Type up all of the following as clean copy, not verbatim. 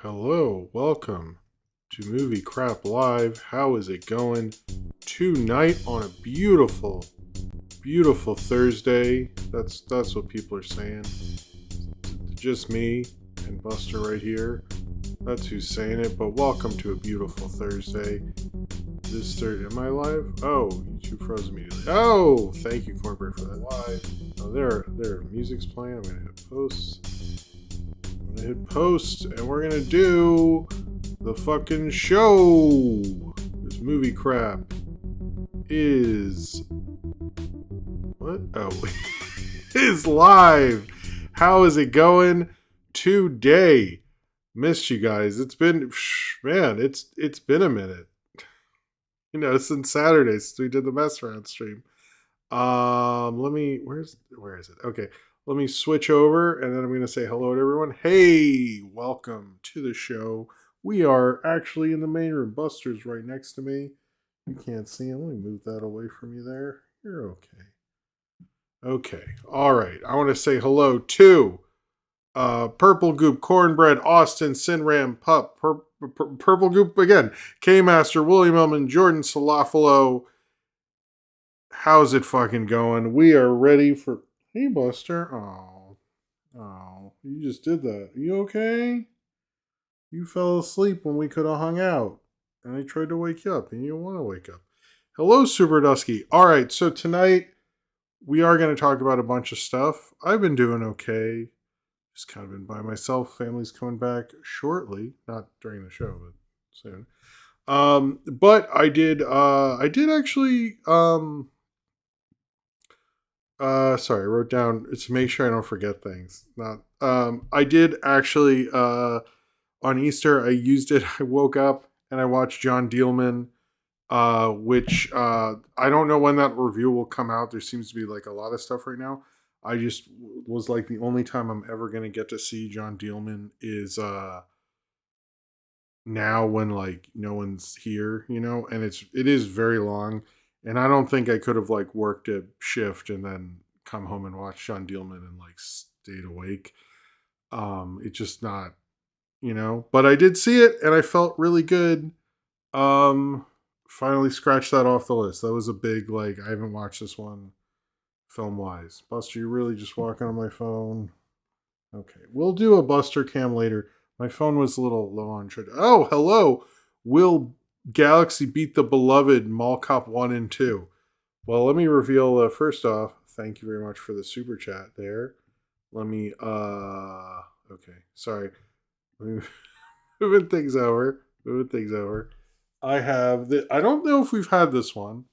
Hello, welcome to Movie Crap Live. How is it going tonight on a beautiful, beautiful Thursday? That's what people are saying. Just me and Buster right here. That's who's saying it. But welcome to a beautiful Thursday. This Thursday, am I live? Oh, YouTube froze immediately. Oh, thank you, Cornbread, for that live. Oh, there, music's playing. I'm gonna hit post. Hit post and we're gonna do the fucking show. This movie crap is what? Oh, is live. How is it going today? Missed you guys. It's been it's been a minute. Since Saturday since we did the mess around stream. Let me where is it? Okay. Let me switch over and then I'm going to say hello to everyone. Hey, welcome to the show. We are actually in the main room. Buster's right next to me. You can't see him. Let me move that away from you there. You're okay. Okay. All right. I want to say hello to Purple Goop, Cornbread, Austin, Sinram, Pup, Purple Goop again, K-Master, William Elman, Jordan Salafalo. How's it fucking going? We are ready for... Hey, Buster. Oh, you just did that. You okay? You fell asleep when we could have hung out. And I tried to wake you up, and you don't want to wake up. Hello, Super Dusky. All right, so tonight we are going to talk about a bunch of stuff. I've been doing okay. Just kind of been by myself. Family's coming back shortly. Not during the show, but soon. But I did actually... sorry, I wrote down to make sure I don't forget things. I did actually, on Easter, I used it. I woke up and I watched John Dielman, which, I don't know when that review will come out. There seems to be like a lot of stuff right now. I just was like, the only time I'm ever going to get to see John Dielman is, now when like no one's here, and it is very long. And I don't think I could have like worked a shift and then come home and watched Sean Dielman and like stayed awake. It's just not, But I did see it and I felt really good. Finally scratched that off the list. That was a big like I haven't watched this one film wise. Buster, you're really just walking on my phone. Okay, we'll do a Buster cam later. My phone was a little low on charge. Oh, hello, Will Galaxy beat the beloved Mall Cop 1 and 2. Well, let me reveal, first off, thank you very much for the super chat there. Let me, okay, sorry. Moving things over. I have, I don't know if we've had this one.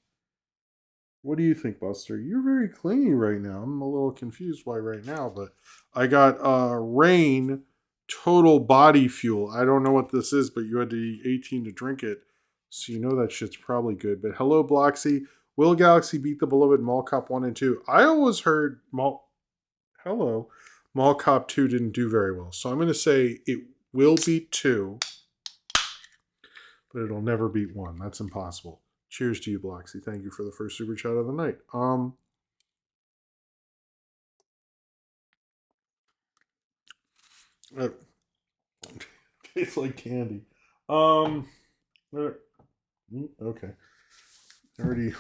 What do you think, Buster? You're very clingy right now. I'm a little confused why right now, but I got, Rain Total Body Fuel. I don't know what this is, but you had to be 18 to drink it. So you know that shit's probably good. But hello, Bloxy. Will Galaxy beat the beloved Mall Cop 1 and 2? I always heard Mall Cop 2 didn't do very well. So I'm going to say it will beat 2, but it'll never beat 1. That's impossible. Cheers to you, Bloxy. Thank you for the first super chat of the night. It tastes like candy. Okay.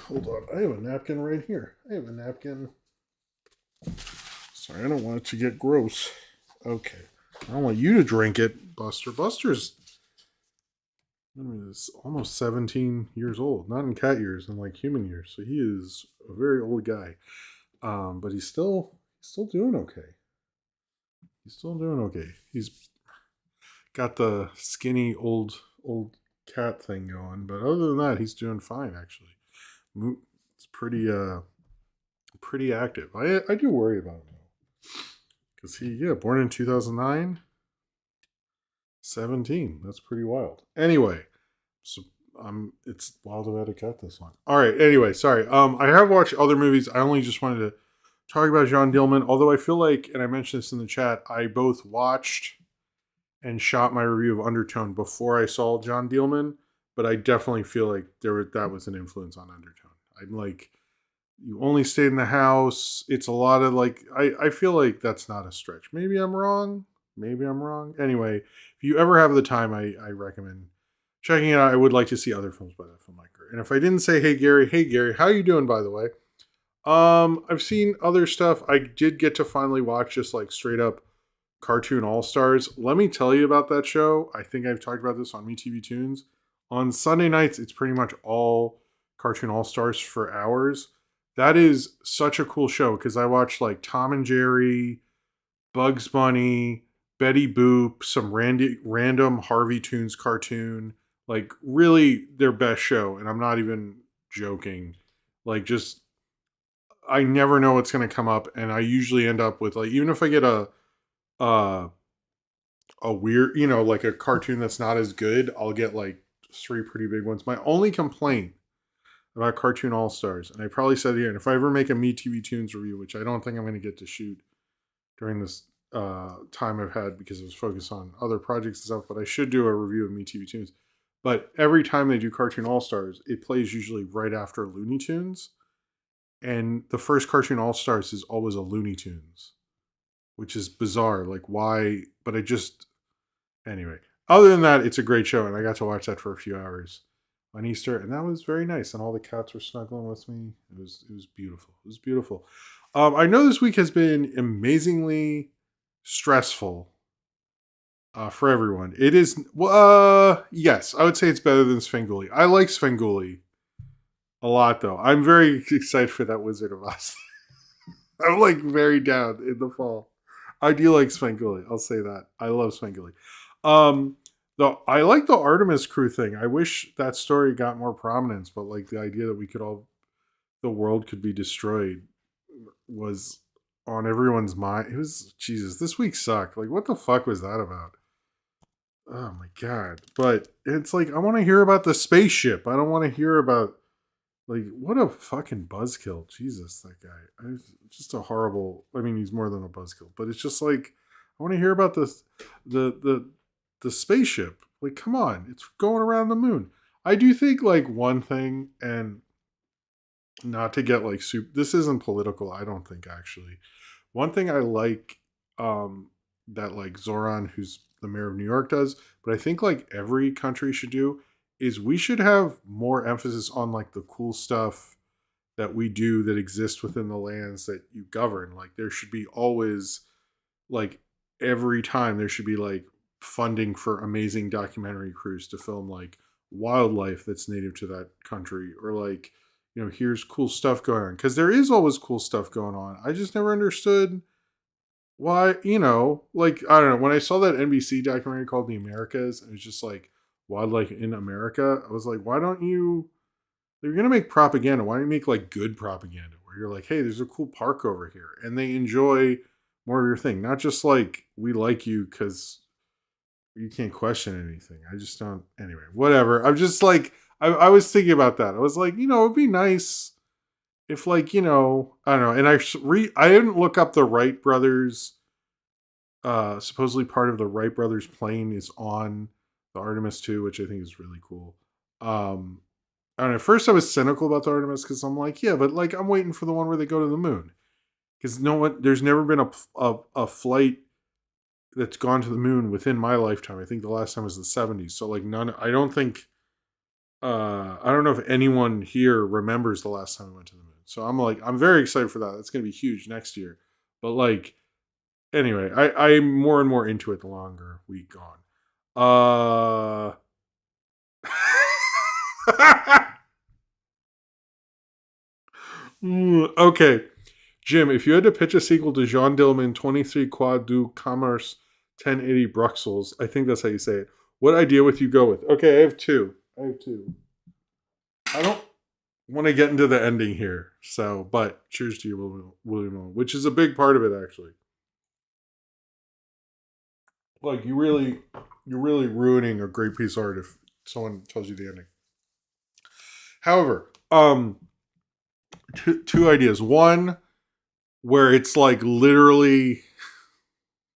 Hold on. I have a napkin right here. Sorry, I don't want it to get gross. Okay. I don't want you to drink it, Buster. Buster's almost 17 years old. Not in cat years, in like human years. So he is a very old guy. But he's still doing okay. He's got the skinny old cat thing going, but other than that, he's doing fine actually. It's pretty active. I do worry about him though, because born in 2009, 17. That's pretty wild. Anyway, so it's wild I've had to cut this one. All right. Anyway, sorry. I have watched other movies. I only just wanted to talk about John Dielman. Although I feel like, and I mentioned this in the chat, I both watched and shot my review of Undertone before I saw John Dielman, but I definitely feel like that was an influence on Undertone. I'm like, you only stayed in the house. It's a lot of like, I feel like that's not a stretch. Maybe I'm wrong. Maybe I'm wrong. Anyway, if you ever have the time, I recommend checking it out. I would like to see other films by that filmmaker. And if I didn't say hey Gary, how you doing by the way? I've seen other stuff. I did get to finally watch just like straight up Cartoon All Stars. Let me tell you about that show. I think I've talked about this on MeTV Tunes. On Sunday nights, it's pretty much all Cartoon All Stars for hours. That is such a cool show because I watched like Tom and Jerry, Bugs Bunny, Betty Boop, some random Harvey Toons cartoon. Like really their best show, and I'm not even joking. Like just I never know what's going to come up, and I usually end up with like even if I get uh a weird, like a cartoon that's not as good, I'll get like three pretty big ones. My only complaint about Cartoon All Stars, and I probably said it here, and if I ever make a Me TV Tunes review, which I don't think I'm going to get to shoot during this time I've had because I was focused on other projects and stuff, but I should do a review of Me TV Tunes. But every time they do Cartoon All Stars, it plays usually right after Looney Tunes. And the first Cartoon All Stars is always a Looney Tunes, which is bizarre. Like, why? But anyway. Other than that, it's a great show, and I got to watch that for a few hours on Easter, and that was very nice. And all the cats were snuggling with me. It was beautiful. It was beautiful. I know this week has been amazingly stressful for everyone. It is, yes, I would say it's better than Svengoolie. I like Svengoolie a lot, though. I'm very excited for that Wizard of Oz. I'm like very down in the fall. I do like Svengoolie. I'll say that. I love Svengoolie. Though I like the Artemis crew thing. I wish that story got more prominence, but like the idea that the world could be destroyed was on everyone's mind. It was, Jesus, this week sucked. Like, what the fuck was that about? Oh my God. But it's like, I want to hear about the spaceship. I don't want to hear about, like, what a fucking buzzkill. Jesus, that guy. Just a horrible, I mean, he's more than a buzzkill, but it's just like, I want to hear about the spaceship. Like, come on. It's going around the moon. I do think, like, one thing, and not to get, like, this isn't political, I don't think, actually. One thing I like that, like, Zoran, who's the mayor of New York, does, but I think, like, every country should do, is we should have more emphasis on, like, the cool stuff that we do that exists within the lands that you govern. Like, there should be always, like, every time there should be, like, funding for amazing documentary crews to film, like, wildlife that's native to that country, or, like, here's cool stuff going on. Because there is always cool stuff going on. I just never understood why, like, I don't know. When I saw that NBC documentary called The Americas, it was just like, wildlife in America. I was like, why don't you, they're going to make propaganda. Why don't you make, like, good propaganda where you're like, hey, there's a cool park over here. And they enjoy more of your thing. Not just like, we like you because you can't question anything. I just don't. Anyway, whatever. I'm just like, I was thinking about that. I was like, it'd be nice if, like, I don't know. And I didn't look up the Wright brothers. Supposedly part of the Wright brothers plane is on the Artemis 2, which I think is really cool. I don't know. At first I was cynical about the Artemis because I'm like, yeah, but like I'm waiting for the one where they go to the moon. Because there's never been a flight that's gone to the moon within my lifetime. I think the last time was the 70s. So like I don't think, I don't know if anyone here remembers the last time I went to the moon. So I'm like, I'm very excited for that. That's going to be huge next year. But like, anyway, I'm more and more into it the longer we go on. Okay. Jim, if you had to pitch a sequel to Jean Dillman 23 Quai du Commerce 1080 Bruxelles, I think that's how you say it, what idea would you go with? Okay, I have two. I don't want to get into the ending here, but cheers to you, William, which is a big part of it, actually. Like, you're really ruining a great piece of art if someone tells you the ending. However, two ideas. One, where it's like literally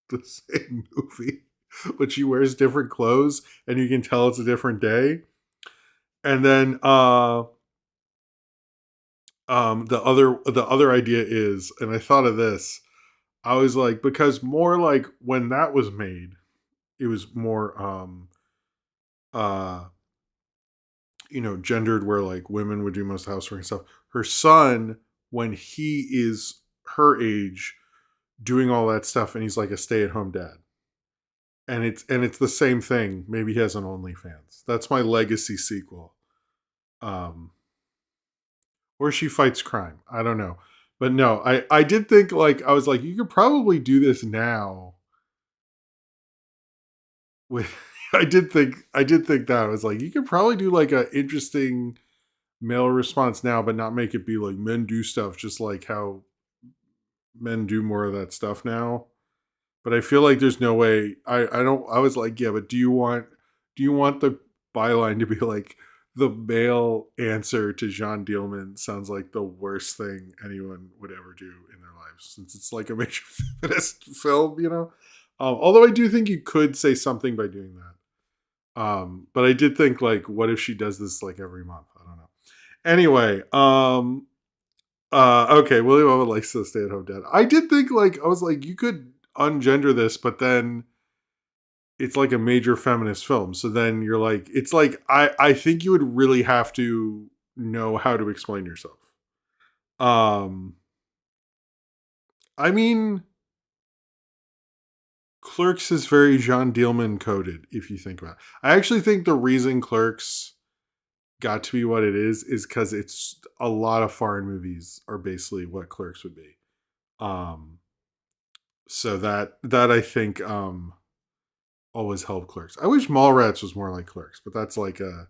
the same movie, but she wears different clothes and you can tell it's a different day. And then the other idea is, and I thought of this, I was like, because more like when that was made, it was more uh gendered, where like women would do most of the housework and stuff. Her son, when he is her age, doing all that stuff, and he's like a stay-at-home dad. And it's the same thing. Maybe he has an OnlyFans. That's my legacy sequel. Um or she fights crime. I don't know. But no, I did think, like, I was like, you could probably do this now. With I did think that. I was like, you could probably do like a interesting male response now, but not make it be like men do stuff just like how men do more of that stuff now. But I feel like there's no way. I don't. I was like, yeah, but do you want the byline to be like, the male answer to Jean Dielman sounds like the worst thing anyone would ever do in their lives, since it's like a major feminist film. Although I do think you could say something by doing that. But I did think, like, what if she does this like every month? I don't know. Anyway, okay, William Owen likes to stay at home dad. I did think, like, I was like, you could ungender this, but then it's like a major feminist film. So then you're like, it's like, I think you would really have to know how to explain yourself. Um, I mean, Clerks is very Jean Dielman coded, if you think about it. I actually think the reason Clerks got to be what it is because it's a lot of foreign movies are basically what Clerks would be. Um, so that I think always helped Clerks. I wish Mallrats was more like Clerks, but that's like a,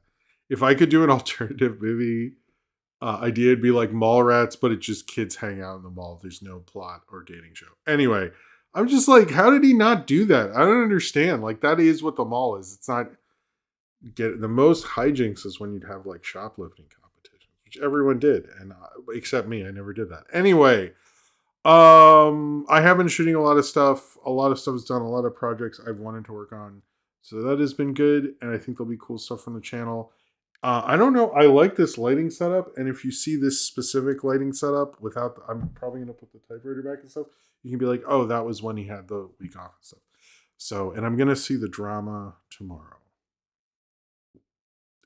if I could do an alternative movie idea, it'd be like Mallrats, but it's just kids hang out in the mall. There's no plot or dating show. Anyway, I'm just like, how did he not do that? I don't understand. Like, that is what the mall is. It's not get the most hijinks is when you'd have like shoplifting competitions, which everyone did, and except me, I never did that. Anyway, I have been shooting a lot of stuff. A lot of stuff is done. A lot of projects I've wanted to work on, so that has been good. And I think there'll be cool stuff from the channel. I don't know. I like this lighting setup, and if you see this specific lighting setup without, I'm probably gonna put the typewriter back and stuff. You can be like, oh, that was when he had the week off and stuff. So, and I'm gonna see the drama tomorrow.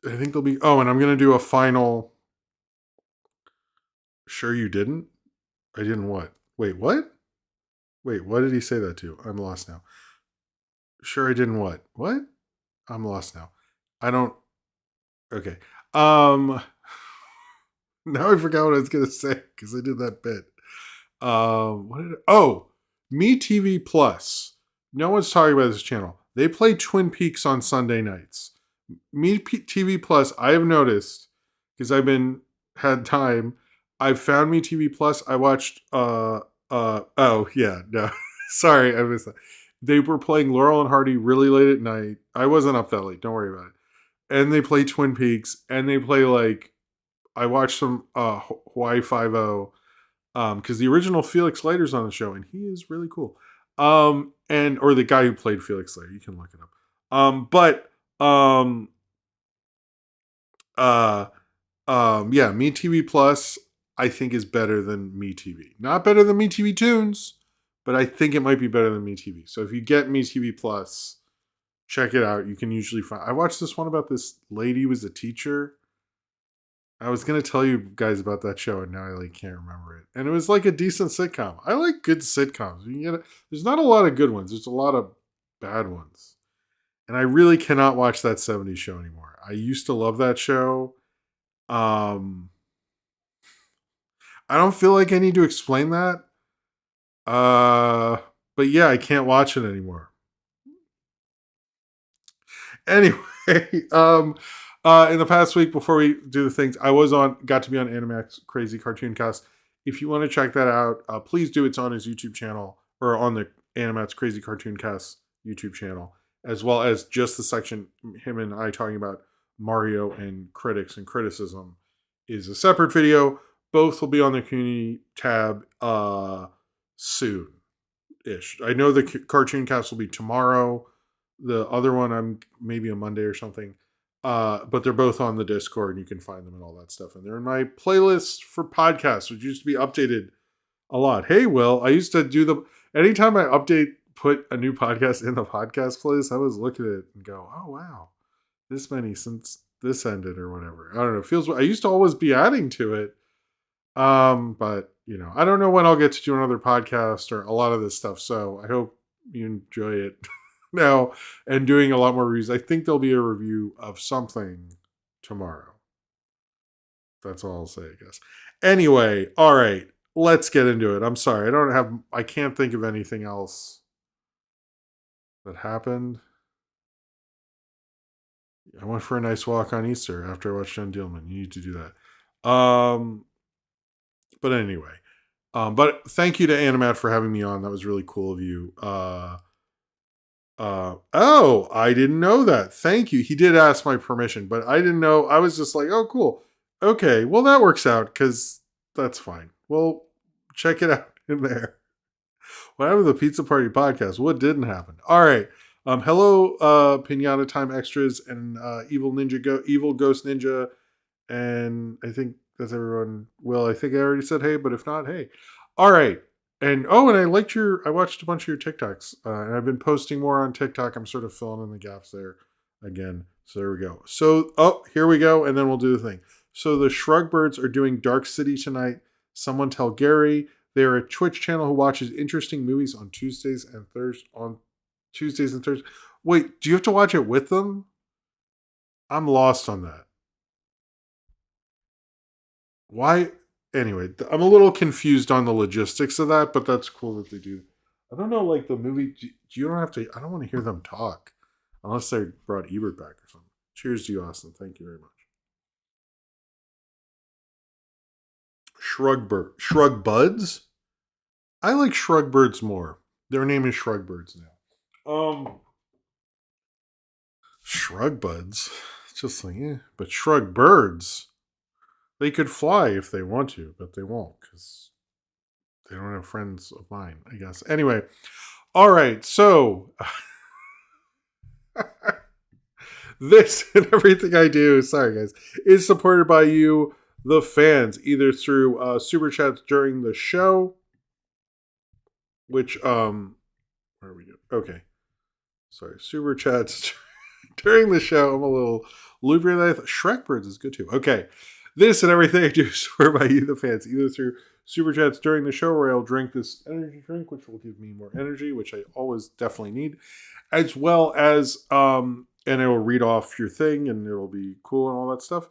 I think there'll be. Oh, and I'm gonna do a final. Sure, you didn't. I didn't what? Wait, what? Wait, what did he say that to? I'm lost now. Sure, I didn't what? What? I'm lost now. I don't. Okay. Um. Now I forgot what I was gonna say because I did that bit. What did? Oh, Me TV Plus. No one's talking about this channel. They play Twin Peaks on Sunday nights. Me TV Plus. I have noticed because I've been had time. I've found Me TV Plus. I watched. Oh yeah. No. Sorry, I missed that. They were playing Laurel and Hardy really late at night. I wasn't up that late. Don't worry about it. And they play Twin Peaks, and they play like, I watched some Hawaii Five-0 because the original Felix Leiter's on the show, and he is really cool. And or the guy who played Felix Leiter, you can look it up. Yeah, Me TV Plus I think is better than Me TV. Not better than Me TV Tunes, but I think it might be better than Me TV. So if you get Me TV Plus, check it out. You can usually find. I watched this one about this lady who was a teacher. I was gonna tell you guys about that show, and now I like can't remember it. And it was like a decent sitcom. I like good sitcoms. You can get it. There's not a lot of good ones. There's a lot of bad ones. And I really cannot watch that 70s show anymore. I used to love that show. I don't feel like I need to explain that. But yeah, I can't watch it anymore. Anyway, in the past week before we do the things, got to be on Animax Crazy Cartoon Cast. If you want to check that out, please do. It's on his YouTube channel, or on the Animax Crazy Cartoon Cast YouTube channel, as well as just the section him and I talking about Mario and critics and criticism is a separate video. Both will be on the community tab soon-ish. I know the cartoon cast will be tomorrow. The other one, I'm maybe a Monday or something. But they're both on the Discord, and you can find them and all that stuff. And they're in my playlist for podcasts, which used to be updated a lot. Hey, Will, I used to do anytime I put a new podcast in the podcast place, I always look at it and go, oh, wow, this many since this ended or whatever. I don't know. It feels, I used to always be adding to it. But I don't know when I'll get to do another podcast or a lot of this stuff. So I hope you enjoy it now and doing a lot more reviews. I think there'll be a review of something tomorrow. That's all I'll say, I guess. Anyway, all right, let's get into it. I'm sorry. I can't think of anything else that happened. I went for a nice walk on Easter after I watched John Dillman. You need to do that. But anyway, but thank you to Animat for having me on. That was really cool of you. Oh, I didn't know that. Thank you. He did ask my permission, but I didn't know. I was just like, oh, cool. Okay, well, that works out because that's fine. Well, check it out in there. What happened to the Pizza Party podcast? What didn't happen? All right. Hello, Pinata Time Extras and Evil Ghost Ninja. And I think that's everyone. Well, I think I already said hey, but if not, hey. All right. And I watched a bunch of your TikToks. And I've been posting more on TikTok. I'm sort of filling in the gaps there again. So there we go. So, here we go. And then we'll do the thing. So the Shrugbirds are doing Dark City tonight. Someone tell Gary. They're a Twitch channel who watches interesting movies on Tuesdays and Thursdays. Wait, do you have to watch it with them? I'm lost on that. Why? Anyway, I'm a little confused on the logistics of that, but that's cool that they do. I don't know, like the movie. You don't have to. I don't want to hear them talk unless they brought Ebert back or something. Cheers to you, Austin. Thank you very much. Shrugbuds? I like Shrugbirds more. Their name is Shrugbirds now. Shrugbuds. Just like, but Shrugbirds, they could fly if they want to, but they won't because they don't have friends of mine, I guess. Anyway, all right, so this and everything I do, sorry guys, is supported by you, the fans, either through super chats during the show, which where are we go? Okay, sorry, super chats during the show. I'm a little loopy. Shrekbirds is good too. Okay, this and everything I do is supported by you, the fans, either through super chats during the show, where I'll drink this energy drink, which will give me more energy, which I always definitely need, as well as and I will read off your thing, and it'll be cool and all that stuff,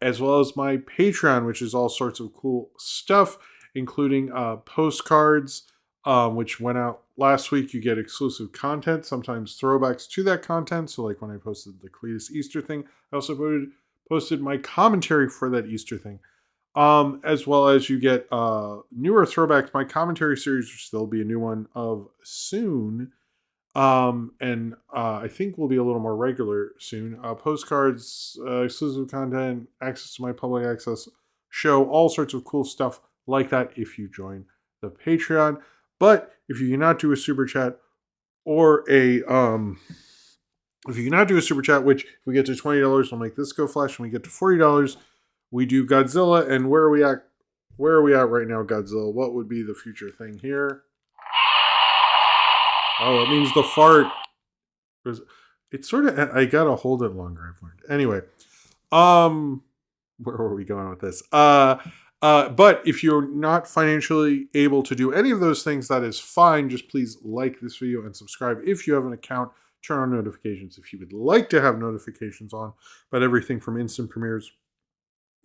as well as my Patreon, which is all sorts of cool stuff, including postcards, which went out last week. You get exclusive content, sometimes throwbacks to that content. So like when I posted the Cletus Easter thing, I also posted my commentary for that Easter thing. As well as you get newer throwbacks. My commentary series, which there'll be a new one of soon. And I think will be a little more regular soon. Postcards, exclusive content, access to my public access show, all sorts of cool stuff like that if you join the Patreon. But if you cannot do a super chat or if you cannot do a super chat, which if we get to $20, I'll make this go flash. When we get to $40, we do Godzilla. And where are we at? Where are we at right now, Godzilla? What would be the future thing here? Oh, it means the fart. It's sort of, I gotta hold it longer, I've learned. Anyway, where were we going with this? But if you're not financially able to do any of those things, that is fine. Just please like this video and subscribe if you have an account. Turn on notifications if you would like to have notifications on about everything from instant premieres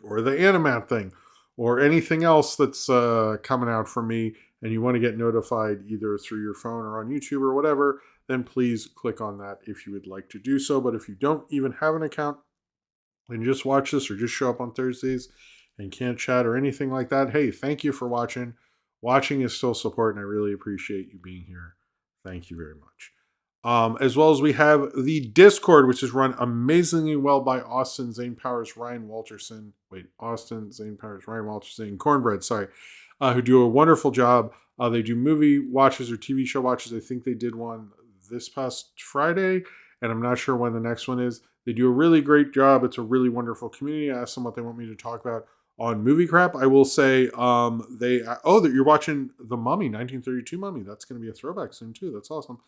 or the Animat thing or anything else that's coming out from me, and you want to get notified either through your phone or on YouTube or whatever, then please click on that if you would like to do so. But if you don't even have an account and just watch this or just show up on Thursdays and can't chat or anything like that, hey, thank you for watching. Watching is still support, and I really appreciate you being here. Thank you very much. As well as we have the Discord, which is run amazingly well by Austin, Zane Powers, Ryan Walterson. Austin, Zane Powers, Ryan Walterson, and Cornbread, who do a wonderful job. They do movie watches or TV show watches. I think they did one this past Friday, and I'm not sure when the next one is. They do a really great job. It's a really wonderful community. I asked them what they want me to talk about on movie crap. I will say that you're watching The Mummy, 1932 Mummy. That's going to be a throwback soon too. That's awesome.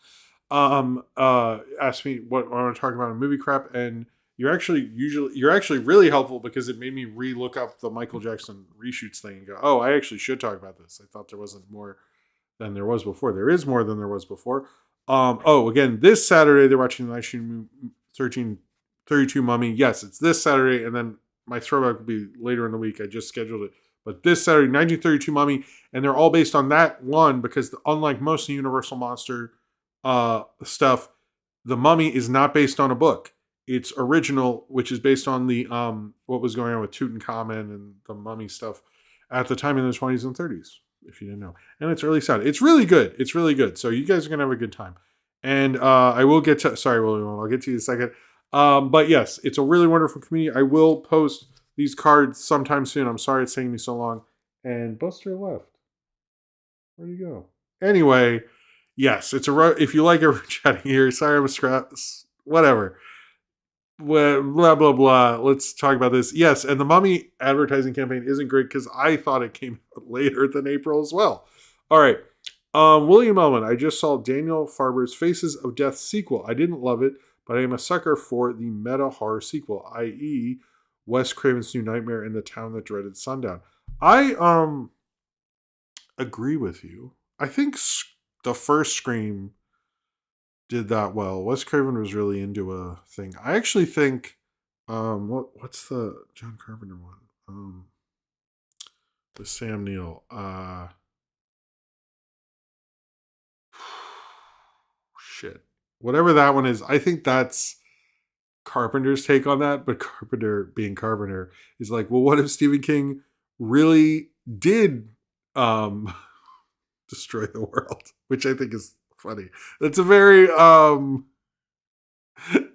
Asked me what I want to talk about in movie crap, and you're actually really helpful because it made me re-look up the Michael Jackson reshoots thing and go, oh, I actually should talk about this. I thought there wasn't more than there was before. There is more than there was before. Again, this Saturday they're watching the 1932 Mummy. Yes, it's this Saturday, and then my throwback will be later in the week. I just scheduled it. But this Saturday, 1932 Mummy, and they're all based on that one because unlike most Universal Monster stuff, The Mummy is not based on a book. It's original, which is based on the what was going on with Tutankhamun and the mummy stuff at the time in the 20s and 30s, if you didn't know. And it's early Saturday. It's really good. It's really good. So you guys are going to have a good time. And I will get to, sorry, William, I'll get to you in a second. But yes, it's a really wonderful community. I will post these cards sometime soon. I'm sorry it's taking me so long. And Buster left. Where'd he go? Anyway, yes, if you like it, chatting here. Sorry, I'm whatever. Blah, blah, blah. Let's talk about this. Yes, and the Mummy advertising campaign isn't great because I thought it came out later than April as well. All right. William Ellman, I just saw Daniel Farber's Faces of Death sequel. I didn't love it, but I am a sucker for the meta horror sequel, i.e. Wes Craven's New Nightmare and The Town That Dreaded Sundown. I agree with you. I think the first Scream did that well. Wes Craven was really into a thing. I actually think what's the John Carpenter one? With Sam Neill. Shit. Whatever that one is, I think that's Carpenter's take on that, but Carpenter being Carpenter is like, well, what if Stephen King really did destroy the world? Which I think is funny. That's a very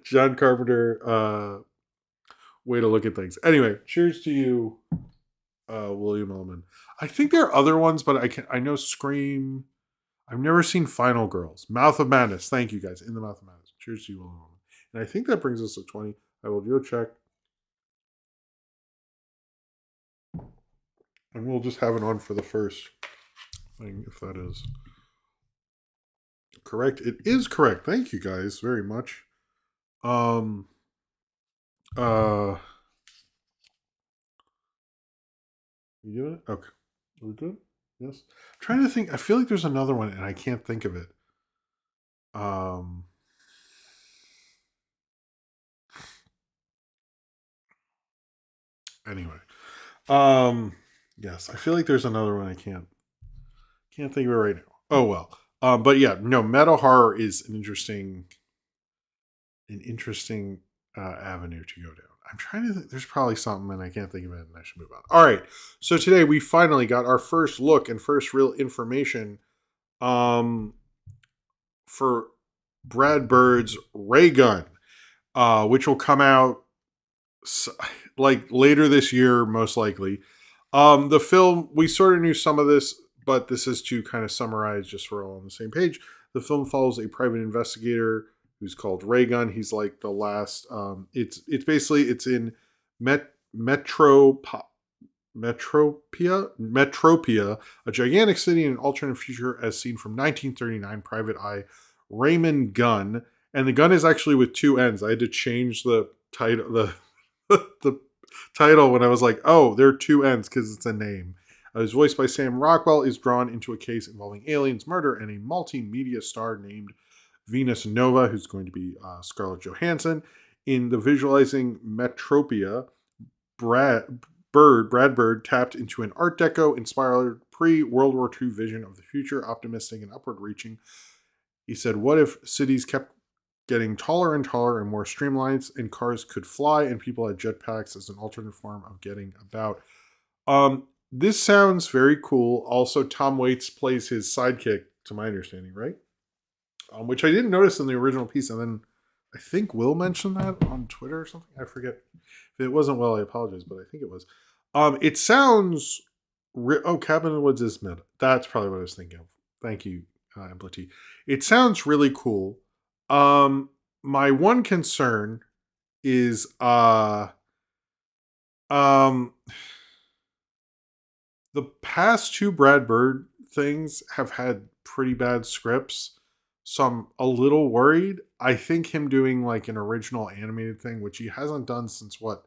John Carpenter way to look at things. Anyway, cheers to you, William Ellman. I think there are other ones, but I know Scream. I've never seen Final Girls. Mouth of Madness. Thank you guys. In the Mouth of Madness. Cheers to you, William Ellman. And I think that brings us to 20. I will do a check. And we'll just have it on for the first thing, if that is correct. It is correct. Thank you guys very much. You doing it? Okay. Are we good? Yes. I'm trying to think. I feel like there's another one and I can't think of it. Anyway. Yes, I feel like there's another one I can't think of it right now. Oh well. But yeah, no, meta horror is an interesting avenue to go down. I'm trying to think, there's probably something and I can't think of it and I should move on. All right. So today we finally got our first look and first real information for Brad Bird's Ray Gunn, which will come out like later this year, most likely. The film, we sort of knew some of this, but this is to kind of summarize just so we're all on the same page. The film follows a private investigator who's called Ray Gunn. He's like the last, it's in Metropia, a gigantic city in an alternate future as seen from 1939, Private Eye Raymond Gunn. And the gun is actually with two N's. I had to change the title, the title when I was like, oh, there are two N's because it's a name. His voiced by Sam Rockwell, is drawn into a case involving aliens, murder, and a multimedia star named Venus Nova, who's going to be Scarlett Johansson. In the visualizing Metropia, Brad Bird tapped into an Art Deco inspired pre-World War II vision of the future, optimistic and upward reaching. He said, what if cities kept getting taller and taller and more streamlined and cars could fly and people had jetpacks as an alternate form of getting about? This sounds very cool. Also, Tom Waits plays his sidekick, to my understanding, right? Which I didn't notice in the original piece. And then I think Will mentioned that on Twitter or something. I forget. If it wasn't Will, I apologize, but I think it was. It sounds... Cabin in the Woods is meta. That's probably what I was thinking of. Thank you, Empathy. It sounds really cool. My one concern is... the past two Brad Bird things have had pretty bad scripts. So I'm a little worried. I think him doing like an original animated thing, which he hasn't done since what,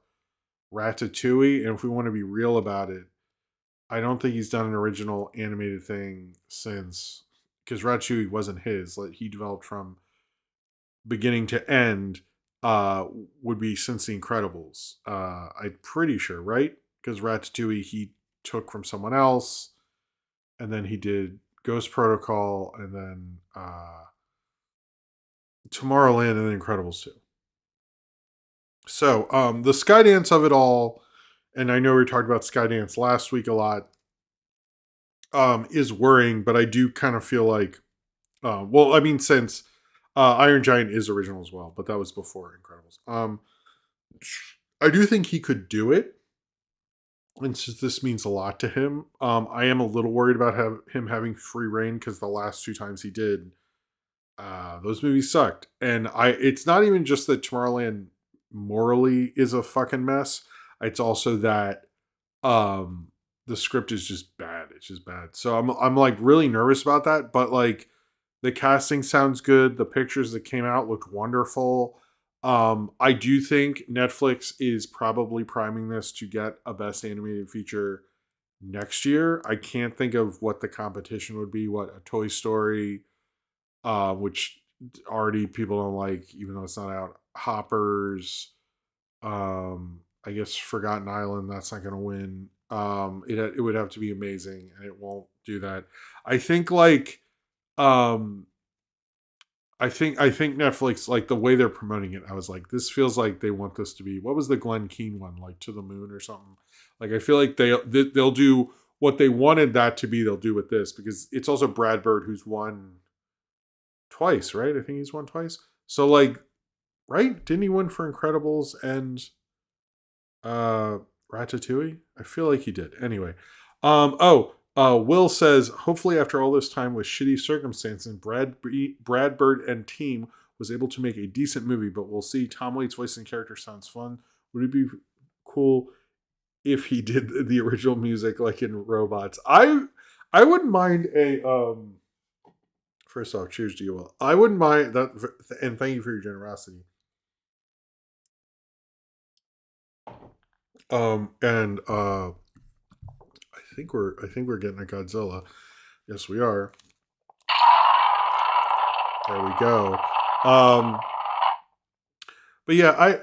Ratatouille. And if we want to be real about it, I don't think he's done an original animated thing since, because Ratatouille wasn't his. Like he developed from beginning to end. Uh, would be since The Incredibles. I'm pretty sure, right? Because Ratatouille he took from someone else, and then he did Ghost Protocol, and then Tomorrowland, and then Incredibles 2. So the Skydance of it all, and I know we talked about Skydance last week a lot, is worrying, but I do kind of feel like, well, I mean, since Iron Giant is original as well, but that was before Incredibles. I do think he could do it, and since this means a lot to him, I am a little worried about him having free reign because the last two times he did, those movies sucked. And it's not even just that Tomorrowland morally is a fucking mess. It's also that the script is just bad. It's just bad. So I'm like really nervous about that. But like the casting sounds good. The pictures that came out looked wonderful. I do think Netflix is probably priming this to get a best animated feature next year. I can't think of what the competition would be. What, a Toy Story, which already people don't like, even though it's not out. Hoppers, I guess Forgotten Island. That's not going to win. It would have to be amazing, and it won't do that. I think like, I think Netflix, like the way they're promoting it, I was like, this feels like they want this to be, what was the Glenn Keane one, like To the Moon or something. Like I feel like they'll do what they wanted that to be. They'll do with this because it's also Brad Bird who's won twice, right? I think he's won twice. So like, right? Didn't he win for Incredibles and Ratatouille? I feel like he did. Anyway, Will says, hopefully after all this time with shitty circumstances, Brad Bird and team was able to make a decent movie, but we'll see. Tom Waits' voice and character sounds fun. Would it be cool if he did the original music like in Robots? I wouldn't mind a first off, cheers to you, Will. I wouldn't mind that, and thank you for your generosity. And I think we're getting a Godzilla. Yes, we are. There we go. Um, but yeah,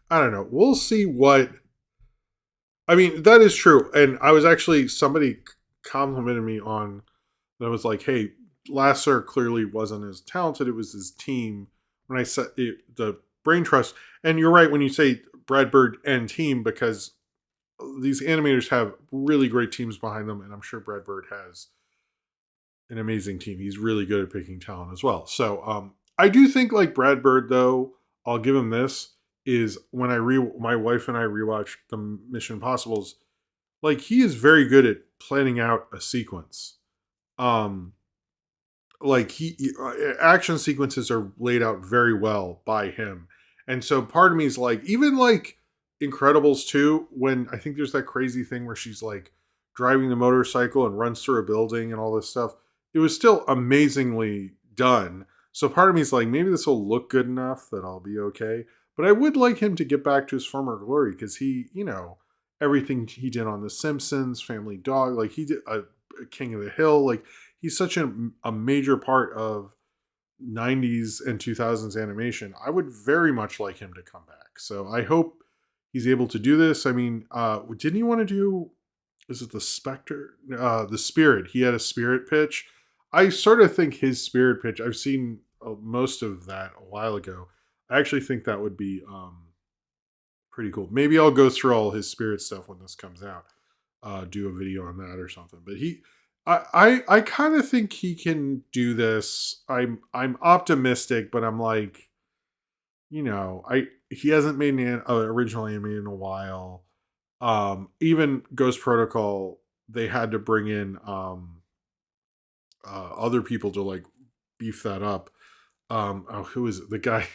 I don't know. We'll see what. I mean, that is true. And I was actually, somebody complimented me on that. I was like, hey, Lasser clearly wasn't as talented. It was his team. When I said the brain trust, and you're right when you say Brad Bird and team, because these animators have really great teams behind them, and I'm sure Brad Bird has an amazing team. He's really good at picking talent as well. So I do think like Brad Bird, though, I'll give him this, is when my wife and I rewatched the Mission Impossibles, like he is very good at planning out a sequence. Um like action sequences are laid out very well by him. And so part of me is like, even like Incredibles 2, when I think there's that crazy thing where she's like driving the motorcycle and runs through a building and all this stuff, it was still amazingly done. So part of me is like, maybe this will look good enough that I'll be okay. But I would like him to get back to his former glory, because he, everything he did on The Simpsons, Family Dog, like he did a King of the Hill, like he's such a major part of 90s and 2000s animation. I would very much like him to come back. So I hope he's able to do this. I mean, didn't he want to do, is it the Spectre? The Spirit. He had a Spirit pitch. I sort of think his Spirit pitch, I've seen most of that a while ago. I actually think that would be pretty cool. Maybe I'll go through all his Spirit stuff when this comes out. Do a video on that or something. But I kind of think he can do this. I'm optimistic, but I'm like, he hasn't made an original anime in a while. Even Ghost Protocol, they had to bring in other people to like beef that up. Who is it? The guy,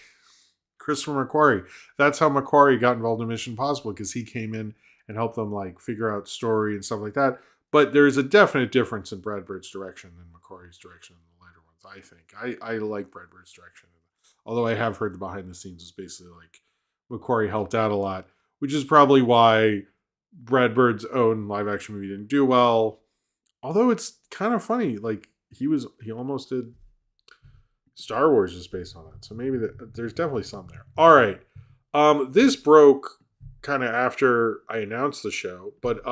Christopher McQuarrie. That's how McQuarrie got involved in Mission Impossible, because he came in and helped them like figure out story and stuff like that. But there's a definite difference in Brad Bird's direction than McQuarrie's direction in the later ones, I think. I like Brad Bird's direction. Although I have heard the behind the scenes is basically like McQuarrie helped out a lot, which is probably why Brad Bird's own live action movie didn't do well. Although it's kind of funny, like he almost did Star Wars is based on it, so maybe there's definitely some there. All right, this broke kind of after I announced the show, but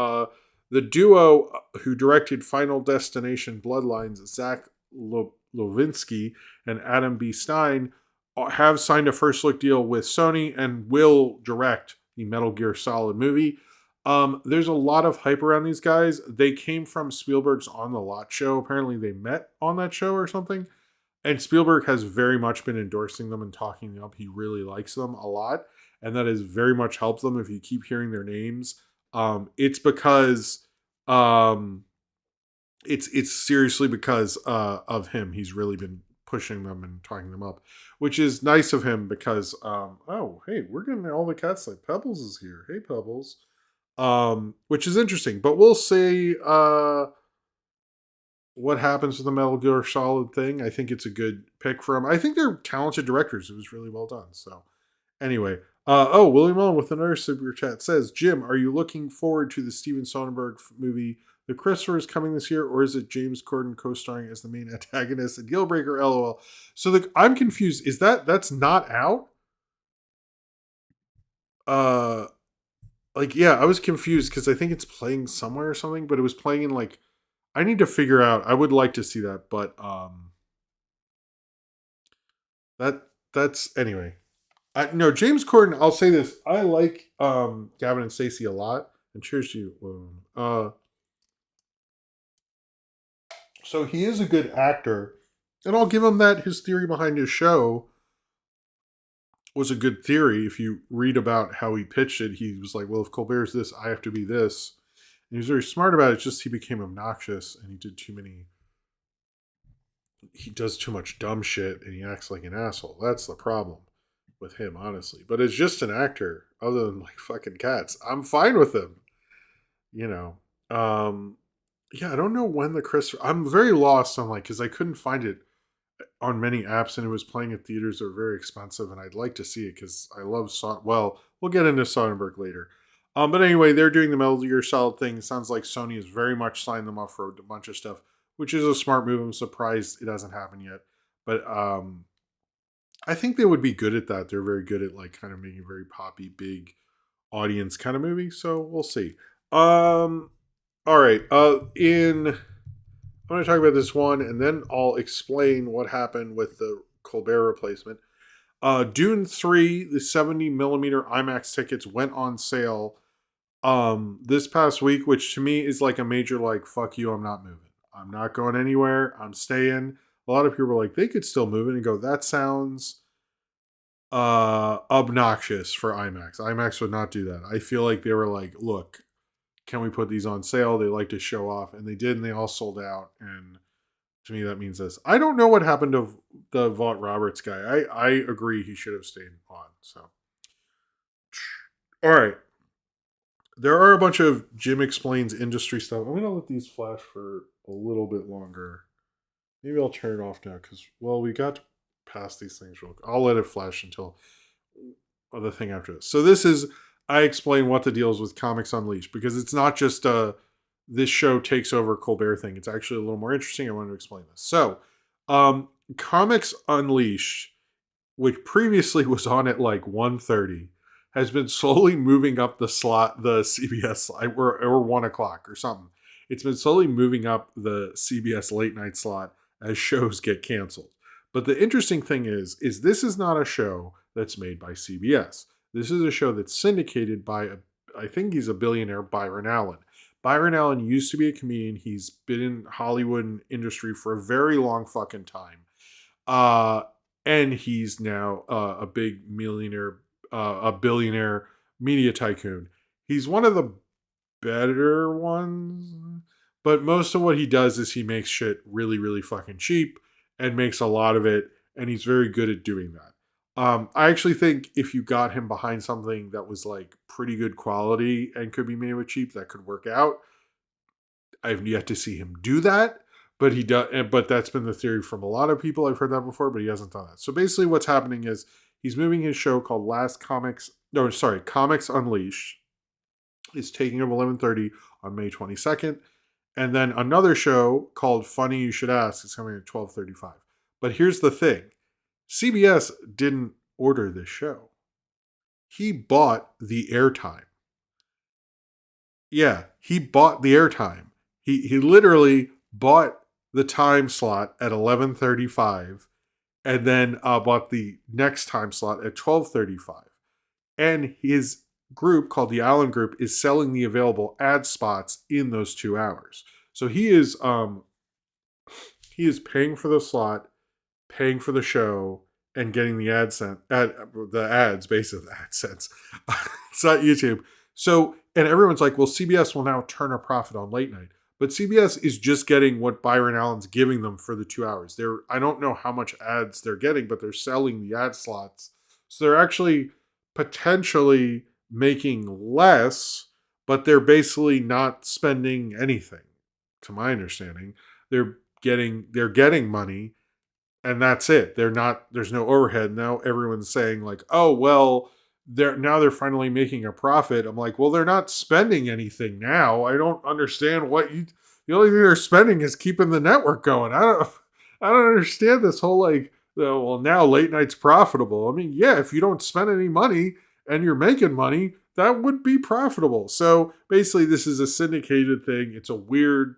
the duo who directed Final Destination Bloodlines, Zach Lovinsky and Adam B. Stein, have signed a first look deal with Sony and will direct the Metal Gear Solid movie. There's a lot of hype around these guys. They came from Spielberg's On the Lot show. Apparently they met on that show or something. And Spielberg has very much been endorsing them and talking them up. He really likes them a lot. And that has very much helped them. If you keep hearing their names, it's because it's seriously because of him. He's really been pushing them and talking them up, which is nice of him because oh, hey, we're getting all the cats like Pebbles is here. Hey, Pebbles. Which is interesting, but we'll see what happens with the Metal Gear Solid thing. I think it's a good pick for him. I think they're talented directors. It was really well done. So anyway, William Owen with another super chat says, Jim, are you looking forward to the Steven Soderbergh movie The Christopher is coming this year, or is it James Corden co-starring as the main antagonist and Dealbreaker? LOL. So I'm confused. Is that's not out? Yeah, I was confused because I think it's playing somewhere or something, but it was playing in like, I need to figure out. I would like to see that, but that's anyway. No, James Corden. I'll say this: I like Gavin and Stacey a lot, and cheers to you. So he is a good actor, and I'll give him that. His theory behind his show was a good theory. If you read about how he pitched it, he was like, "Well, if Colbert's this, I have to be this." And he was very smart about it. It's just he became obnoxious, and he did too many. He does too much dumb shit, and he acts like an asshole. That's the problem with him, honestly. But as just an actor, other than like fucking cats, I'm fine with him. You know. Yeah, I don't know when the Chris. I'm very lost on like because I couldn't find it on many apps, and it was playing at theaters that were very expensive, and I'd like to see it because I love well, we'll get into Soderbergh later. But anyway, they're doing the Metal Gear Solid thing. It sounds like Sony has very much signed them up for a bunch of stuff, which is a smart move. I'm surprised it hasn't happened yet, but I think they would be good at that. They're very good at like kind of making a very poppy, big audience kind of movie. So we'll see. All right. I'm going to talk about this one, and then I'll explain what happened with the Colbert replacement. Dune 3, the 70 millimeter IMAX tickets went on sale this past week, which to me is like a major like, fuck you, I'm not moving. I'm not going anywhere. I'm staying. A lot of people are like, they could still move it and go, that sounds obnoxious for IMAX. IMAX would not do that. I feel like they were like, look, can we put these on sale? They like to show off, and they did, and they all sold out. And to me, that means this. I don't know what happened to the Vaught Roberts guy. I agree he should have stayed on. So, all right. There are a bunch of Jim Explains industry stuff. I'm going to let these flash for a little bit longer. Maybe I'll turn it off now because, well, we got past these things real quick. I'll let it flash until the thing after this. So this is, I explain what the deal is with Comics Unleashed because it's not just this show takes over Colbert thing. It's actually a little more interesting. I want to explain this. So, Comics Unleashed, which previously was on at like 1:30, has been slowly moving up the slot, the CBS slot, or 1 o'clock or something. It's been slowly moving up the CBS late night slot as shows get canceled. But the interesting thing is this is not a show that's made by CBS. This is a show that's syndicated by, I think he's a billionaire, Byron Allen. Byron Allen used to be a comedian. He's been in Hollywood industry for a very long fucking time. And he's now a big millionaire, a billionaire media tycoon. He's one of the better ones, but most of what he does is he makes shit really, really fucking cheap and makes a lot of it, and he's very good at doing that. I actually think if you got him behind something that was like pretty good quality and could be made with cheap, that could work out. I've yet to see him do that, but he does. But that's been the theory from a lot of people. I've heard that before, but he hasn't done that. So basically, what's happening is he's moving his show called Comics Unleashed. Is taking up 11:30 on May 22nd, and then another show called Funny You Should Ask is coming at 12:35. But here's the thing: CBS didn't order this show. He bought the airtime. Yeah, he bought the airtime. He literally bought the time slot at 11:35 and then bought the next time slot at 12:35. And his group called the Allen Group is selling the available ad spots in those 2 hours. So he is paying for the slot, paying for the show, and getting the ads, basically AdSense. It's not YouTube. So, and everyone's like, well, CBS will now turn a profit on late night. But CBS is just getting what Byron Allen's giving them for the 2 hours. I don't know how much ads they're getting, but they're selling the ad slots. So they're actually potentially making less, but they're basically not spending anything, to my understanding. They're getting money, and that's it. There's no overhead. Now everyone's saying like, oh well, they're finally making a profit. I'm like, well, they're not spending anything now. I don't understand the only thing they're spending is keeping the network going. I don't understand this whole like, well, now late night's profitable. I mean, yeah, if you don't spend any money and you're making money, that would be profitable. So basically this is a syndicated thing. It's a weird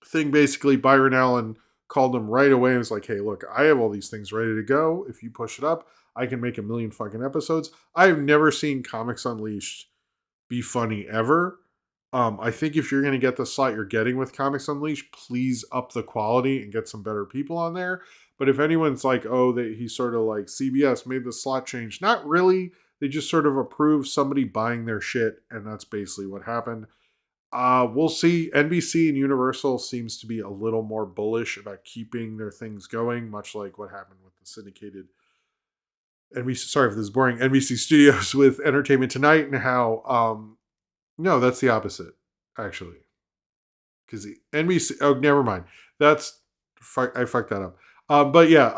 thing. Basically, Byron Allen called him right away and was like, hey, look, I have all these things ready to go. If you push it up, I can make 1 million fucking episodes. I've never seen Comics Unleashed be funny ever. I think if you're going to get the slot you're getting with Comics Unleashed, please up the quality and get some better people on there. But if anyone's like, oh, he's sort of like CBS made the slot change, not really. They just sort of approved somebody buying their shit, and that's basically what happened. We'll see. NBC and Universal seems to be a little more bullish about keeping their things going, much like what happened with the syndicated NBC. Sorry if this is boring. NBC Studios with Entertainment Tonight, and how no, that's the opposite actually, because the NBC. Oh, never mind. I fucked that up. But yeah,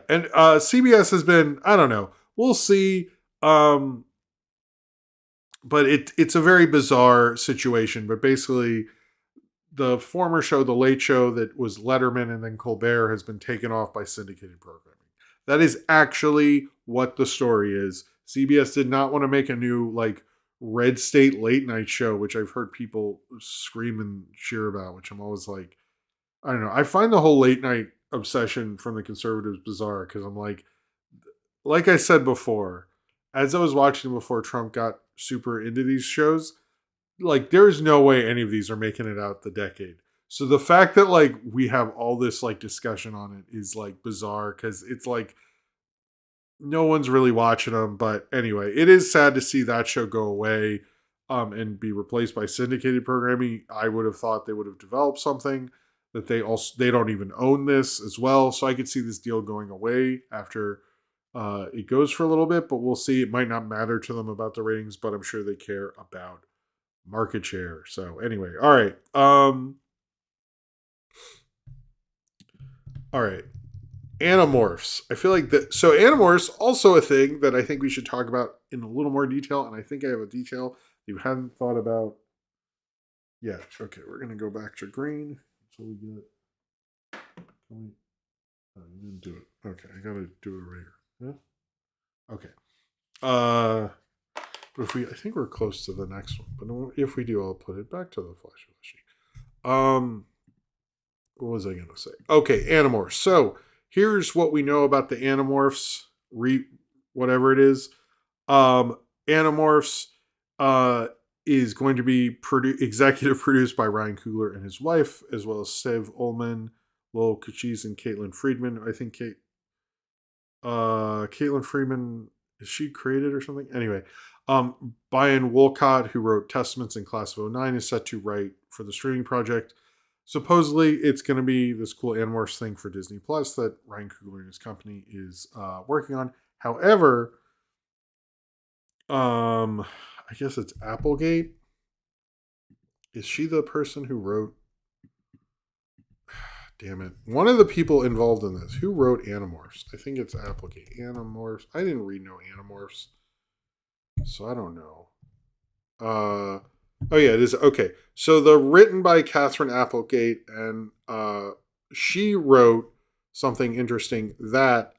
and CBS has been. I don't know. We'll see. But it's a very bizarre situation. But basically, the former show, The Late Show, that was Letterman and then Colbert, has been taken off by syndicated programming. That is actually what the story is. CBS did not want to make a new like Red State late night show, which I've heard people scream and cheer about, which I'm always like, I don't know. I find the whole late night obsession from the conservatives bizarre because I'm like I said before, as I was watching before Trump got super into these shows, like there's no way any of these are making it out the decade. So the fact that like we have all this like discussion on it is like bizarre because it's like no one's really watching them. But anyway, it is sad to see that show go away and be replaced by syndicated programming. I would have thought they would have developed something that they don't even own this as well. So I could see this deal going away after it goes for a little bit, but we'll see. It might not matter to them about the ratings, but I'm sure they care about market share. So anyway, all right. All right. Animorphs. I feel like that. So Animorphs, also a thing that I think we should talk about in a little more detail. And I think I have a detail you hadn't thought about. Yeah. Okay. We're going to go back to green. So we get. Oh, you didn't do it. Okay. I got to do it right here. Yeah. Okay. But I think we're close to the next one. But if we do, I'll put it back to the flashy. What was I going to say? Okay, Animorphs. So here's what we know about the Animorphs. Whatever it is. Animorphs is going to be executive produced by Ryan Coogler and his wife, as well as Sev Ullman, Lowell Kachis, and Caitlin Friedman. I think Caitlin Friedman, is she created or something? Anyway, Brian Wolcott, who wrote Testaments and Class of '09, is set to write for the streaming project. Supposedly, it's going to be this cool Animorphs thing for Disney Plus that Ryan Coogler and his company is working on. However, I guess it's Applegate. Is she the person who wrote? Damn it! One of the people involved in this. Who wrote Animorphs? I think it's Applegate. Animorphs. I didn't read no Animorphs, so I don't know. Oh yeah, it is okay. So the written by Catherine Applegate, and she wrote something interesting that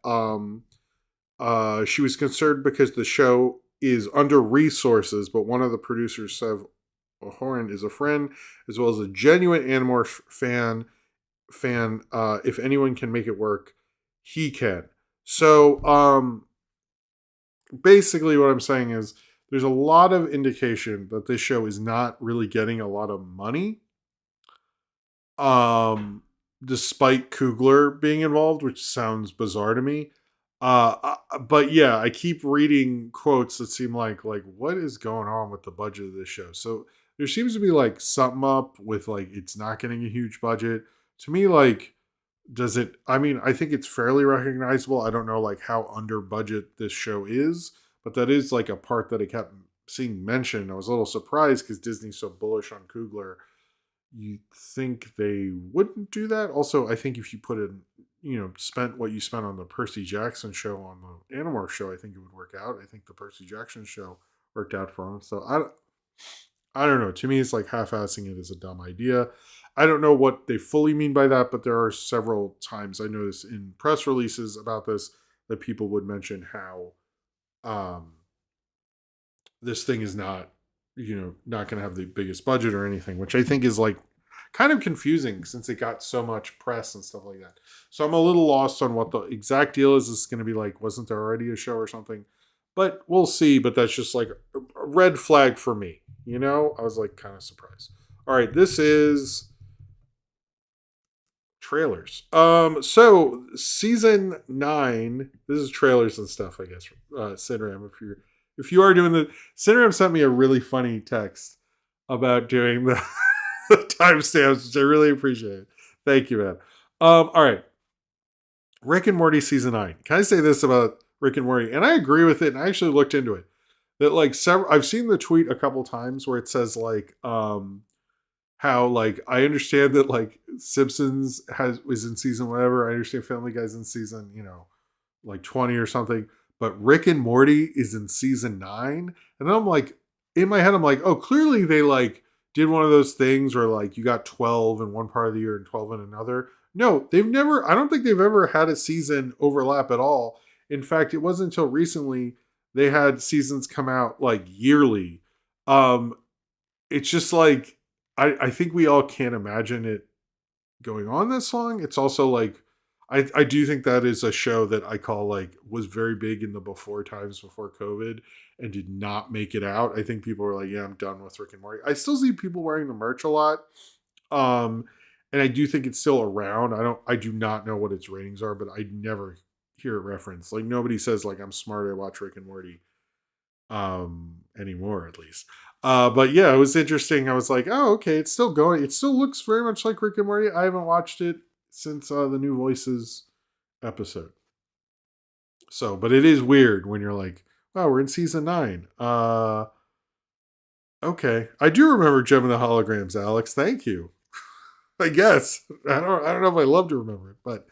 she was concerned because the show is under resources, but one of the producers, Sev Horan, is a friend as well as a genuine Animorph fan. If anyone can make it work, he can. So basically what I'm saying is there's a lot of indication that this show is not really getting a lot of money. Despite Kugler being involved, which sounds bizarre to me. But yeah, I keep reading quotes that seem like what is going on with the budget of this show? So there seems to be like something up with like it's not getting a huge budget. To me, like, does it? I mean, I think it's fairly recognizable. I don't know like how under budget this show is, but that is like a part that I kept seeing mentioned. I was a little surprised because Disney's so bullish on Kugler. You think they wouldn't do that? Also, I think if you put in, spent what you spent on the Percy Jackson show on the Animorphs show, I think it would work out. I think the Percy Jackson show worked out for him. So I don't know. To me, it's like half-assing it is a dumb idea. I don't know what they fully mean by that, but there are several times I noticed in press releases about this that people would mention how this thing is not not going to have the biggest budget or anything, which I think is like kind of confusing since it got so much press and stuff like that. So I'm a little lost on what the exact deal is. This is going to be like, wasn't there already a show or something? But we'll see. But that's just like a red flag for me. I was like kind of surprised. All right, this is trailers. So season 9, this is trailers and stuff, I guess. Sidram, if you are doing the Sidram sent me a really funny text about doing the timestamps, which I really appreciate. Thank you, man. All right. Rick and Morty season 9. Can I say this about Rick and Morty? And I agree with it, and I actually looked into it. That like I've seen the tweet a couple times where it says like how like I understand that like Simpsons was in season whatever. I understand Family Guy's in season, like 20 or something. But Rick and Morty is in season 9. And then I'm like, in my head, I'm like, oh, clearly they like did one of those things where like you got 12 in one part of the year and 12 in another. No, I don't think they've ever had a season overlap at all. In fact, it wasn't until recently they had seasons come out like yearly. It's just like, I think we all can't imagine it going on this long. It's also like, I do think that is a show that I call like was very big in the before times before COVID and did not make it out. I think people were like, yeah, I'm done with Rick and Morty. I still see people wearing the merch a lot. And I do think it's still around. I do not know what its ratings are, but I never hear it referenced. Like nobody says like I'm smart, I watch Rick and Morty anymore at least. But yeah, it was interesting. I was like, oh, okay, it's still going. It still looks very much like Rick and Morty. I haven't watched it since the New Voices episode. So, but it is weird when you're like, wow, we're in season 9. Okay. I do remember Gem and the Holograms, Alex. Thank you. I guess. I don't know if I love to remember it, but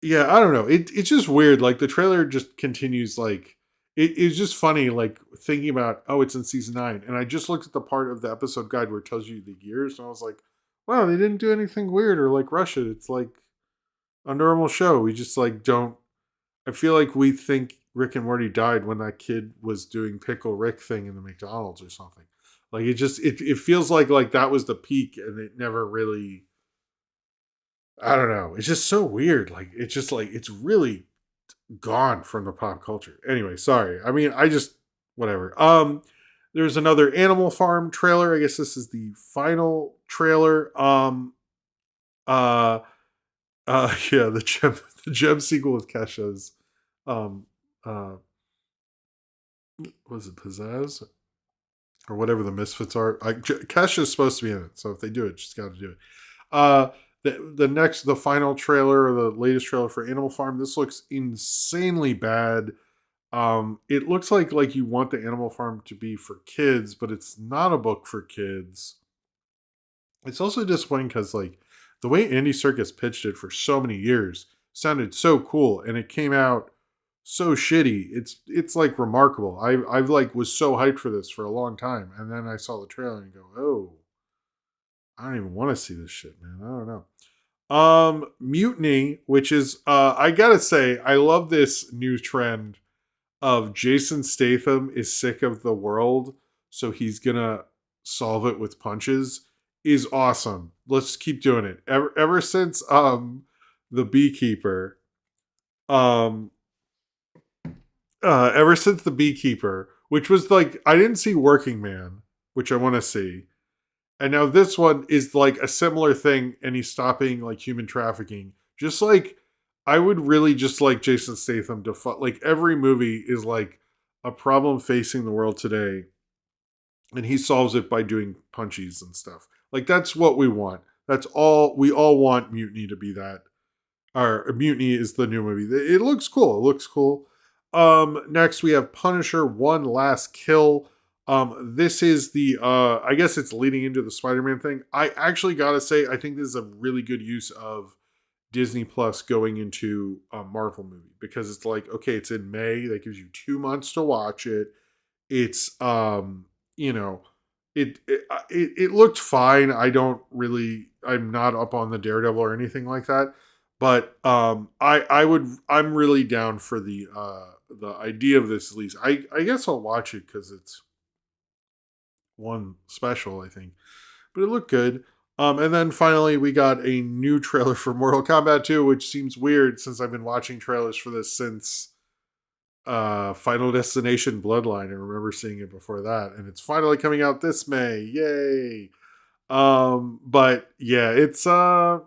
yeah, I don't know. It's just weird. Like the trailer just continues like it's just funny, like thinking about, oh, it's in season 9. And I just looked at the part of the episode guide where it tells you the years, and I was like, wow, they didn't do anything weird or like rush it. It's like a normal show. We just like don't. I feel like we think Rick and Morty died when that kid was doing Pickle Rick thing in the McDonald's or something. Like it feels like that was the peak, and it never really. I don't know. It's just so weird. Like it's just like it's really gone from the pop culture. Anyway, sorry. I mean, I just whatever. There's another Animal Farm trailer. I guess this is the final trailer. Yeah, the gem sequel with Kesha's was it Pizzazz or whatever the Misfits are. Kesha's supposed to be in it, so if they do it, just got to do it. The final trailer or the latest trailer for Animal Farm, this looks insanely bad. It looks like you want the Animal Farm to be for kids, but it's not a book for kids. It's also disappointing because like the way Andy Serkis pitched it for so many years sounded so cool, and it came out so shitty. It's like remarkable. I've like was so hyped for this for a long time, and then I saw the trailer and go, oh, I don't even want to see this shit, man. I don't know. Mutiny, which is I gotta say, I love this new trend of Jason Statham is sick of the world, so he's gonna solve it with punches, is awesome. Let's keep doing it. Ever since the Beekeeper, um ever since the Beekeeper, which was like I didn't see Working Man, which I want to see. And now this one is like a similar thing, and he's stopping like human trafficking. Just like I would really just like Jason Statham to like every movie is like a problem facing the world today, and he solves it by doing punchies and stuff. Like that's what we want. That's all we all want. Mutiny to be that. Or Mutiny is the new movie. It looks cool. It looks cool. Next we have Punisher: One Last Kill. This is the I guess it's leading into the Spider-Man thing. I actually gotta say, I think this is a really good use of Disney Plus going into a Marvel movie, because it's like, okay, it's in May. That gives you 2 months to watch it. It's you know, it looked fine. I'm not up on the Daredevil or anything like that. But I'm really down for the idea of this at least. I guess I'll watch it because it's one special, I think. But it looked good. And then finally, we got a new trailer for Mortal Kombat 2, which seems weird since I've been watching trailers for this since Final Destination Bloodline. I remember seeing it before that, and it's finally coming out this May. Yay! But yeah, it's I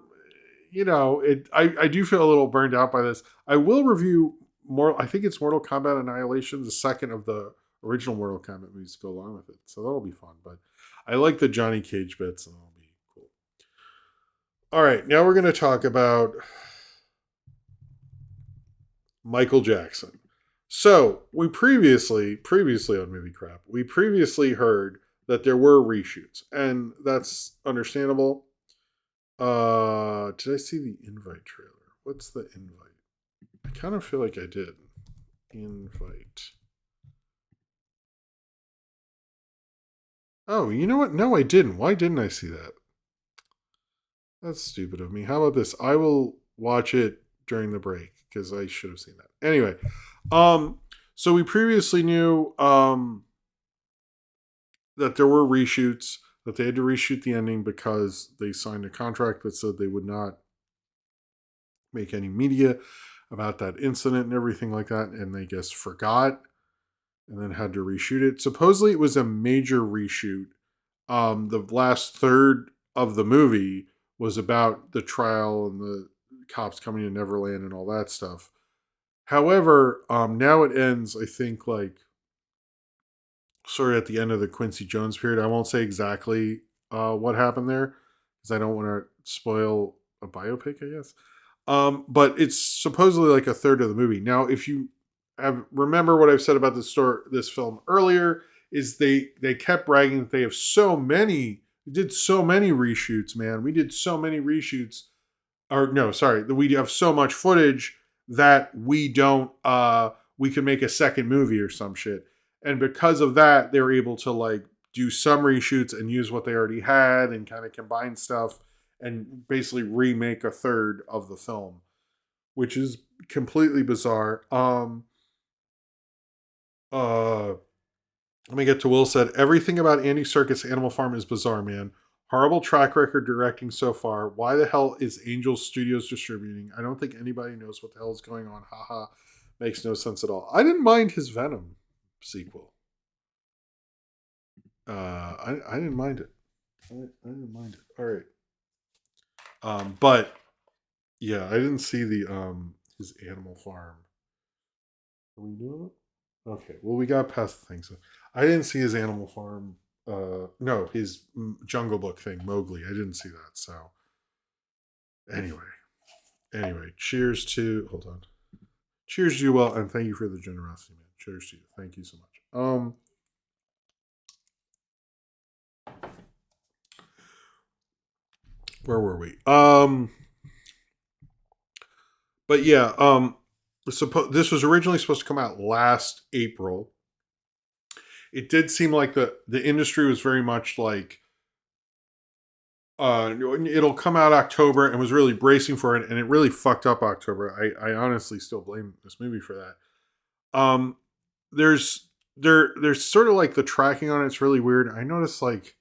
do feel a little burned out by this. I will review more. I think it's Mortal Kombat Annihilation, the second of the original Mortal Kombat movies to go along with it. So that'll be fun. But I like the Johnny Cage bits, and that'll be cool. All right, now we're going to talk about Michael Jackson. So we previously on Movie Crap, we previously heard that there were reshoots, and that's understandable. Did I see the invite trailer? What's the invite? I kind of feel like I did. Invite. Oh, you know what? No, I didn't. Why didn't I see that? That's stupid of me. How about this? I will watch it during the break because I should have seen that. Anyway, so we previously knew that there were reshoots, that they had to reshoot the ending because they signed a contract that said they would not make any media about that incident and everything like that, and they just forgot and then had to reshoot it. Supposedly it was a major reshoot. The last third of the movie was about the trial and the cops coming to Neverland and all that stuff. However, now it ends, I think, like sort of at the end of the Quincy Jones period. I won't say exactly what happened there because I don't want to spoil a biopic, I guess. But it's supposedly like a third of the movie. Now, if you remember what I've said about this film earlier, is they kept bragging that they have so many, we did so many reshoots, man. We did so many reshoots, or no, sorry, we have so much footage that we don't, we can make a second movie or some shit. And because of that, they were able to like do some reshoots and use what they already had and kind of combine stuff and basically remake a third of the film, which is completely bizarre. Let me get to Will said, everything about Andy Serkis' Animal Farm is bizarre, man. Horrible track record directing so far. Why the hell is Angel Studios distributing? I don't think anybody knows what the hell is going on. Haha. Makes no sense at all. I didn't mind his Venom sequel. I didn't mind it. I didn't mind it. All right. But yeah, I didn't see the his Animal Farm. Are we doing it? Okay. Well, we got past the thing. So I didn't see his Animal Farm. No, his Jungle Book thing, Mowgli. I didn't see that. So anyway, cheers to. Hold on. Cheers to you, well, and thank you for the generosity, man. Cheers to you. Thank you so much. Where were we? But yeah, this was originally supposed to come out last April. It did seem like the industry was very much like it'll come out October and was really bracing for it, and it really fucked up October. I honestly still blame this movie for that. There's there's sort of like the tracking on it's really weird. I noticed like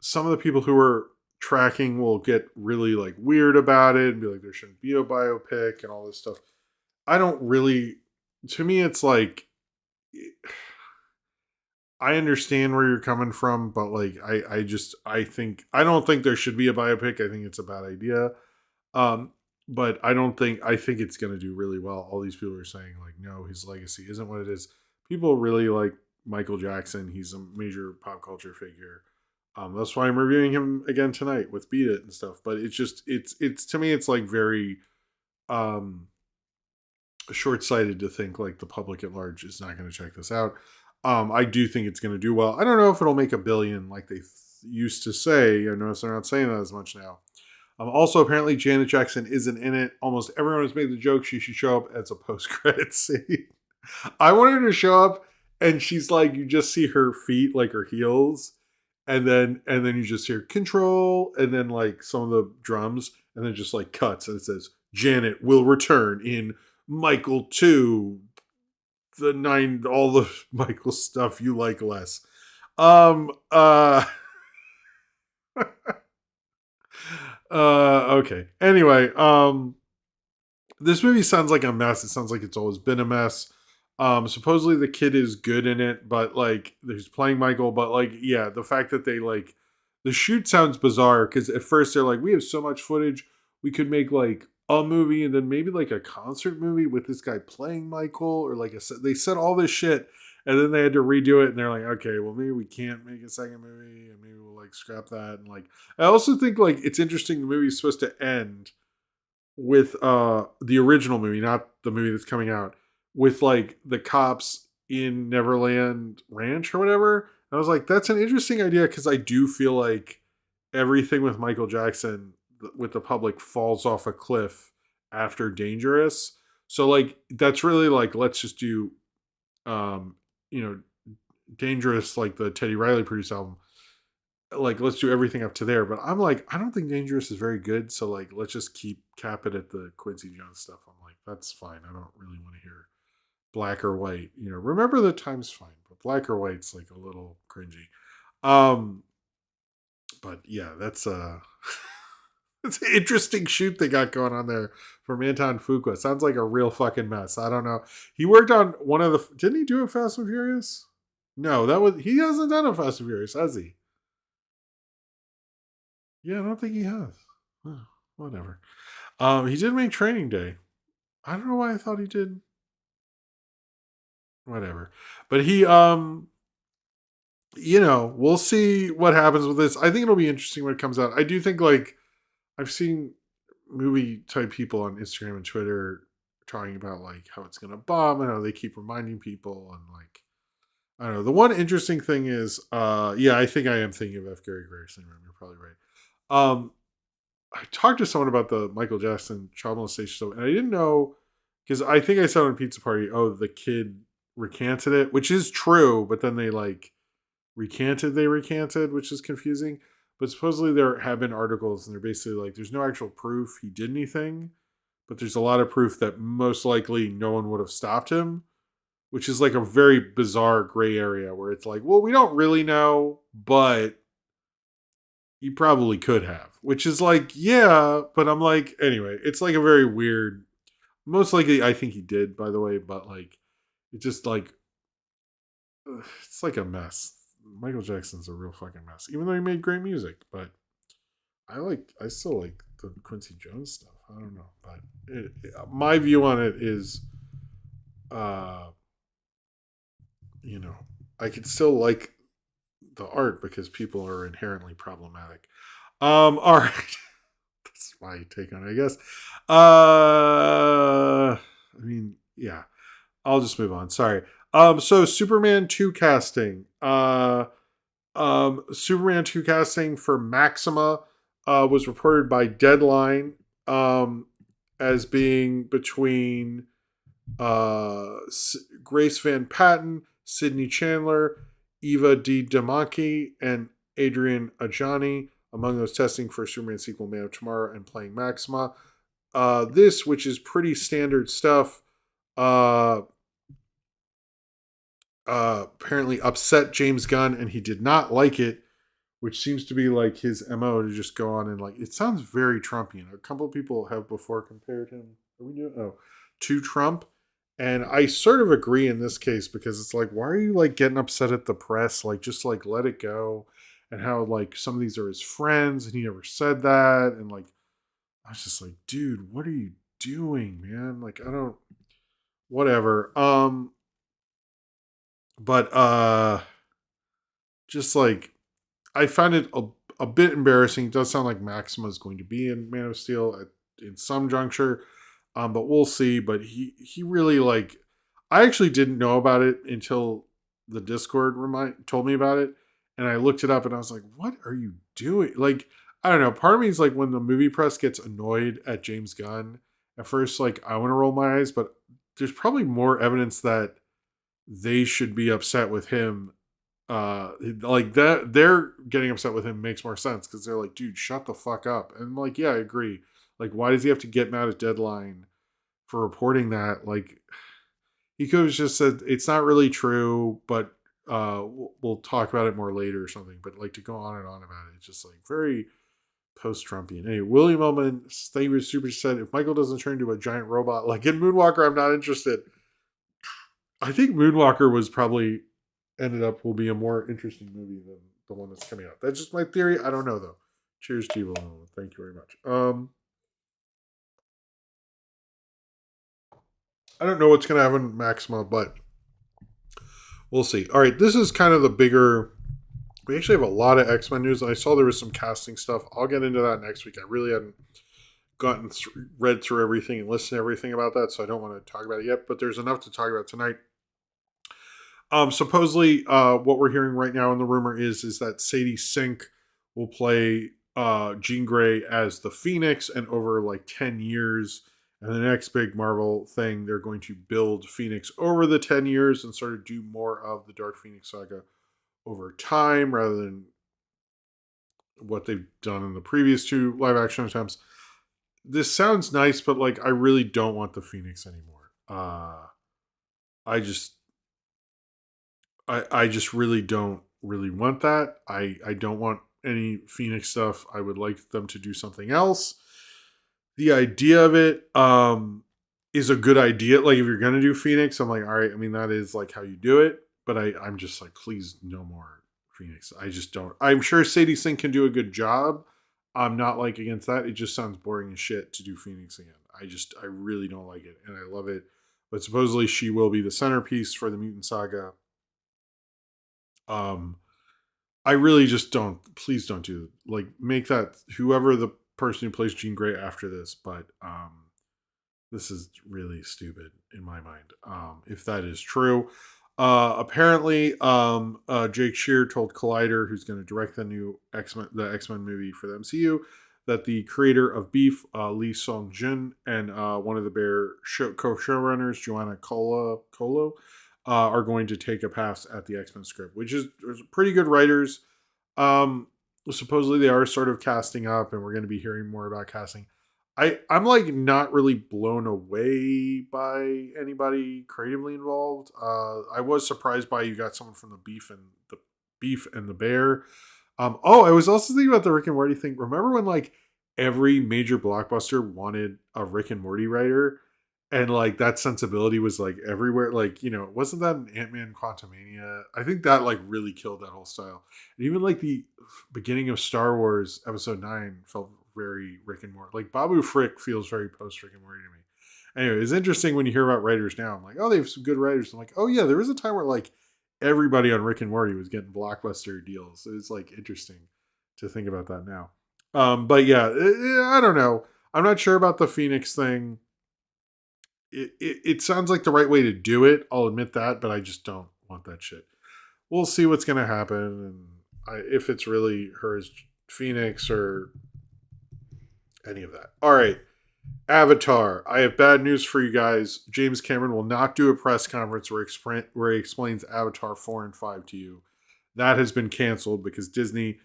some of the people who are tracking will get really like weird about it and be like there shouldn't be a biopic and all this stuff. I don't really, to me it's like I understand where you're coming from, but like I don't think there should be a biopic. I think it's a bad idea. Um, but I think it's gonna do really well. All these people are saying like, no, his legacy isn't what it is. People really like Michael Jackson. He's a major pop culture figure. That's why I'm reviewing him again tonight with Beat It and stuff. But it's to me it's like very um short sighted to think like the public at large is not going to check this out. I do think it's going to do well. I don't know if it'll make a billion like they used to say. I notice they're not saying that as much now. Also, apparently, Janet Jackson isn't in it. Almost everyone has made the joke she should show up as a post-credit scene. I want her to show up, and she's like, you just see her feet, like her heels, and then you just hear control, and then like some of the drums, and then just like cuts, and it says Janet will return in Michael 2, the 9, all the Michael stuff you like less. Um uh okay. Anyway, this movie sounds like a mess. It sounds like it's always been a mess. Supposedly the kid is good in it, but like he's playing Michael, but like yeah, the fact that they like the shoot sounds bizarre because at first they're like, we have so much footage, we could make like a movie and then maybe like a concert movie with this guy playing Michael or like they said all this shit and then they had to redo it and they're like, okay, well maybe we can't make a second movie and maybe we'll like scrap that and like I also think like it's interesting the movie is supposed to end with the original movie, not the movie that's coming out, with like the cops in Neverland Ranch or whatever. And I was like, that's an interesting idea because I do feel like everything with Michael Jackson with the public falls off a cliff after Dangerous. So like that's really like let's just do um you know Dangerous like the Teddy Riley produced album, like let's do everything up to there. But I'm like, I don't think Dangerous is very good. So like, let's just cap it at the Quincy Jones stuff. I'm like, that's fine. I don't really want to hear black or white. Remember the Time's fine, but black or white's like a little cringy. Um, but yeah, that's it's an interesting shoot they got going on there for Anton Fuqua. Sounds like a real fucking mess. I don't know. He worked on one of the. Didn't he do a Fast and Furious? No, he hasn't done a Fast and Furious, has he? Yeah, I don't think he has. Whatever. He did make Training Day. I don't know why I thought he did. Whatever. But we'll see what happens with this. I think it'll be interesting when it comes out. I do think like I've seen movie type people on Instagram and Twitter talking about like how it's gonna bomb and how they keep reminding people and like I don't know. The one interesting thing is yeah, I think I am thinking of F. Gary Gray syndrome. You're probably right. Um I talked to someone about the Michael Jackson child molestation stuff, and I didn't know because I think I said on a pizza party, oh, the kid recanted it, which is true, but then they like they recanted, which is confusing. But supposedly there have been articles, and they're basically like, there's no actual proof he did anything, but there's a lot of proof that most likely no one would have stopped him, which is like a very bizarre gray area where it's like, well, we don't really know, but you probably could have, which is like, yeah, but I'm like, anyway, it's like a very weird, most likely I think he did, by the way, but like, it just like, it's like a mess. Michael Jackson's a real fucking mess, even though he made great music, but I still like the Quincy Jones stuff. I don't know, but my view on it is, uh, I could still like the art because people are inherently problematic. All right. That's my take on it, I guess. I mean, Yeah. I'll just move on. Sorry. So Superman 2 casting. Superman 2 casting for Maxima was reported by Deadline as being between Grace Van Patten, Sydney Chandler, Eva D. Damaki, and Adrian Ajani among those testing for Superman sequel Man of Tomorrow and playing Maxima. This, which is pretty standard stuff, uh, apparently upset James Gunn, and he did not like it, which seems to be like his MO to just go on and like it sounds very Trumpian. A couple of people have before compared him. Are we doing to Trump? And I sort of agree in this case because it's like, why are you like getting upset at the press? Like, just like let it go. And how like some of these are his friends, and he never said that. And like, I was just like, dude, what are you doing, man? Like, I don't, whatever. But just like I find it a bit embarrassing. It does sound like Maxima is going to be in Man of Steel in some juncture, but we'll see. But he really like. I actually didn't know about it until the Discord told me about it, and I looked it up, and I was like, "What are you doing?" Like, I don't know. Part of me is like when the movie press gets annoyed at James Gunn. At first, like I want to roll my eyes, but there's probably more evidence that they should be upset with him. Like that they're getting upset with him makes more sense because they're like, dude, shut the fuck up. And I'm like, yeah, I agree. Like, why does he have to get mad at Deadline for reporting that? Like, he could have just said it's not really true, but we'll talk about it more later or something. But like to go on and on about it, it's just like very post-Trumpian. Anyway, William Ullman, thank you for super said, if Michael doesn't turn into a giant robot like in Moonwalker, I'm not interested. I think Moonwalker was probably ended up will be a more interesting movie than the one that's coming out. That's just my theory. I don't know though. Cheers to you, William. Thank you very much. I don't know what's gonna happen with Maxima, but we'll see. All right, this is kind of the bigger. We actually have a lot of X Men news. I saw there was some casting stuff. I'll get into that next week. I really hadn't read through everything and listened to everything about that, so I don't want to talk about it yet. But there's enough to talk about tonight. Supposedly, what we're hearing right now in the rumor is that Sadie Sink will play Jean Grey as the Phoenix, and over like 10 years, and the next big Marvel thing, they're going to build Phoenix over the 10 years and sort of do more of the Dark Phoenix saga over time rather than what they've done in the previous two live action attempts. This sounds nice, but like I really don't want the Phoenix anymore. I just I just really don't really want that. I don't want any Phoenix stuff. I would like them to do something else. The idea of it is a good idea. Like if you're gonna do Phoenix, I'm like, all right, I mean that is like how you do it. But I'm just like, please no more Phoenix. I just don't. I'm sure Sadie Sink can do a good job. I'm not like against that. It just sounds boring as shit to do Phoenix again. I really don't like it. And I love it. But supposedly she will be the centerpiece for the Mutant Saga. Um, I really just don't. Please don't do like make that whoever the person who plays Jean Grey after this. But this is really stupid in my mind. If that is true, apparently, Jake Shear told Collider, who's going to direct the X Men movie for the MCU, that the creator of Beef, Lee Song Jin, and one of the Bear co-showrunners, Joanna Colo, are going to take a pass at the X Men script, which is pretty good writers. Supposedly they are sort of casting up, and we're going to be hearing more about casting. I'm like not really blown away by anybody creatively involved. I was surprised by you got someone from the Beef and the Bear. I was also thinking about the Rick and Morty thing. Remember when like every major blockbuster wanted a Rick and Morty writer, and like that sensibility was like everywhere. Like wasn't that an Ant-Man Quantumania? I think that like really killed that whole style. And even like the beginning of Star Wars Episode 9 felt very Rick and Morty. Like Babu Frick feels very post Rick and Morty to me. Anyway, it's interesting when you hear about writers now. I'm like, oh, they have some good writers. I'm like, oh yeah, there was a time where like everybody on Rick and Morty was getting blockbuster deals. It's like interesting to think about that now. But yeah, I don't know. I'm not sure about the Phoenix thing. it sounds like the right way to do it. I'll admit that, but I just don't want that shit. We'll see what's gonna happen, and if it's really her as Phoenix or any of that. All right, Avatar. I have bad news for you guys. James Cameron will not do a press conference where he explains Avatar 4 and 5 to you. That has been canceled because Disney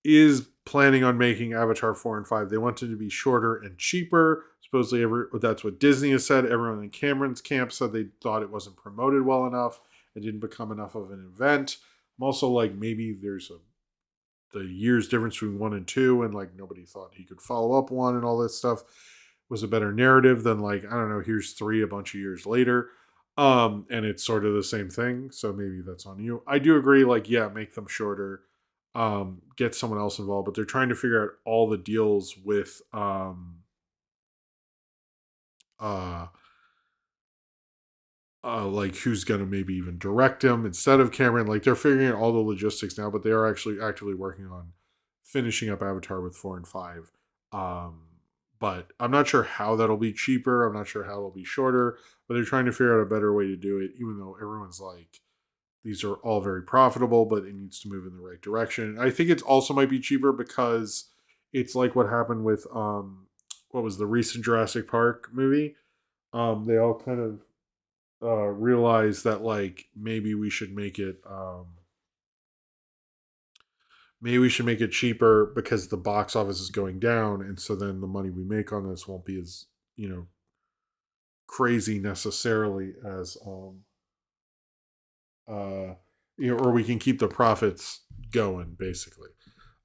is planning on making Avatar 4 and 5. They want it to be shorter and cheaper. Supposedly, that's what Disney has said. Everyone in Cameron's camp said they thought it wasn't promoted well enough. It didn't become enough of an event. I'm also like, maybe there's the years difference between 1 and 2, and like nobody thought he could follow up 1 and all this stuff was a better narrative than like, I don't know, here's 3 a bunch of years later. And it's sort of the same thing. So maybe that's on you. I do agree, like, yeah, make them shorter. Get someone else involved, but they're trying to figure out all the deals with like who's gonna maybe even direct him instead of Cameron. Like they're figuring out all the logistics now, but they are actually actively working on finishing up Avatar with 4 and 5. But I'm not sure how that'll be cheaper. I'm not sure how it'll be shorter, but they're trying to figure out a better way to do it, even though everyone's like, these are all very profitable, but it needs to move in the right direction. I think it also might be cheaper because it's like what happened with what was the recent Jurassic Park movie. They all kind of realized that like maybe we should make it cheaper because the box office is going down, and so then the money we make on this won't be as crazy necessarily as or we can keep the profits going basically,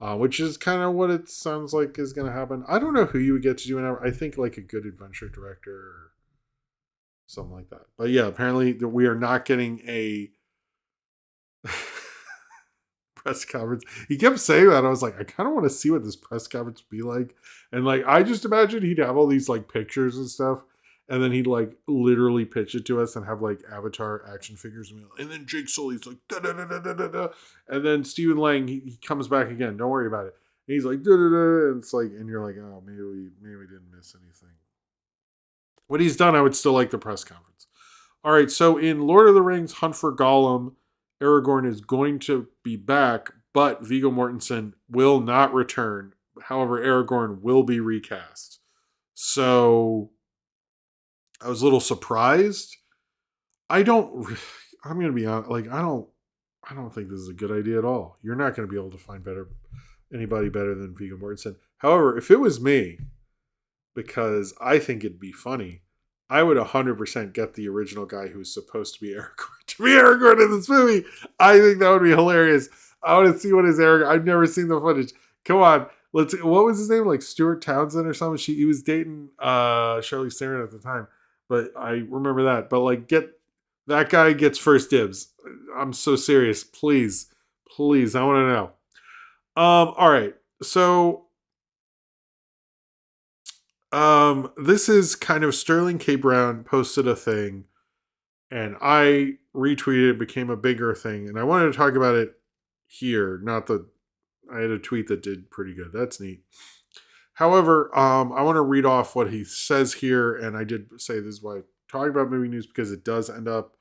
which is kind of what it sounds like is going to happen. I don't know who you would get to do it. I think like a good adventure director or something like that. But yeah, apparently we are not getting a press conference. He kept saying that. I was like, I kind of want to see what this press conference would be like. And like, I just imagine he'd have all these like pictures and stuff. And then he'd like literally pitch it to us and have like Avatar action figures. And then Jake Sully's like, da da da da da da da. And then Stephen Lang, he comes back again. Don't worry about it. And he's like, da da da. And it's like, and you're like, oh, maybe we didn't miss anything. What he's done, I would still like the press conference. All right. So in Lord of the Rings, Hunt for Gollum, Aragorn is going to be back, but Viggo Mortensen will not return. However, Aragorn will be recast. So I was a little surprised. I'm going to be honest, like I don't think this is a good idea at all. You're not going to be able to find anybody better than Viggo Mortensen. However, if it was me, because I think it'd be funny, I would 100% get the original guy who was supposed to be Aragorn in this movie. I think that would be hilarious. I want to see what his Aragorn. I've never seen the footage. Come on, what was his name? Like Stuart Townsend or something. He was dating Charlize Theron at the time, but I remember that. But like, that guy gets first dibs. I'm so serious. Please, I want to know. All right, so. This is kind of Sterling K. Brown posted a thing and I retweeted it, became a bigger thing, and I wanted to talk about it here. I had a tweet that did pretty good. That's neat. However, I want to read off what he says here, and I did say this is why I talk about movie news because it does end up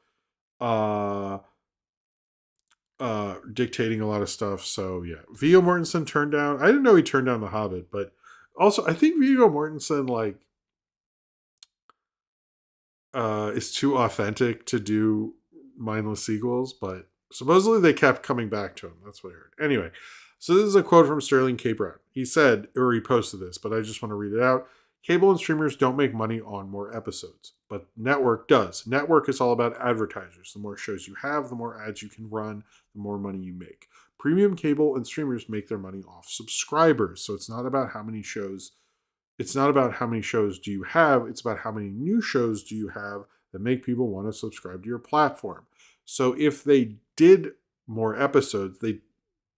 dictating a lot of stuff. So yeah, Viggo Mortensen turned down. I didn't know he turned down The Hobbit, but also I think Viggo Mortensen like is too authentic to do mindless sequels, but supposedly they kept coming back to him. That's what I heard. Anyway, so this is a quote from Sterling K. Brown. He said, or he posted this, but I just want to read it out. Cable and streamers don't make money on more episodes, but network does. Network is all about advertisers. The more shows you have, the more ads you can run, the more money you make. Premium cable and streamers make their money off subscribers. So it's not about how many shows. It's not about how many shows do you have. It's about how many new shows do you have that make people want to subscribe to your platform. So if they did more episodes, they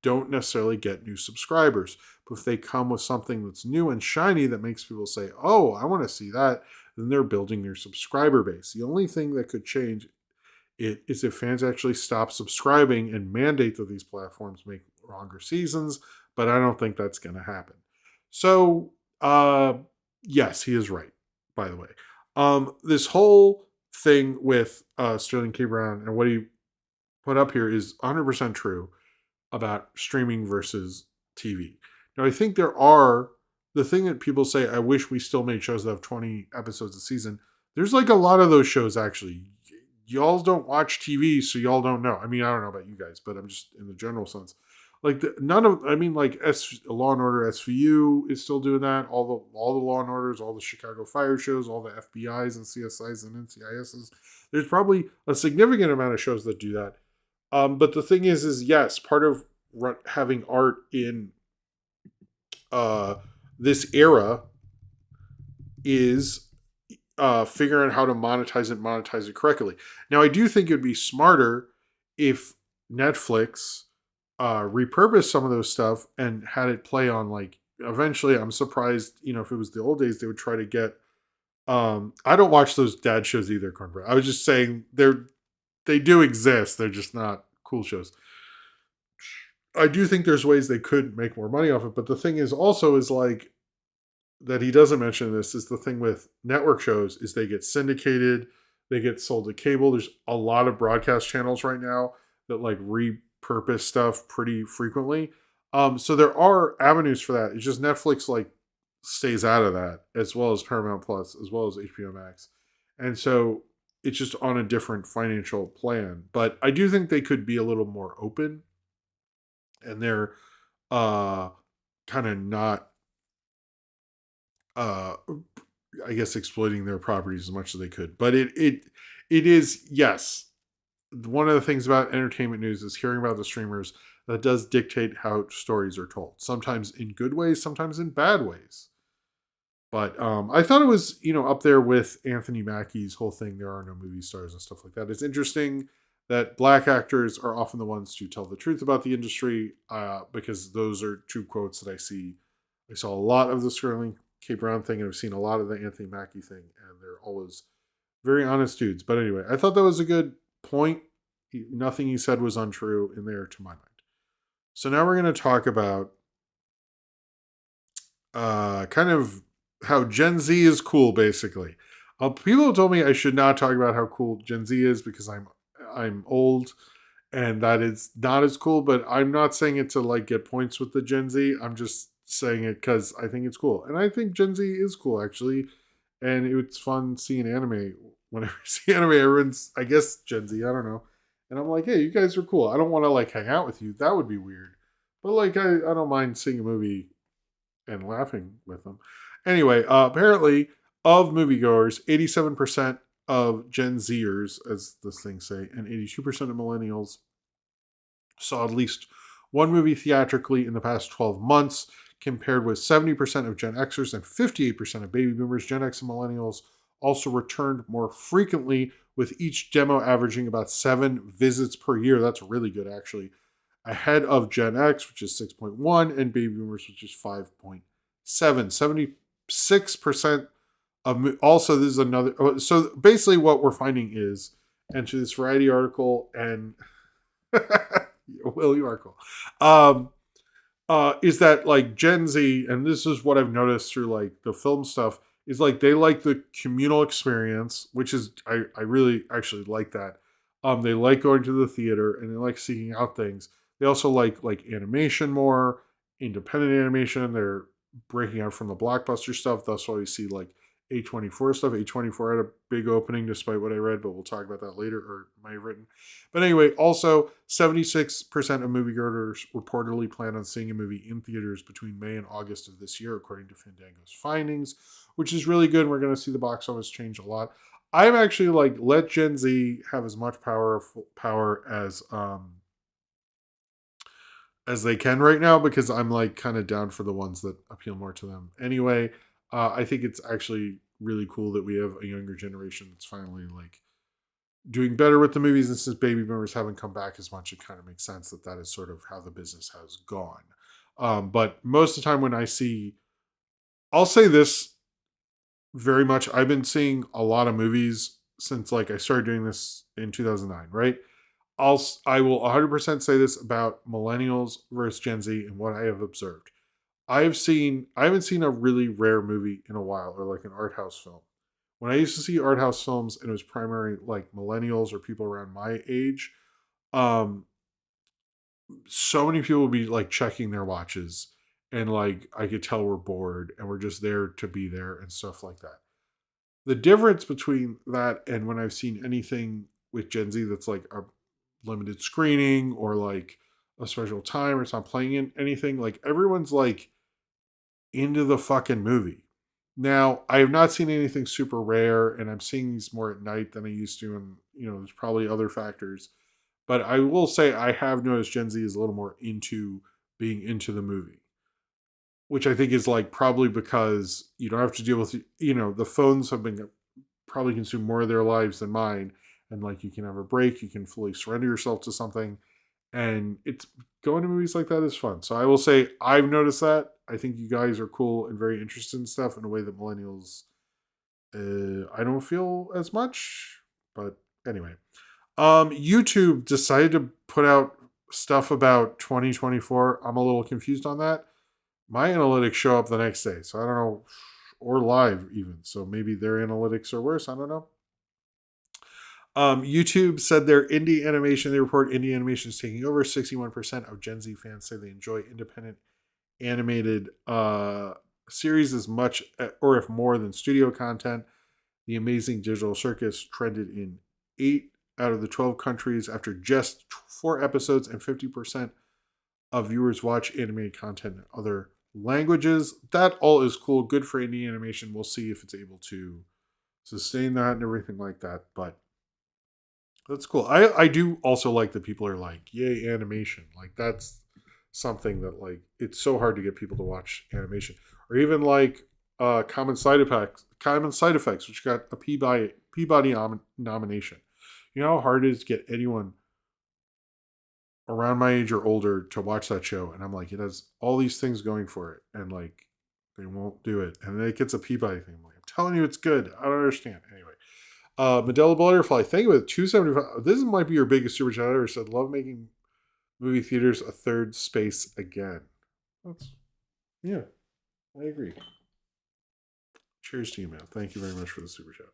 don't necessarily get new subscribers. But if they come with something that's new and shiny that makes people say, oh, I want to see that, then they're building their subscriber base. The only thing that could change it is if fans actually stop subscribing and mandate that these platforms make longer seasons, but I don't think that's going to happen. So, yes, he is right, by the way. This whole thing with Sterling K. Brown and what he put up here is 100% true about streaming versus TV. Now, I think there are the thing that people say, I wish we still made shows that have 20 episodes a season. There's like a lot of those shows actually. Y'all don't watch TV, so y'all don't know. I mean, I don't know about you guys, but I'm just in the general sense. Like none of, I mean, like Law and Order SVU is still doing that. All the Law and Orders, all the Chicago Fire shows, all the FBI's and CSI's and NCIS's. There's probably a significant amount of shows that do that. But the thing is yes, part of having art in this era is figuring out how to monetize it correctly. Now, I do think it'd be smarter if Netflix repurposed some of those stuff and had it play on, like, eventually. I'm surprised, if it was the old days, they would try to get. I don't watch those dad shows either, Cornbread. I was just saying they do exist. They're just not cool shows. I do think there's ways they could make more money off it, but the thing is also is like that he doesn't mention this is the thing with network shows is they get syndicated, they get sold to cable. There's a lot of broadcast channels right now that like repurpose stuff pretty frequently. So there are avenues for that. It's just Netflix like stays out of that, as well as Paramount Plus, as well as HBO Max. And so it's just on a different financial plan. But I do think they could be a little more open, and they're kind of not I guess exploiting their properties as much as they could. But it is, yes, one of the things about entertainment news is hearing about the streamers that does dictate how stories are told. Sometimes in good ways, sometimes in bad ways. But I thought it was, up there with Anthony Mackie's whole thing, there are no movie stars and stuff like that. It's interesting that black actors are often the ones to tell the truth about the industry, because those are two quotes that I see. I saw a lot of the Sterling K. Brown thing, and I've seen a lot of the Anthony Mackie thing, and they're always very honest dudes. But anyway, I thought that was a good point. Nothing he said was untrue in there to my mind. So now we're going to talk about kind of how Gen Z is cool, basically. People have told me I should not talk about how cool Gen Z is because I'm old and that it's not as cool, but I'm not saying it to like get points with the Gen Z. I'm just saying it because I think it's cool. And I think Gen Z is cool, actually. And it's fun seeing anime. Whenever I see anime, everyone's, I guess, Gen Z, I don't know. And I'm like, hey, you guys are cool. I don't want to like hang out with you. That would be weird. But like, I don't mind seeing a movie and laughing with them. Anyway, apparently, of moviegoers, 87% of Gen Zers, as this thing say, and 82% of millennials saw at least one movie theatrically in the past 12 months, compared with 70% of Gen Xers and 58% of baby boomers. Gen X and millennials also returned more frequently, with each demo averaging about 7 visits per year. That's really good, actually. Ahead of Gen X, which is 6.1, and baby boomers, which is 5.7. 76% of, also this is another, so basically what we're finding is, and to this Variety article, and Will, you are cool, is that like Gen Z, and this is what I've noticed through like the film stuff, is like they like the communal experience, which is I really actually like that. They like going to the theater and they like seeking out things. They also like animation more, independent animation. They're breaking out from the blockbuster stuff. That's why we see like A24 stuff. A24 had a big opening despite what I read, but we'll talk about that later, or might have written. But anyway, also 76% of moviegoers reportedly plan on seeing a movie in theaters between May and August of this year, according to Fandango's findings, which is really good. We're going to see the box office change a lot. I'm actually like, let Gen Z have as much power as they can right now, because I'm like kind of down for the ones that appeal more to them. Anyway, I think it's actually really cool that we have a younger generation that's finally like doing better with the movies. And since baby boomers haven't come back as much, it kind of makes sense that that is sort of how the business has gone. But most of the time when I see, I'll say this very much, I've been seeing a lot of movies since like I started doing this in 2009, right? I will 100% say this about millennials versus Gen Z and what I have observed. I haven't seen a really rare movie in a while, or like an art house film, When I used to see art house films and it was primarily like millennials or people around my age, um, so many people would be like checking their watches and like I could tell we're bored and we're just there to be there and stuff like that. The difference between that and when I've seen anything with Gen Z that's like a limited screening or like a special time or it's not playing in anything, like everyone's like into the fucking movie. Now, I have not seen anything super rare, and I'm seeing these more at night than I used to, and there's probably other factors. But I will say I have noticed Gen Z is a little more into being into the movie, which I think is like probably because you don't have to deal with the phones have been probably consume more of their lives than mine, and like you can have a break, you can fully surrender yourself to something, and it's going to movies like that is fun. So I will say I've noticed that. I think you guys are cool and very interested in stuff in a way that millennials I don't feel as much. But anyway, YouTube decided to put out stuff about 2024. I'm a little confused on that. My analytics show up the next day, so I don't know, or live even. So maybe their analytics are worse. I don't know. YouTube said their indie animation, they report indie animation is taking over. 61% of Gen Z fans say they enjoy independent animated series as much or if more than studio content. The Amazing Digital Circus trended in 8 out of the 12 countries after just 4 episodes, and 50% of viewers watch animated content in other languages. That all is cool. Good for indie animation. We'll see if it's able to sustain that and everything like that. But that's cool. I do also like that people are like, yay, animation. Like that's something that like it's so hard to get people to watch animation. Or even like Common Side Effects, which got a Peabody nomination. You know how hard it is to get anyone around my age or older to watch that show, and I'm like, it has all these things going for it, and like they won't do it, and then it gets a Peabody thing. I'm like, I'm telling you, it's good. I don't understand. Anyway, Medela Butterfly, thank you with 275. This might be your biggest super chat ever. Said, love making movie theaters a third space again. That's yeah, I agree. Cheers to you, man. Thank you very much for the super chat.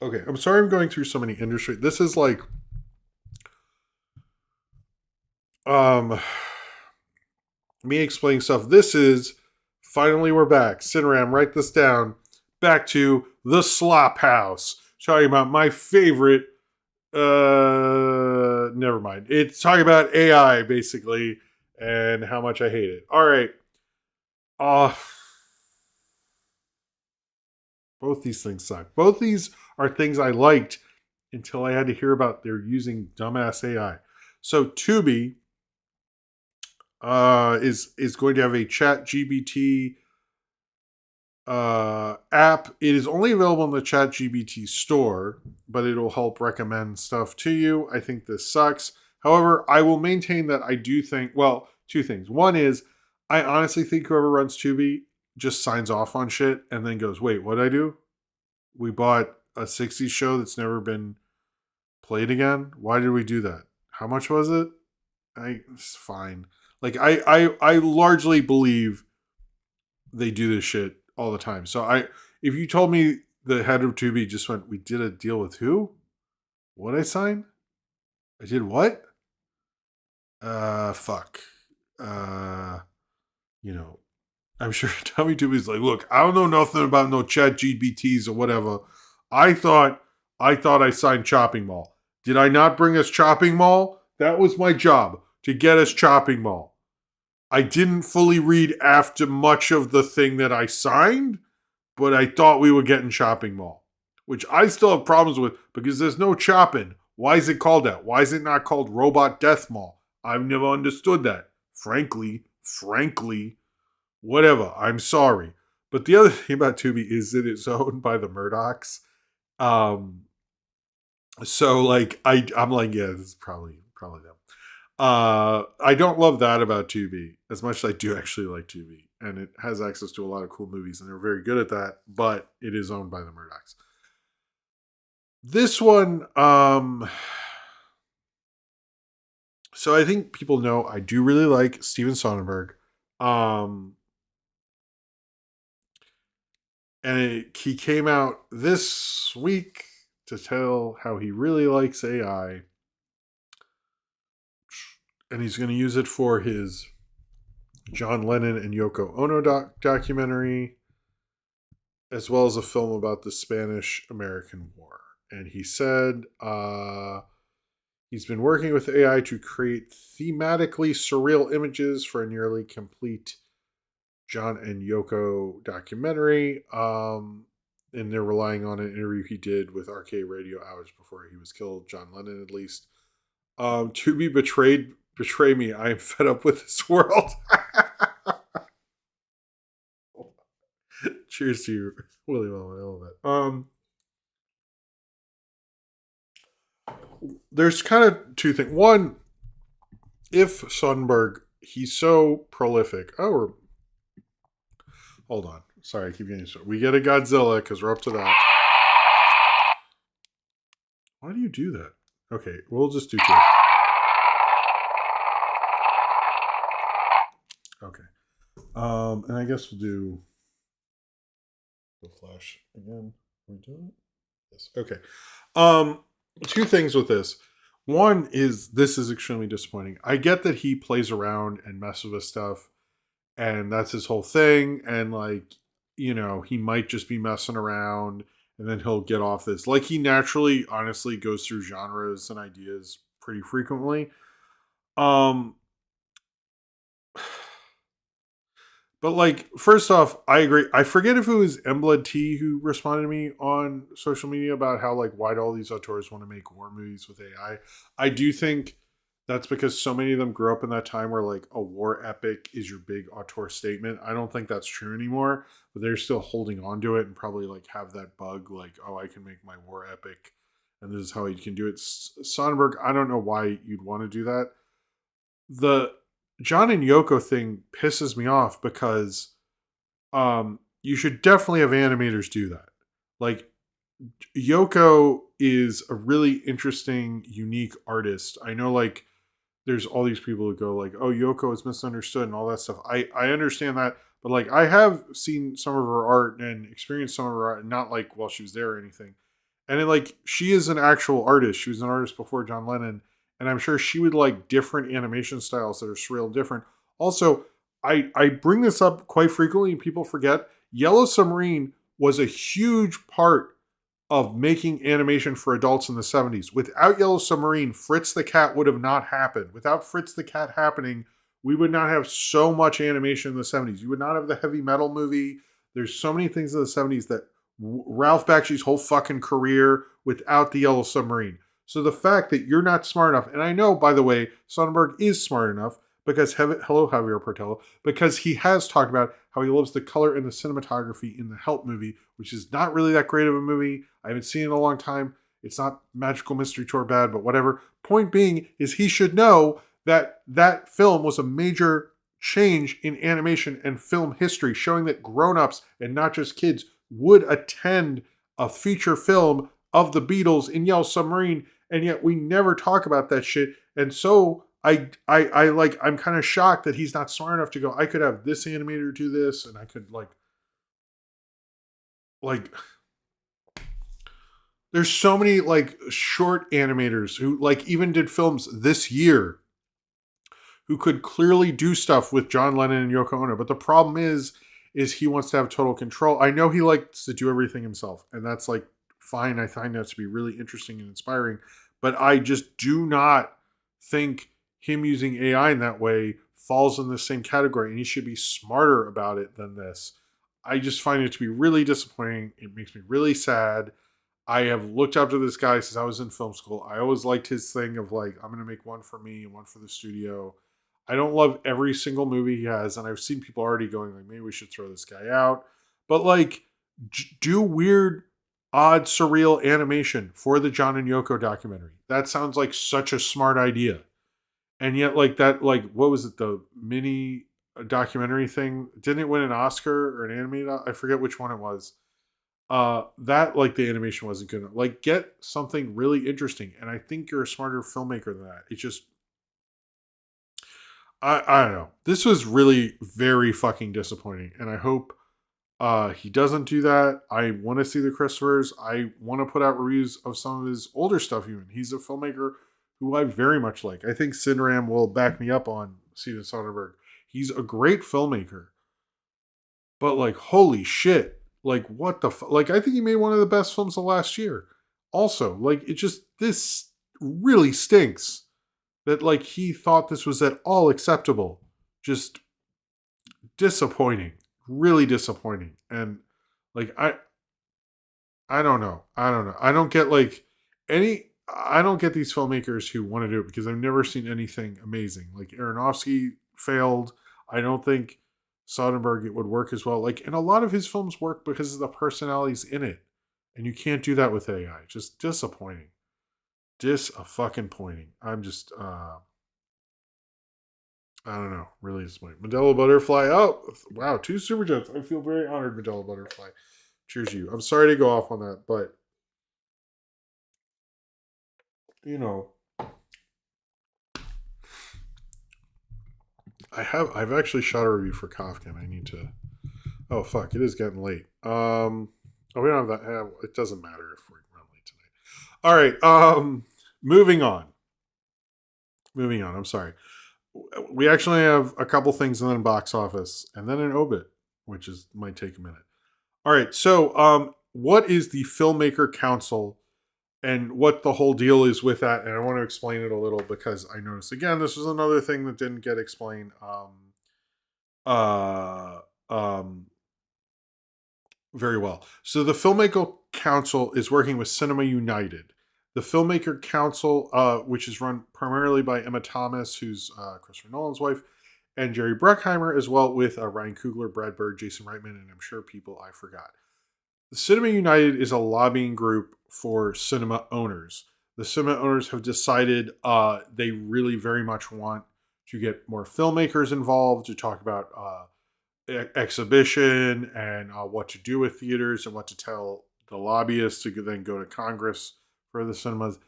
Okay, I'm sorry I'm going through so many industry. This is like um me explaining stuff. This is finally we're back. Cineram, write this down. Back to the Slop House. Talking about my favorite never mind. It's talking about AI basically and how much I hate it. All right. Uh both these things suck. Both these are things I liked until I had to hear about they're using dumbass AI. So Tubi is going to have a Chat GBT app. It is only available in the Chat GBT store, but it'll help recommend stuff to you. I think this sucks. However, I will maintain that I do think, well, two things. One is, I honestly think whoever runs Tubi just signs off on shit and then goes, wait, what did I do? We bought a 60s show that's never been played again. Why did we do that? How much was it? It's fine. Like I largely believe they do this shit all the time. So if you told me the head of Tubi just went, we did a deal with who? What I sign? I did what? Fuck. Uh, you know, I'm sure Tommy Tubi's like, look, I don't know nothing about no Chat GBTs or whatever. I thought I signed Chopping Mall. Did I not bring us Chopping Mall? That was my job to get us Chopping Mall. I didn't fully read after much of the thing that I signed, but I thought we were getting Chopping Mall, which I still have problems with because there's no chopping. Why is it called that? Why is it not called Robot Death Mall? I've never understood that. Frankly, whatever. I'm sorry. But the other thing about Tubi is that it's owned by the Murdochs. Um, so like I'm like, yeah, this is probably them. I don't love that about Tubi as much as I do actually like Tubi, and it has access to a lot of cool movies, and they're very good at that. But it is owned by the Murdochs. This one, so I think people know I do really like Steven Soderbergh. Um, And he came out this week to tell how he really likes AI. And he's going to use it for his John Lennon and Yoko Ono documentary, as well as a film about the Spanish American War. And he said he's been working with AI to create thematically surreal images for a nearly complete John and Yoko documentary. And they're relying on an interview he did with RK Radio hours before he was killed, John Lennon at least. To be betrayed, betray me. I am fed up with this world. Cheers to you, Willie Wellman. I love it. There's kind of two things. One, if Soderbergh, he's so prolific. Oh, hold on. Sorry, I keep getting started. We get a Godzilla because we're up to that. Why do you do that? Okay, we'll just do two. Okay. And I guess we'll do the flash again. Are we doing it? Yes. Okay. Two things with this. One is this is extremely disappointing. I get that he plays around and messes with stuff, and that's his whole thing. And like, you know, he might just be messing around and then he'll get off this. Like he naturally, honestly, goes through genres and ideas pretty frequently. But like, first off, I agree. I forget if it was Mblood T who responded to me on social media about how like why do all these auteurs want to make war movies with AI. I do think that's because so many of them grew up in that time where like a war epic is your big auteur statement. I don't think that's true anymore, but they're still holding on to it and probably like have that bug like, oh, I can make my war epic and this is how you can do it. Soderbergh, I don't know why you'd want to do that. The John and Yoko thing pisses me off because you should definitely have animators do that. Like Yoko is a really interesting, unique artist. I know like there's all these people who go like, oh, Yoko is misunderstood and all that stuff. I understand that, but like I have seen some of her art and experienced some of her art, not like while she was there or anything. And it, like she is an actual artist. She was an artist before John Lennon. And I'm sure she would like different animation styles that are surreal and different. Also, I bring this up quite frequently and people forget. Yellow Submarine was a huge part of making animation for adults in the 70s. Without Yellow Submarine, Fritz the Cat would have not happened. Without Fritz the Cat happening, we would not have so much animation in the 70s. You would not have the heavy metal movie. There's so many things in the 70s that Ralph Bakshi's whole fucking career without the Yellow Submarine. So the fact that you're not smart enough, and I know, by the way, Soderbergh is smart enough because, hello, Javier Portello, because he has talked about how he loves the color and the cinematography in the Help movie, which is not really that great of a movie. I haven't seen it in a long time. It's not Magical Mystery Tour bad, but whatever. Point being is he should know that that film was a major change in animation and film history, showing that grown-ups and not just kids would attend a feature film of the Beatles in Yellow Submarine, and yet we never talk about that shit. And so I'm kind of shocked that he's not smart enough to go, I could have this animator do this, and I could like there's so many like short animators who like even did films this year who could clearly do stuff with John Lennon and Yoko Ono. But the problem is he wants to have total control. I know he likes to do everything himself, and that's like fine. I find that to be really interesting and inspiring, but I just do not think him using AI in that way falls in the same category, and he should be smarter about it than this. I just find it to be really disappointing. It makes me really sad. I have looked up to this guy since I was in film school. I always liked his thing of like, I'm going to make one for me and one for the studio. I don't love every single movie he has, and I've seen people already going like, maybe we should throw this guy out. But like, do weird, odd, surreal animation for the John and Yoko documentary. That sounds like such a smart idea. And yet like that, like, what was it, the mini documentary thing? Didn't it win an Oscar or an animated? I forget which one it was. That like the animation wasn't good enough. Like get something really interesting. And I think you're a smarter filmmaker than that. It's just, I don't know. This was really very fucking disappointing. And I hope He doesn't do that. I want to see the Christophers. I want to put out reviews of some of his older stuff even. He's a filmmaker who I very much like. I think Sidram will back me up on Steven Soderbergh. He's a great filmmaker. But like, holy shit. Like, what the like, I think he made one of the best films of last year. Also, like, it just, this really stinks that like he thought this was at all acceptable. Just disappointing. Really disappointing. And like, I don't know. I don't know. I don't get like any. I don't get these filmmakers who want to do it because I've never seen anything amazing. Like Aronofsky failed. I don't think Soderbergh it would work as well. Like, and a lot of his films work because of the personalities in it, and you can't do that with AI. Just disappointing. Fucking pointing. I'm just. I don't know. Really disappointing. Modelo Butterfly. Oh wow, 2 super chats. I feel very honored, Modelo Butterfly. Cheers to you. I'm sorry to go off on that, but you know, I've actually shot a review for Kafka and I need to. Oh fuck, it is getting late. Oh, we don't have that. It doesn't matter if we're running late tonight. All right. Moving on. Moving on. I'm sorry. We actually have a couple things and then box office and then an obit, which is might take a minute. All right. So, what is the Filmmaker Council and what the whole deal is with that? And I want to explain it a little because I noticed again this was another thing that didn't get explained. Uh, um, very well. So the Filmmaker Council is working with Cinema United. The Filmmaker Council, which is run primarily by Emma Thomas, who's Christopher Nolan's wife, and Jerry Bruckheimer, as well with Ryan Coogler, Brad Bird, Jason Reitman, and I'm sure people I forgot. The Cinema United is a lobbying group for cinema owners. The cinema owners have decided they really very much want to get more filmmakers involved to talk about exhibition and what to do with theaters and what to tell the lobbyists to then go to Congress for the cinemas.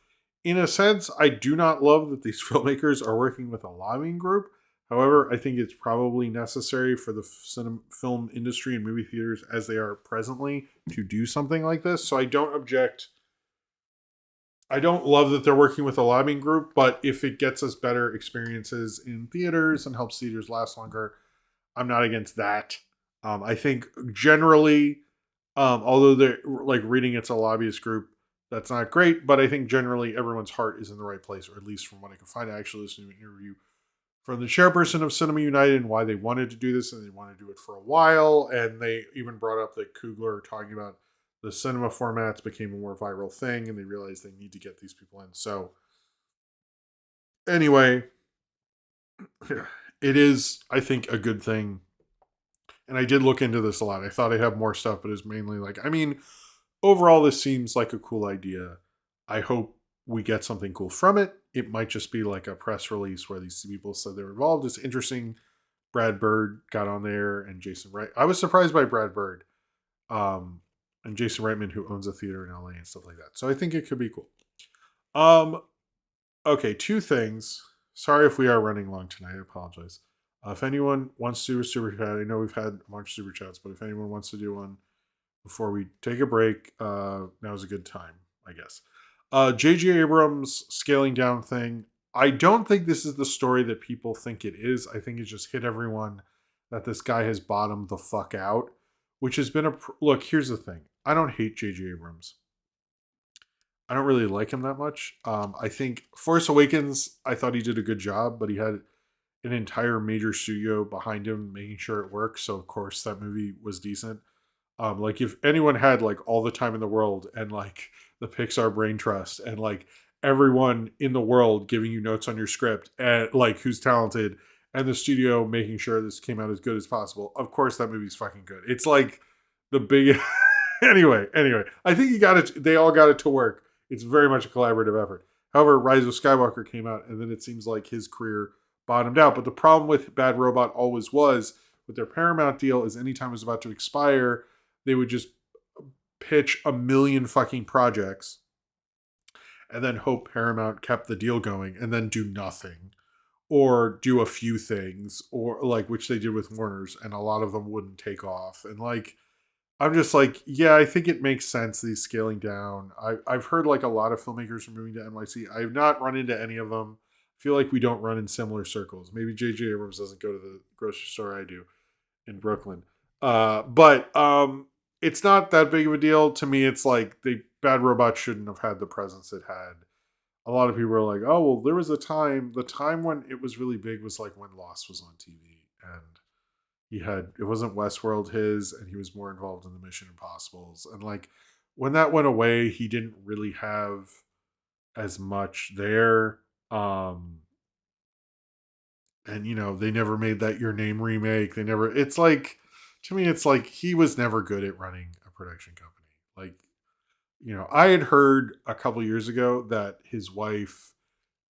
In a sense, I do not love that these filmmakers are working with a lobbying group. However, I think it's probably necessary for the film industry and movie theaters as they are presently to do something like this. So I don't object. I don't love that they're working with a lobbying group, but if it gets us better experiences in theaters and helps theaters last longer, I'm not against that. I think generally, although they're like reading it's a lobbyist group, that's not great. But I think generally everyone's heart is in the right place, or at least from what I can find. I actually listened to an interview from the chairperson of Cinema United and why they wanted to do this, and they want to do it for a while. And they even brought up that Coogler talking about the cinema formats became a more viral thing, and they realized they need to get these people in. So anyway, it is, I think, a good thing. And I did look into this a lot. I thought I'd have more stuff, but it's mainly like, I mean, overall, this seems like a cool idea. I hope we get something cool from it. It might just be like a press release where these people said they were involved. It's interesting. Brad Bird got on there and Jason Wright. I was surprised by Brad Bird and Jason Reitman, who owns a theater in LA and stuff like that. So I think it could be cool. Okay, 2 things. Sorry if we are running long tonight. I apologize. If anyone wants to do a super chat, I know we've had a bunch of super chats, but if anyone wants to do one before we take a break, now's a good time, I guess. J.J. Abrams scaling down thing. I don't think this is the story that people think it is. I think it just hit everyone that this guy has bottomed the fuck out, which has been look, here's the thing. I don't hate J.J. Abrams. I don't really like him that much. I think Force Awakens, I thought he did a good job, but he had an entire major studio behind him making sure it works. So of course that movie was decent. Like if anyone had like all the time in the world and like the Pixar brain trust and like everyone in the world giving you notes on your script and like who's talented and the studio making sure this came out as good as possible, of course that movie's fucking good. It's like the big anyway, I think he got it. They all got it to work. It's very much a collaborative effort. However, Rise of Skywalker came out and then it seems like his career bottomed out. But the problem with Bad Robot always was with their Paramount deal is anytime it was about to expire, they would just pitch a million fucking projects and then hope Paramount kept the deal going and then do nothing or do a few things or like, which they did with Warner's and a lot of them wouldn't take off. And like, I'm just like, yeah, I think it makes sense that he's scaling down. I've heard like a lot of filmmakers are moving to NYC. I have not run into any of them. I feel like we don't run in similar circles. Maybe J.J. Abrams doesn't go to the grocery store I do in Brooklyn. But it's not that big of a deal. To me, it's like the Bad Robot shouldn't have had the presence it had. A lot of people are like, oh, well, there was a time, the time when it was really big was like when Lost was on TV. And he had, it wasn't Westworld his, and he was more involved in the Mission Impossibles. And like when that went away, he didn't really have as much there. Um, and they never made that Your Name remake. They never, it's like, to me, it's like he was never good at running a production company. Like, I had heard a couple years ago that his wife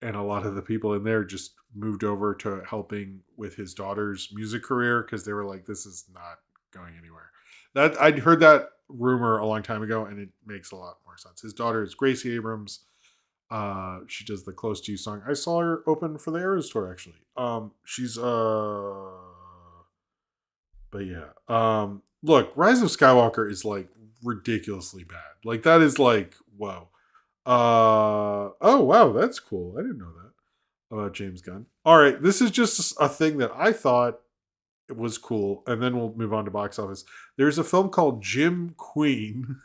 and a lot of the people in there just moved over to helping with his daughter's music career because they were like, this is not going anywhere. That I'd heard that rumor a long time ago, and it makes a lot more sense. His daughter is Gracie Abrams. She does the Close to You song. I saw her open for the Eras tour actually. She's but yeah. Look, Rise of Skywalker is like ridiculously bad. Like that is like, whoa. Oh wow, that's cool. I didn't know that about James Gunn. All right, this is just a thing that I thought it was cool, and then we'll move on to box office. There's a film called Jim Queen.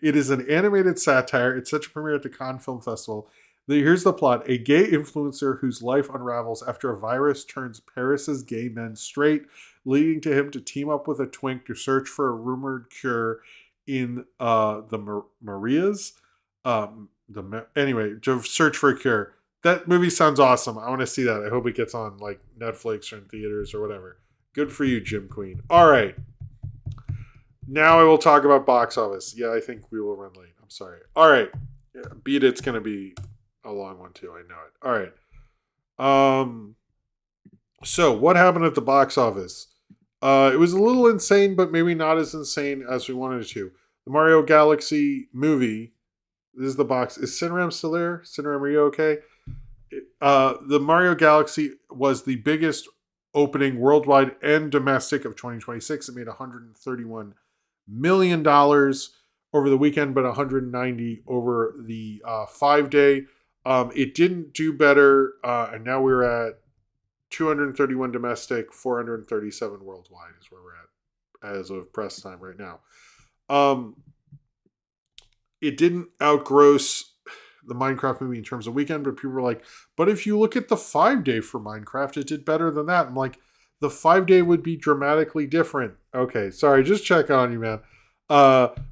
It is an animated satire. It's such a premiere at the Cannes Film Festival. Here's the plot. A gay influencer whose life unravels after a virus turns Paris's gay men straight, leading to him to team up with a twink to search for a rumored cure in the Marias. Anyway, to search for a cure. That movie sounds awesome. I want to see that. I hope it gets on like Netflix or in theaters or whatever. Good for you, Jim Queen. All right. Now I will talk about box office. Yeah, I think we will run late. I'm sorry. All right. Yeah, beat it's going to be a long one too. I know it. All right. So what happened at the box office? It was a little insane, but maybe not as insane as we wanted it to. The Mario Galaxy movie. This is the box. Is Cineram still there? Cineram, are you okay? The Mario Galaxy was the biggest opening worldwide and domestic of 2026. It made $131 million over the weekend, but 190 over the 5-day. It didn't do better, and now we're at 231 domestic, 437 worldwide is where we're at as of press time right now. It didn't outgross the Minecraft movie in terms of weekend, but people were like, but if you look at the 5-day for Minecraft, it did better than that. I'm like, the 5-day would be dramatically different. Okay, sorry, just check on you, man.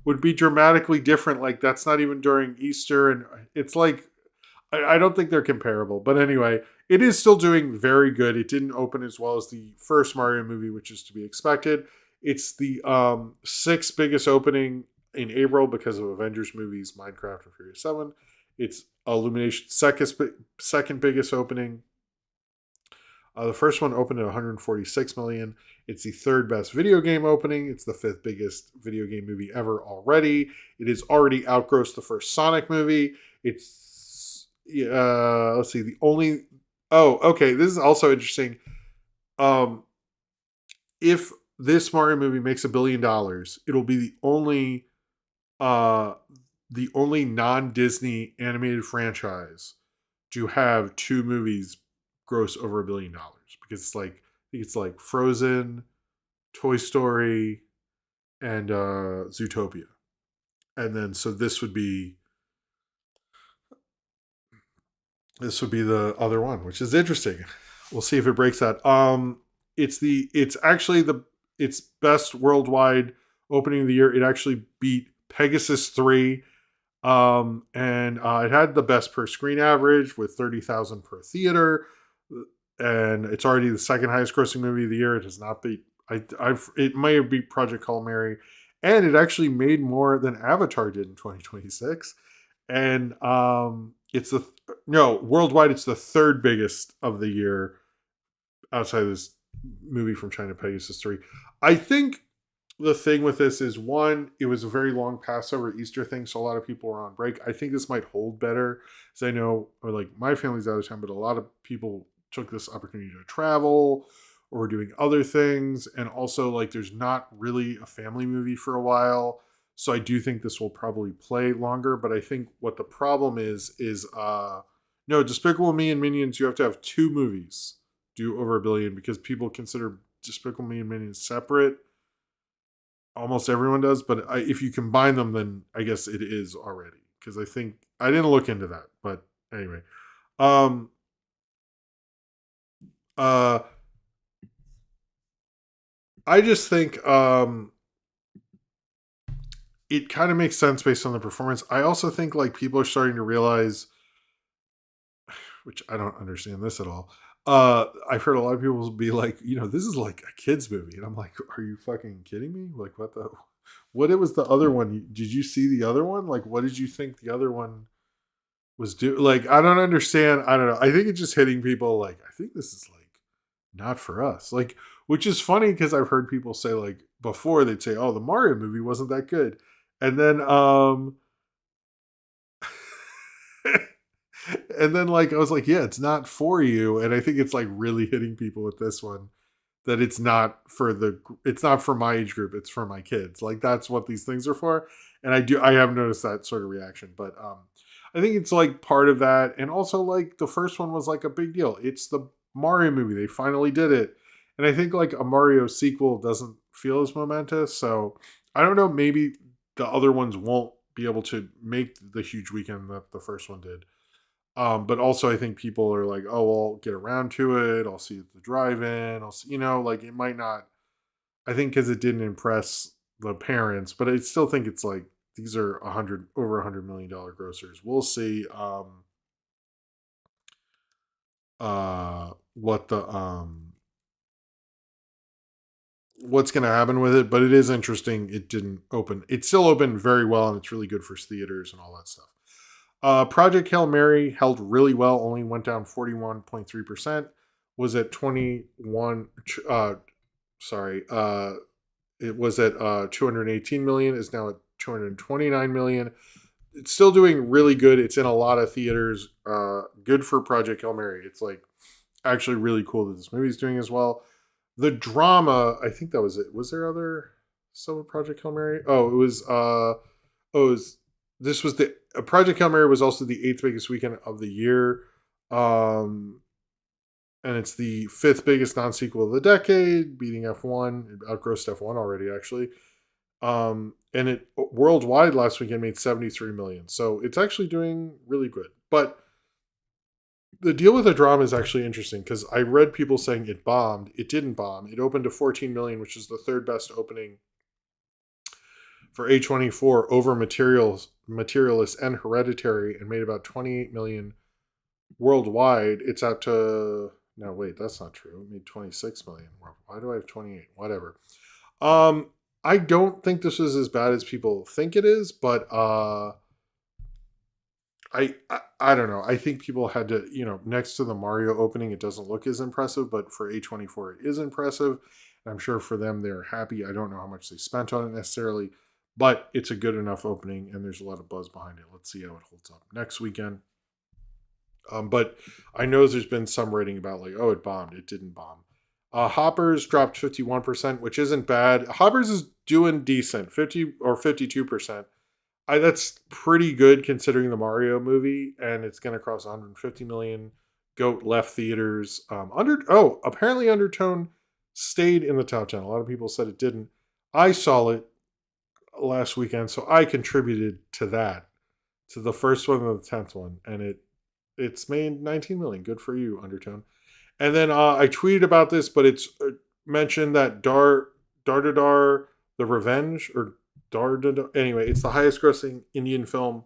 Would be dramatically different. Like, that's not even during Easter. And it's like, I don't think they're comparable. But anyway, it is still doing very good. It didn't open as well as the first Mario movie, which is to be expected. It's the sixth biggest opening in April because of Avengers movies, Minecraft, and Furious 7. It's Illumination's second biggest opening. The first one opened at 146 million. It's the third best video game opening. It's the fifth biggest video game movie ever already. It has already outgrossed the first Sonic movie. It's let's see, the only. Oh, okay. This is also interesting. If this Mario movie makes $1 billion, it'll be the only non-Disney animated franchise to have two movies gross over $1 billion, because it's like, I think it's like Frozen, Toy Story, and Zootopia. And then so this would be the other one, which is interesting. We'll see if it breaks that. It's actually its best worldwide opening of the year. It actually beat Pegasus 3. And it had the best per screen average with 30,000 per theater, and it's already the second highest grossing movie of the year. It has not beat. It may have beat Project Hail Mary, and it actually made more than Avatar did in 2026. And it's worldwide. It's the third biggest of the year outside of this movie from China, Pegasus 3. I think the thing with this is, one, it was a very long Passover Easter thing, so a lot of people were on break. I think this might hold better, as I know, or like my family's out of town, but a lot of people took this opportunity to travel or we're doing other things. And also, like, there's not really a family movie for a while. So I do think this will probably play longer. But I think what the problem is no, Despicable Me and Minions, you have to have two movies do over 1 billion because people consider Despicable Me and Minions separate. Almost everyone does, but if you combine them, then I guess it is already. Because I think I didn't look into that, but anyway. Um uh I just think it kind of makes sense based on the performance. I also think like people are starting to realize, which I don't understand this at all. I've heard a lot of people be like, this is like a kids movie, and I'm like, are you fucking kidding me? Like, what the? What it was the other one? Did you see the other one? Like, what did you think the other one was do? Like, I don't understand. I don't know. I think it's just hitting people. Like, I think this is like not for us. Like, which is funny because I've heard people say like before they'd say, oh, the Mario movie wasn't that good, and then and then like I was like, yeah, it's not for you, and I think it's like really hitting people with this one that it's not for my age group, it's for my kids. Like that's what these things are for, and I have noticed that sort of reaction, but I think it's like part of that, and also like the first one was like a big deal. It's the Mario movie, they finally did it, and I think like a Mario sequel doesn't feel as momentous, so I don't know, maybe the other ones won't be able to make the huge weekend that the first one did. But also I think people are like, oh, I'll get around to it. I'll see it at the drive-in. I'll see, like it might not. I think because it didn't impress the parents, but I still think it's like these are over $100 million grossers. We'll see. What the what's going to happen with it? But it is interesting. It didn't open. It still opened very well, and it's really good for theaters and all that stuff. Project Hail Mary held really well, only went down 41.3%, was at 21, sorry, it was at 218 million, is now at 229 million. It's still doing really good. It's in a lot of theaters. Good for Project Hail Mary. It's like actually really cool that this movie's doing as well. The drama, I think that was it. Was there other stuff with Project Hail Mary? This was the Project Hail Mary was also the 8th biggest weekend of the year. And it's the 5th biggest non-sequel of the decade, beating F1. It outgrossed F1 already, actually. And it worldwide last weekend made 73 million. So it's actually doing really good. But the deal with the drama is actually interesting because I read people saying it bombed. It didn't bomb. It opened to 14 million, which is the 3rd best opening for A24 over Materialist and Hereditary, and made about 28 million worldwide. It's out to no, wait, that's not true. It made 26 million. Why do I have 28? Whatever. I don't think this is as bad as people think it is, but I don't know. I think people had to, next to the Mario opening, it doesn't look as impressive, but for A24 it is impressive. I'm sure for them they're happy. I don't know how much they spent on it necessarily, but it's a good enough opening and there's a lot of buzz behind it. Let's see how it holds up next weekend. But I know there's been some rating about like, oh, it bombed. It didn't bomb. Hoppers dropped 51%, which isn't bad. Hoppers is doing decent, 50 or 52%. That's pretty good considering the Mario movie, and it's going to cross 150 million. Goat left theaters. Apparently Undertone stayed in the top 10. A lot of people said it didn't. I saw it last weekend, so I contributed to that, to the first one and the 10th one, and it's made 19 million. Good for you, Undertone. And then I tweeted about this, but it's mentioned that Dar the Revenge, or anyway, it's the highest grossing Indian film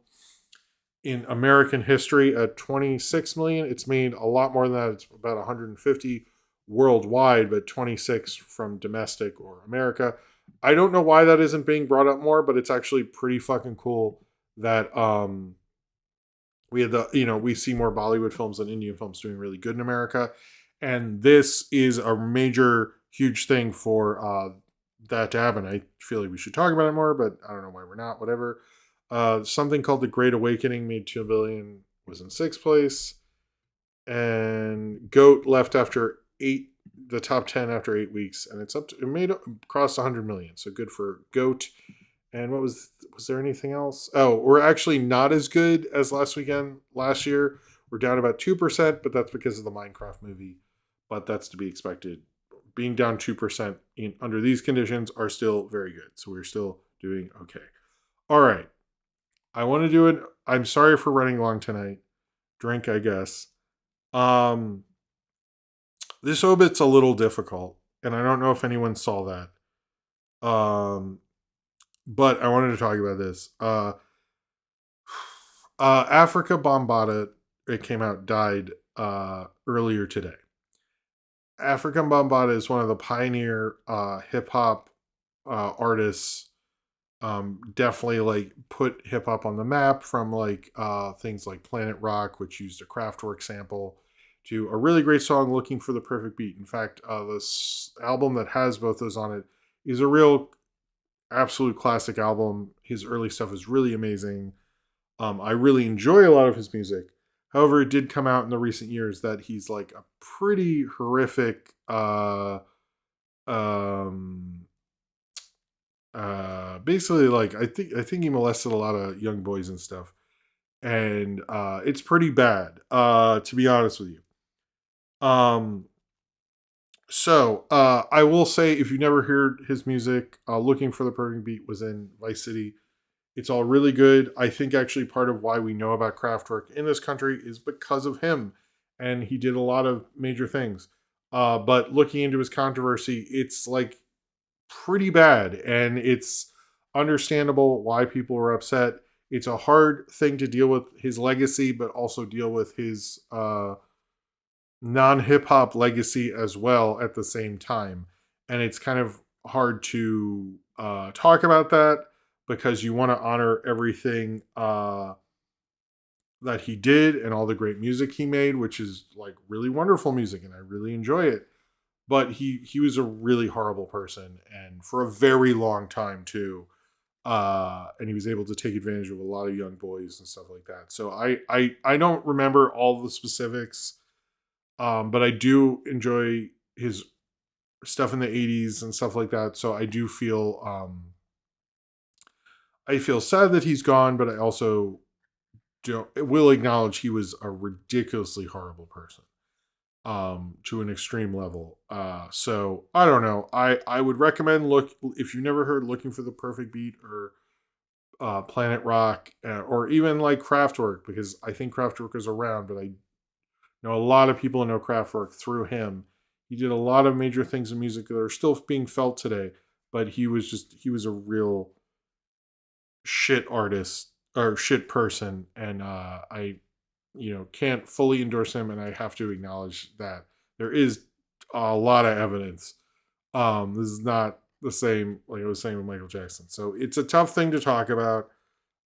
in American history at 26 million. It's made a lot more than that. It's about 150 worldwide, but 26 from domestic or America. I don't know why that isn't being brought up more, but it's actually pretty fucking cool that we see more Bollywood films than Indian films doing really good in America. And this is a major, huge thing for that to happen. I feel like we should talk about it more, but I don't know why we're not. Whatever. Something called The Great Awakening made 2 billion, was in 6th place, and Goat left after 8 the top 10 after 8 weeks, and it made crossed 100 million. So good for Goat. And was there anything else? Oh, we're actually not as good as last year. We're down about 2%, but that's because of the Minecraft movie. But that's to be expected. Being down 2% under these conditions are still very good. So we're still doing okay. All right. I want to do it. I'm sorry for running long tonight. Drink, I guess. This obit's a little difficult, and I don't know if anyone saw that. But I wanted to talk about this. Afrika Bambaataa, it came out, died earlier today. Afrika Bambaataa is one of the pioneer hip hop artists. Definitely like put hip hop on the map, from like things like Planet Rock, which used a Kraftwerk sample, to a really great song, Looking for the Perfect Beat. In fact, this album that has both those on it is a real absolute classic album. His early stuff is really amazing. I really enjoy a lot of his music. However, it did come out in the recent years that he's like a pretty horrific basically, like, I think he molested a lot of young boys and stuff. And it's pretty bad, to be honest with you. So I will say, if you never heard his music, Looking for the Perfect Beat was in Vice City. It's all really good. I think actually part of why we know about Kraftwerk in this country is because of him. And he did a lot of major things. But looking into his controversy, it's like pretty bad. And it's understandable why people were upset. It's a hard thing to deal with his legacy, but also deal with his non-hip-hop legacy as well at the same time. And it's kind of hard to talk about that, because you want to honor everything that he did and all the great music he made, which is like really wonderful music, and I really enjoy it. But he was a really horrible person, and for a very long time too. And he was able to take advantage of a lot of young boys and stuff like that. So I don't remember all the specifics, but I do enjoy his stuff in the 80s and stuff like that. So I do feel sad that he's gone, but I also will acknowledge he was a ridiculously horrible person, to an extreme level. So I don't know. I would recommend, if you never heard Looking for the Perfect Beat, or Planet Rock, or even like Kraftwerk, because I think Kraftwerk is around, but I know a lot of people know Kraftwerk through him. He did a lot of major things in music that are still being felt today, but he was a real shit artist, or shit person, and I can't fully endorse him, and I have to acknowledge that there is a lot of evidence. This is not the same, like I was saying with Michael Jackson. So it's a tough thing to talk about.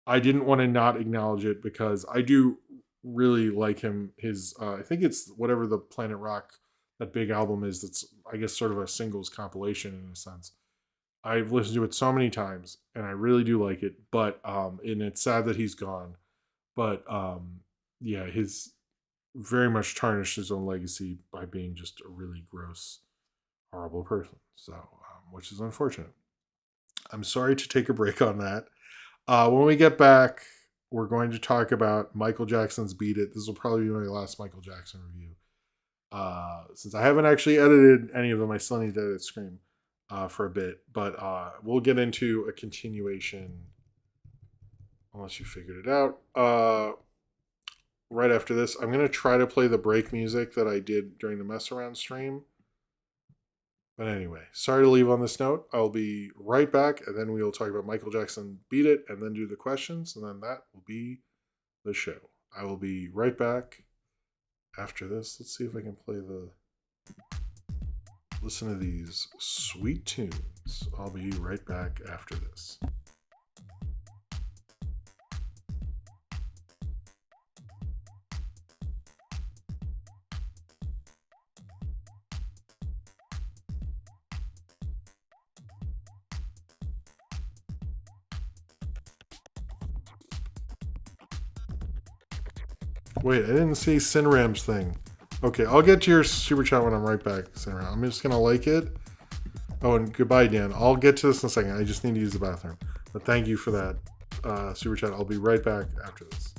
I didn't want to not acknowledge it, because I do really like him. His I think it's whatever the Planet Rock, that big album is, that's I guess sort of a singles compilation in a sense. I've listened to it so many times, and I really do like it. But and it's sad that he's gone. But yeah, his very much tarnished his own legacy by being just a really gross, horrible person. So, which is unfortunate. I'm sorry to take a break on that. When we get back, we're going to talk about Michael Jackson's Beat It. This will probably be my last Michael Jackson review. Since I haven't actually edited any of them, I still need to edit Scream for a bit. But we'll get into a continuation, unless you figured it out. Right after this, I'm going to try to play the break music that I did during the mess around stream. But anyway, sorry to leave on this note. I'll be right back, and then we'll talk about Michael Jackson Beat It, and then do the questions, and then that will be the show. I will be right back after this. Let's see if I can play listen to these sweet tunes. I'll be right back after this. Wait, I didn't see Sinram's thing. Okay, I'll get to your super chat when I'm right back. Sarah. I'm just gonna like it. Oh, and goodbye, Dan. I'll get to this in a second. I just need to use the bathroom. But thank you for that super chat. I'll be right back after this.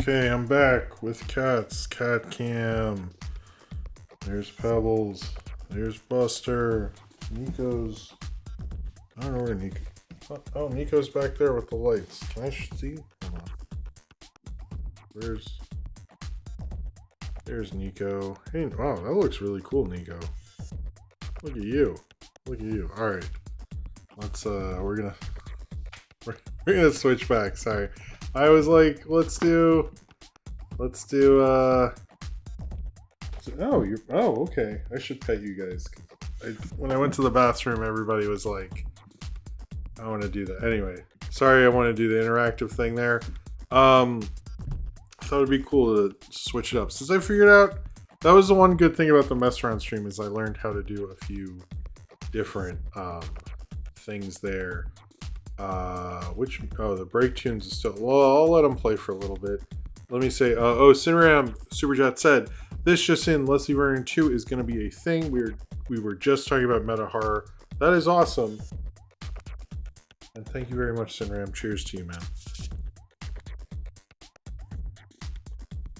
Okay, I'm back with cats. Cat cam. There's Pebbles. There's Buster. Nico's. I don't know where Nico. Oh, Nico's back there with the lights. Can I see? Hold on. There's Nico. Hey, wow, that looks really cool, Nico. Look at you. Look at you. All right. Let's we're gonna switch back. Sorry. I was like, let's do okay. I should pet you guys. When I went to the bathroom, everybody was like, I want to do that. Anyway, sorry, I want to do the interactive thing there. I thought it'd be cool to switch it up. Since I figured out, that was the one good thing about the mess around stream, is I learned how to do a few different things there. The break tunes is still, well, I'll let them play for a little bit. Let me say, Cinram Superchat said, this just in, Leslie Vernon 2 is going to be a thing. We were just talking about meta horror. That is awesome. And thank you very much, Cinram. Cheers to you, man.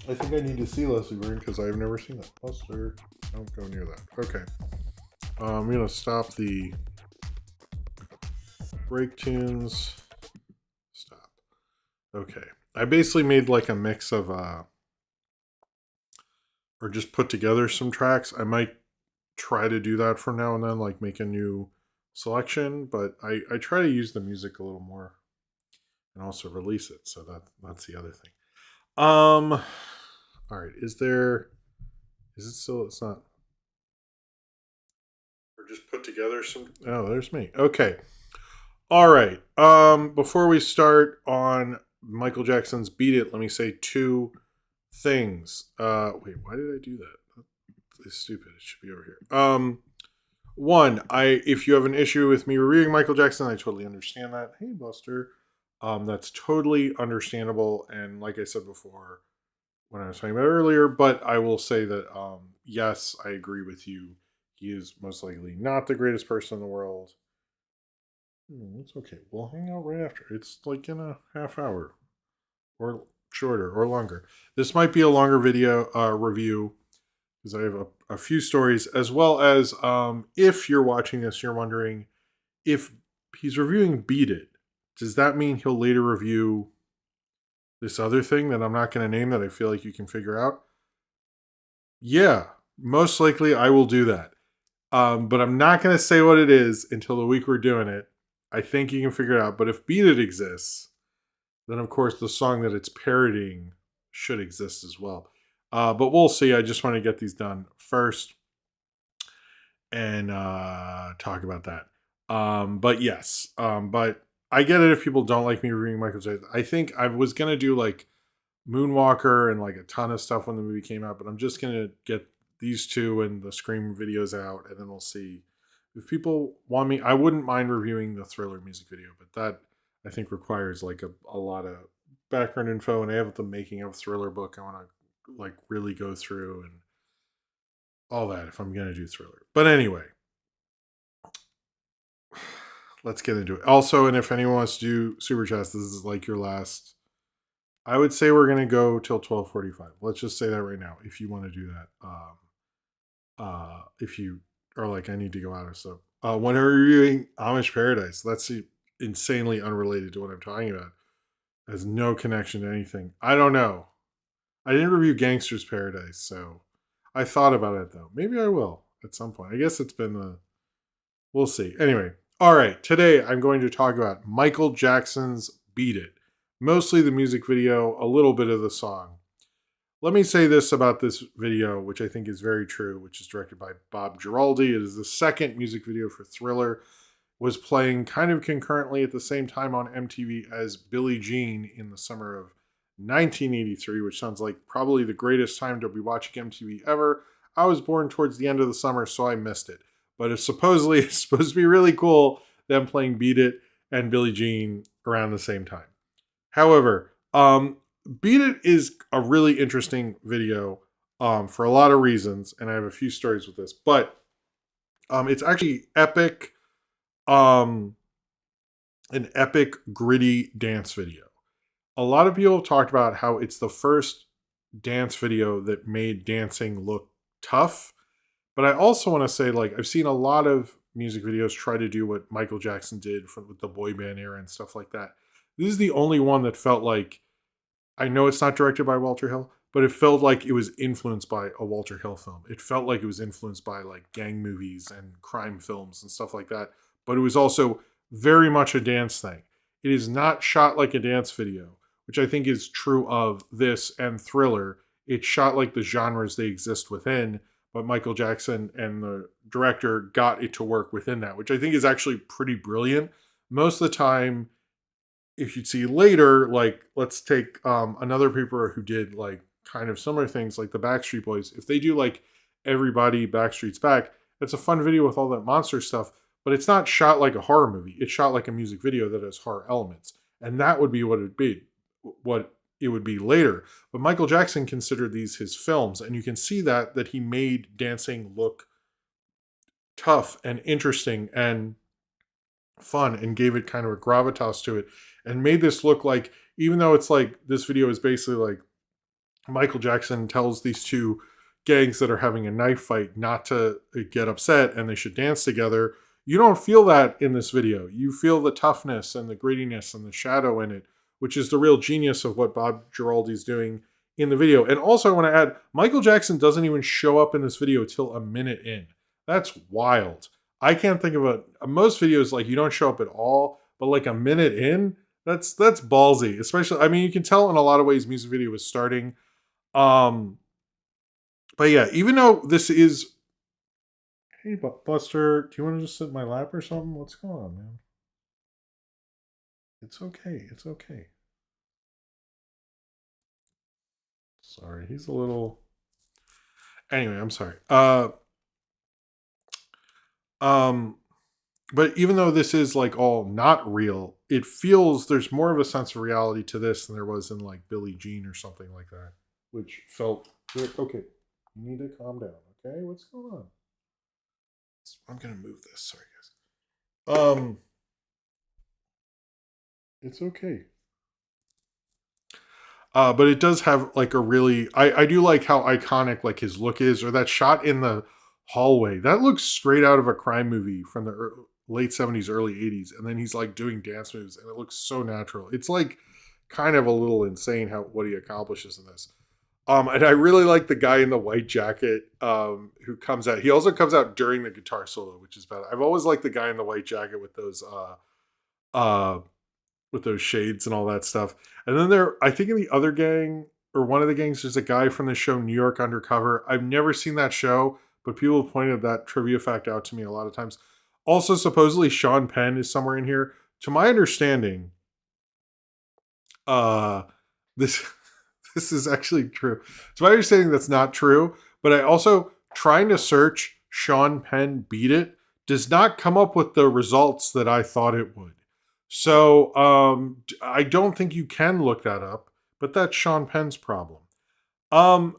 I think I need to see Leslie Vernon because I've never seen that. Buster, don't go near that. Okay. I'm going to stop the break tunes. Stop. Okay. I basically made like a mix of, or just put together some tracks. I might try to do that from now and then, like make a new selection, but I try to use the music a little more and also release it. So that's the other thing. All right. Is it still, it's not, or just put together some, oh, there's me. Okay. All right. Before we start on Michael Jackson's Beat It, let me say two things. Wait, why did I do that? It's stupid. It should be over here. One, if you have an issue with me reviewing Michael Jackson, I totally understand that. Hey, Buster. That's totally understandable. And like I said before, when I was talking about earlier, but I will say that yes, I agree with you. He is most likely not the greatest person in the world. It's okay. We'll hang out right after. It's like in a half hour or shorter or longer. This might be a longer video review because I have a few stories, as well as if you're watching this, you're wondering if he's reviewing Beat It. Does that mean he'll later review this other thing that I'm not going to name that I feel like you can figure out? Yeah, most likely I will do that. But I'm not going to say what it is until the week we're doing it. I think you can figure it out. But if Beat It exists, then of course the song that it's parodying should exist as well. But we'll see. I just want to get these done first and talk about that. But yes, but I get it if people don't like me reviewing Michael Jackson. I think I was going to do like Moonwalker and like a ton of stuff when the movie came out, but I'm just going to get these two and the Scream videos out, and then we'll see. If people want me, I wouldn't mind reviewing the Thriller music video, but that I think requires like a lot of background info, and I have the making of Thriller book I want to like really go through and all that if I'm going to do Thriller. But anyway, let's get into it. Also, and if anyone wants to do Super Chats, this is like your last. I would say we're going to go till 12:45. Let's just say that right now if you want to do that. If you are like, I need to go out or so. When we're reviewing Amish Paradise, that's insanely unrelated to what I'm talking about. It has no connection to anything. I don't know. I didn't review Gangster's Paradise, so I thought about it though. Maybe I will at some point. I guess it's been we'll see. Anyway, all right. Today I'm going to talk about Michael Jackson's Beat It. Mostly the music video, a little bit of the song. Let me say this about this video, which I think is very true, which is directed by Bob Giraldi. It is the second music video for Thriller. Was playing kind of concurrently at the same time on MTV as Billie Jean in the summer of 1983, which sounds like probably the greatest time to be watching MTV ever. I was born towards the end of the summer, so I missed it. But it's supposedly supposed to be really cool, them playing Beat It and Billie Jean around the same time. However, Beat It is a really interesting video for a lot of reasons, and I have a few stories with this, but it's actually epic, an epic gritty dance video. A lot of people have talked about how it's the first dance video that made dancing look tough, but I also want to say, like, I've seen a lot of music videos try to do what Michael Jackson did with the boy band era and stuff like that. This is the only one that felt like, I know it's not directed by Walter Hill, but it felt like it was influenced by a Walter Hill film. It felt like it was influenced by like gang movies and crime films and stuff like that. But it was also very much a dance thing. It is not shot like a dance video, which I think is true of this and Thriller. It's shot like the genres they exist within, but Michael Jackson and the director got it to work within that, which I think is actually pretty brilliant. Most of the time, if you'd see later, like let's take another people who did like kind of similar things like the Backstreet Boys. If they do like Everybody Backstreet's Back, it's a fun video with all that monster stuff, but it's not shot like a horror movie. It's shot like a music video that has horror elements. And that would be what it would be later. But Michael Jackson considered these his films, and you can see that he made dancing look tough and interesting and fun and gave it kind of a gravitas to it and made this look like, even though it's like this video is basically like Michael Jackson tells these two gangs that are having a knife fight not to get upset and they should dance together. You don't feel that in this video. You feel the toughness and the grittiness and the shadow in it, which is the real genius of what Bob Giraldi's doing in the video. And also, I want to add, Michael Jackson doesn't even show up in this video till a minute in. That's wild. I can't think of most videos, like, you don't show up at all, but like a minute in, that's ballsy. Especially, I mean, you can tell in a lot of ways music video was starting. But yeah, even though this is, hey Buster, do you want to just sit in my lap or something? What's going on, man? It's okay. It's okay. Sorry, he's a little. Anyway, I'm sorry. But even though this is like all not real, it feels there's more of a sense of reality to this than there was in like Billie Jean or something like that, which felt okay. You need to calm down, okay? What's going on? I'm gonna move this. Sorry, guys. It's okay. But it does have like a really, I do like how iconic like his look is, or that shot in the hallway that looks straight out of a crime movie from the late 70s, early 80s, and then he's like doing dance moves and it looks so natural. It's like kind of a little insane what he accomplishes in this. And I really like the guy in the white jacket who comes out. He also comes out during the guitar solo, which is bad. I've always liked the guy in the white jacket with those shades and all that stuff. And then I think in the other gang, or one of the gangs, there's a guy from the show New York Undercover. I've never seen that show, but people have pointed that trivia fact out to me a lot of times. Also, supposedly Sean Penn is somewhere in here. To my understanding, this this is actually true. To my understanding, that's not true. But I also, trying to search Sean Penn Beat It does not come up with the results that I thought it would. So I don't think you can look that up, but that's Sean Penn's problem.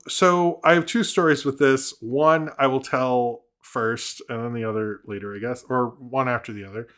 So I have two stories with this. One I will tell first, and then the other later, I guess, or one after the other.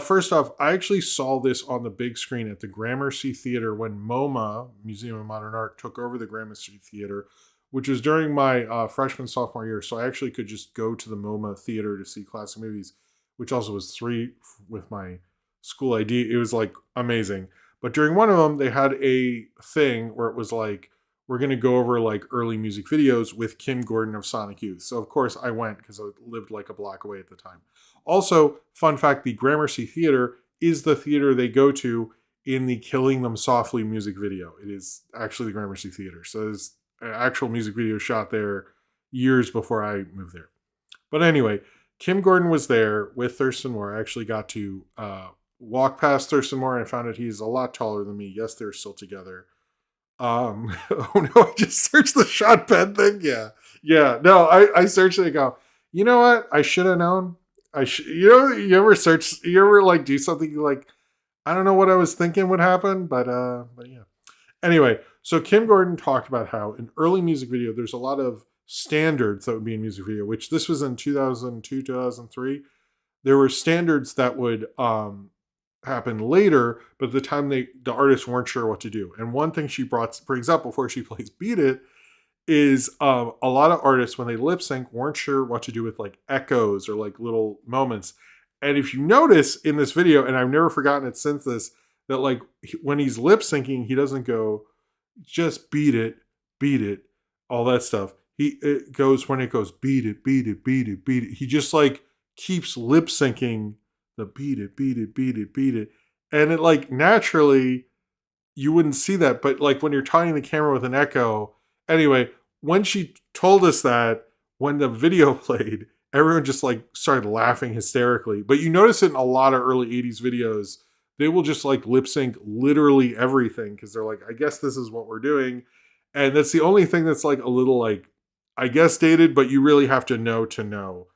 First off, I actually saw this on the big screen at the Gramercy Theater when MoMA, Museum of Modern Art, took over the Gramercy Theater, which was during my freshman, sophomore year. So I actually could just go to the MoMA Theater to see classic movies, which also was 3 with my school ID. It was like amazing. But during one of them, they had a thing where it was like, we're going to go over like early music videos with Kim Gordon of Sonic Youth. So of course I went because I lived like a block away at the time. Also, fun fact, the Gramercy Theater is the theater they go to in the Killing Them Softly music video. It is actually the Gramercy Theater. So there's an actual music video shot there years before I moved there. But anyway, Kim Gordon was there with Thurston Moore. I actually got to walk past Thurston Moore and I found out he's a lot taller than me. Yes, they're still together. Oh no, I just searched the Sean Penn thing. Yeah. No, I searched it and go, you know what? I should have known. You ever like do something like, I don't know what I was thinking would happen, but yeah. Anyway, so Kim Gordon talked about how in early music video, there's a lot of standards that would be in music video, which this was in 2002, 2003. There were standards that would happen later, but at the time the artists weren't sure what to do. And one thing she brings up before she plays Beat It is a lot of artists, when they lip sync, weren't sure what to do with like echoes or like little moments. And if you notice in this video, and I've never forgotten it since this, that like when he's lip syncing, he doesn't go just beat it, all that stuff. It goes when it goes beat it. He just like keeps lip syncing the beat it. And it like naturally you wouldn't see that, but like when you're tying the camera with an echo. Anyway, when she told us that, when the video played, everyone just like started laughing hysterically. But you notice it in a lot of early 80s videos, they will just like lip sync literally everything because they're like, I guess this is what we're doing. And that's the only thing that's like a little like, I guess dated, but you really have to know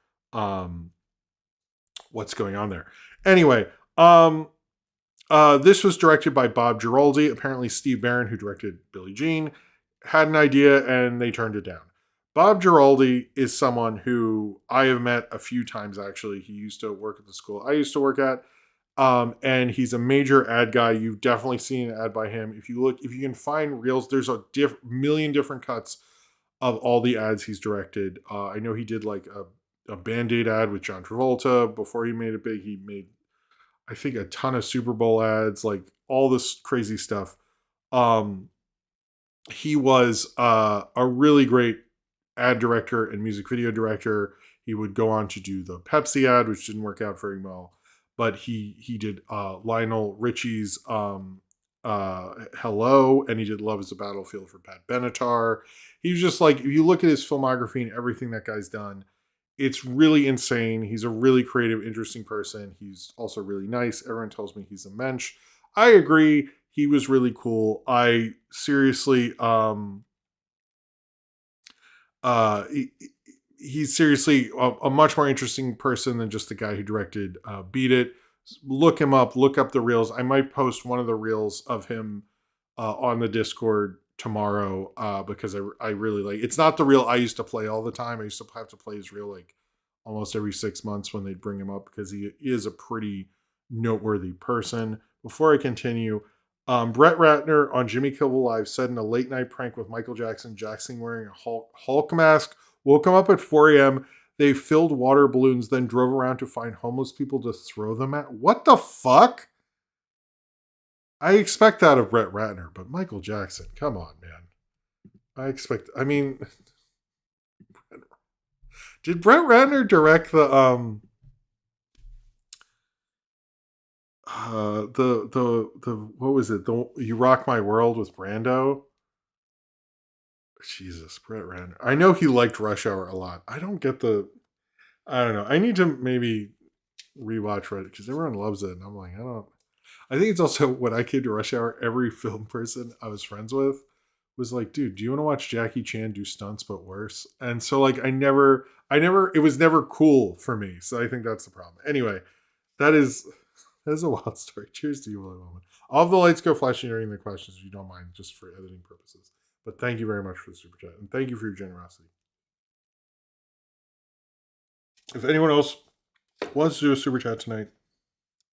what's going on there. Anyway, this was directed by Bob Giraldi. Apparently Steve Barron, who directed Billie Jean, had an idea and they turned it down. Bob Giraldi is someone who I have met a few times, actually. He used to work at the school I used to work at. And he's a major ad guy. You've definitely seen an ad by him. If you can find reels, there's a million different cuts of all the ads he's directed. I know he did like a Band-Aid ad with John Travolta before he made it big. He made, I think, a ton of Super Bowl ads, like all this crazy stuff. He was a really great ad director and music video director. He would go on to do the Pepsi ad, which didn't work out very well, but he did Lionel Richie's Hello, and he did Love is a Battlefield for Pat Benatar. He was just like, if you look at his filmography and everything that guy's done, it's really insane. He's a really creative, interesting person. He's also really nice. Everyone tells me he's a mensch. I agree. He was really cool. I seriously, he's seriously a much more interesting person than just the guy who directed Beat It. Look him up. Look up the reels. I might post one of the reels of him on the Discord tomorrow because I really like. It's not the reel I used to play all the time. I used to have to play his reel like almost every 6 months when they'd bring him up, because he is a pretty noteworthy person. Before I continue, Brett Ratner on Jimmy Kimmel Live said in a late night prank with Michael Jackson wearing a Hulk mask woke him up at 4 a.m. They filled water balloons, then drove around to find homeless people to throw them at. What the fuck? I expect that of Brett Ratner, but Michael Jackson, come on, man. Did Brett Ratner direct the what was it? The You Rock My World with Brando? Jesus, Brett Ratner. I know he liked Rush Hour a lot. I don't know. I need to maybe rewatch Reddit because everyone loves it. And I'm like, I think it's also when I came to Rush Hour, every film person I was friends with was like, dude, do you want to watch Jackie Chan do stunts but worse? And so like it was never cool for me. So I think that's the problem. Anyway, that is a wild story. Cheers to you, Willie Woman. All of the lights go flashing during the questions if you don't mind, just for editing purposes. But thank you very much for the super chat, and thank you for your generosity. If anyone else wants to do a super chat tonight,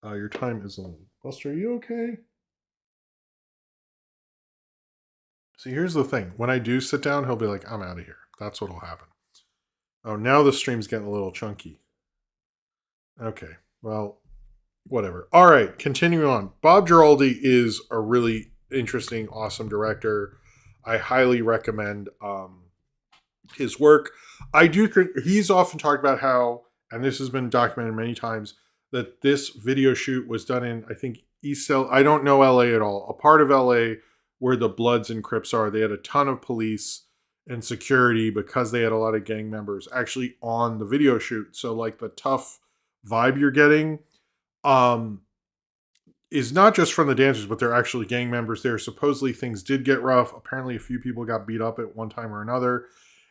your time is limited. Buster, are you okay? See, here's the thing. When I do sit down, he'll be like, I'm out of here. That's what'll happen. Oh, now the stream's getting a little chunky. Okay, well, whatever. All right, continuing on. Bob Giraldi is a really interesting, awesome director. I highly recommend his work. I do think he's often talked about how, and this has been documented many times, that this video shoot was done in, I think, East LA. I don't know LA at all. A part of LA where the Bloods and Crips are. They had a ton of police and security because they had a lot of gang members actually on the video shoot. So like the tough vibe you're getting is not just from the dancers, but they're actually gang members there. Supposedly things did get rough. Apparently a few people got beat up at one time or another.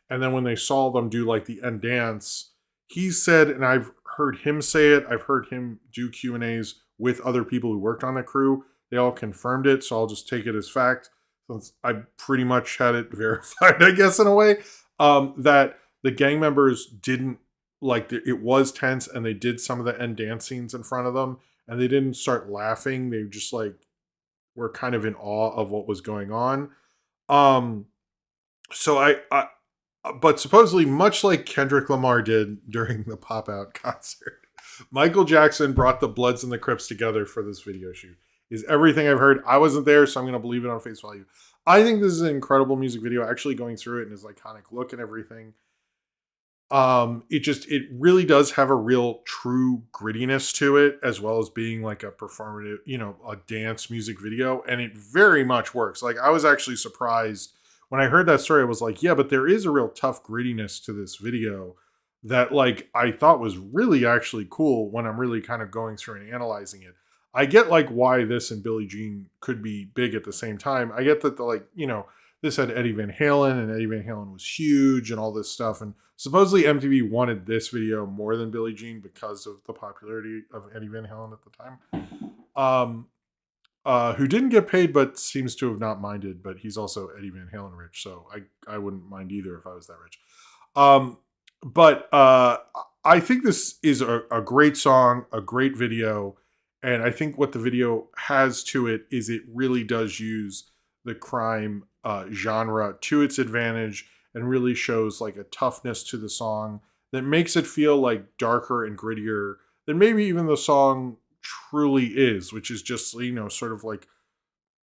And then when they saw them do like the end dance, he said, and I've heard him say it, I've heard him do Q&As with other people who worked on the crew. They all confirmed it, so I'll just take it as fact, since I pretty much had it verified, I guess, in a way, that the gang members didn't, like, it was tense, and they did some of the end dance scenes in front of them, and they didn't start laughing. They just like were kind of in awe of what was going on. So but supposedly, much like Kendrick Lamar did during the Pop Out concert, Michael Jackson brought the Bloods and the Crips together for this video shoot. Is everything I've heard. I wasn't there, so I'm going to believe it on face value. I think this is an incredible music video. Actually going through it and his iconic look and everything. It really does have a real true grittiness to it, as well as being like a performative, a dance music video. And it very much works. Like, I was actually surprised when I heard that story. I was like, yeah, but there is a real tough grittiness to this video that like I thought was really actually cool when I'm really kind of going through and analyzing it. I get like why this and Billie Jean could be big at the same time. I get that this had Eddie Van Halen, and Eddie Van Halen was huge and all this stuff. And supposedly MTV wanted this video more than Billie Jean because of the popularity of Eddie Van Halen at the time. Who didn't get paid but seems to have not minded, but he's also Eddie Van Halen rich, so I wouldn't mind either if I was that rich. But I think this is a great song, a great video, and I think what the video has to it is it really does use the crime genre to its advantage and really shows like a toughness to the song that makes it feel like darker and grittier than maybe even the song truly is, which is just, sort of like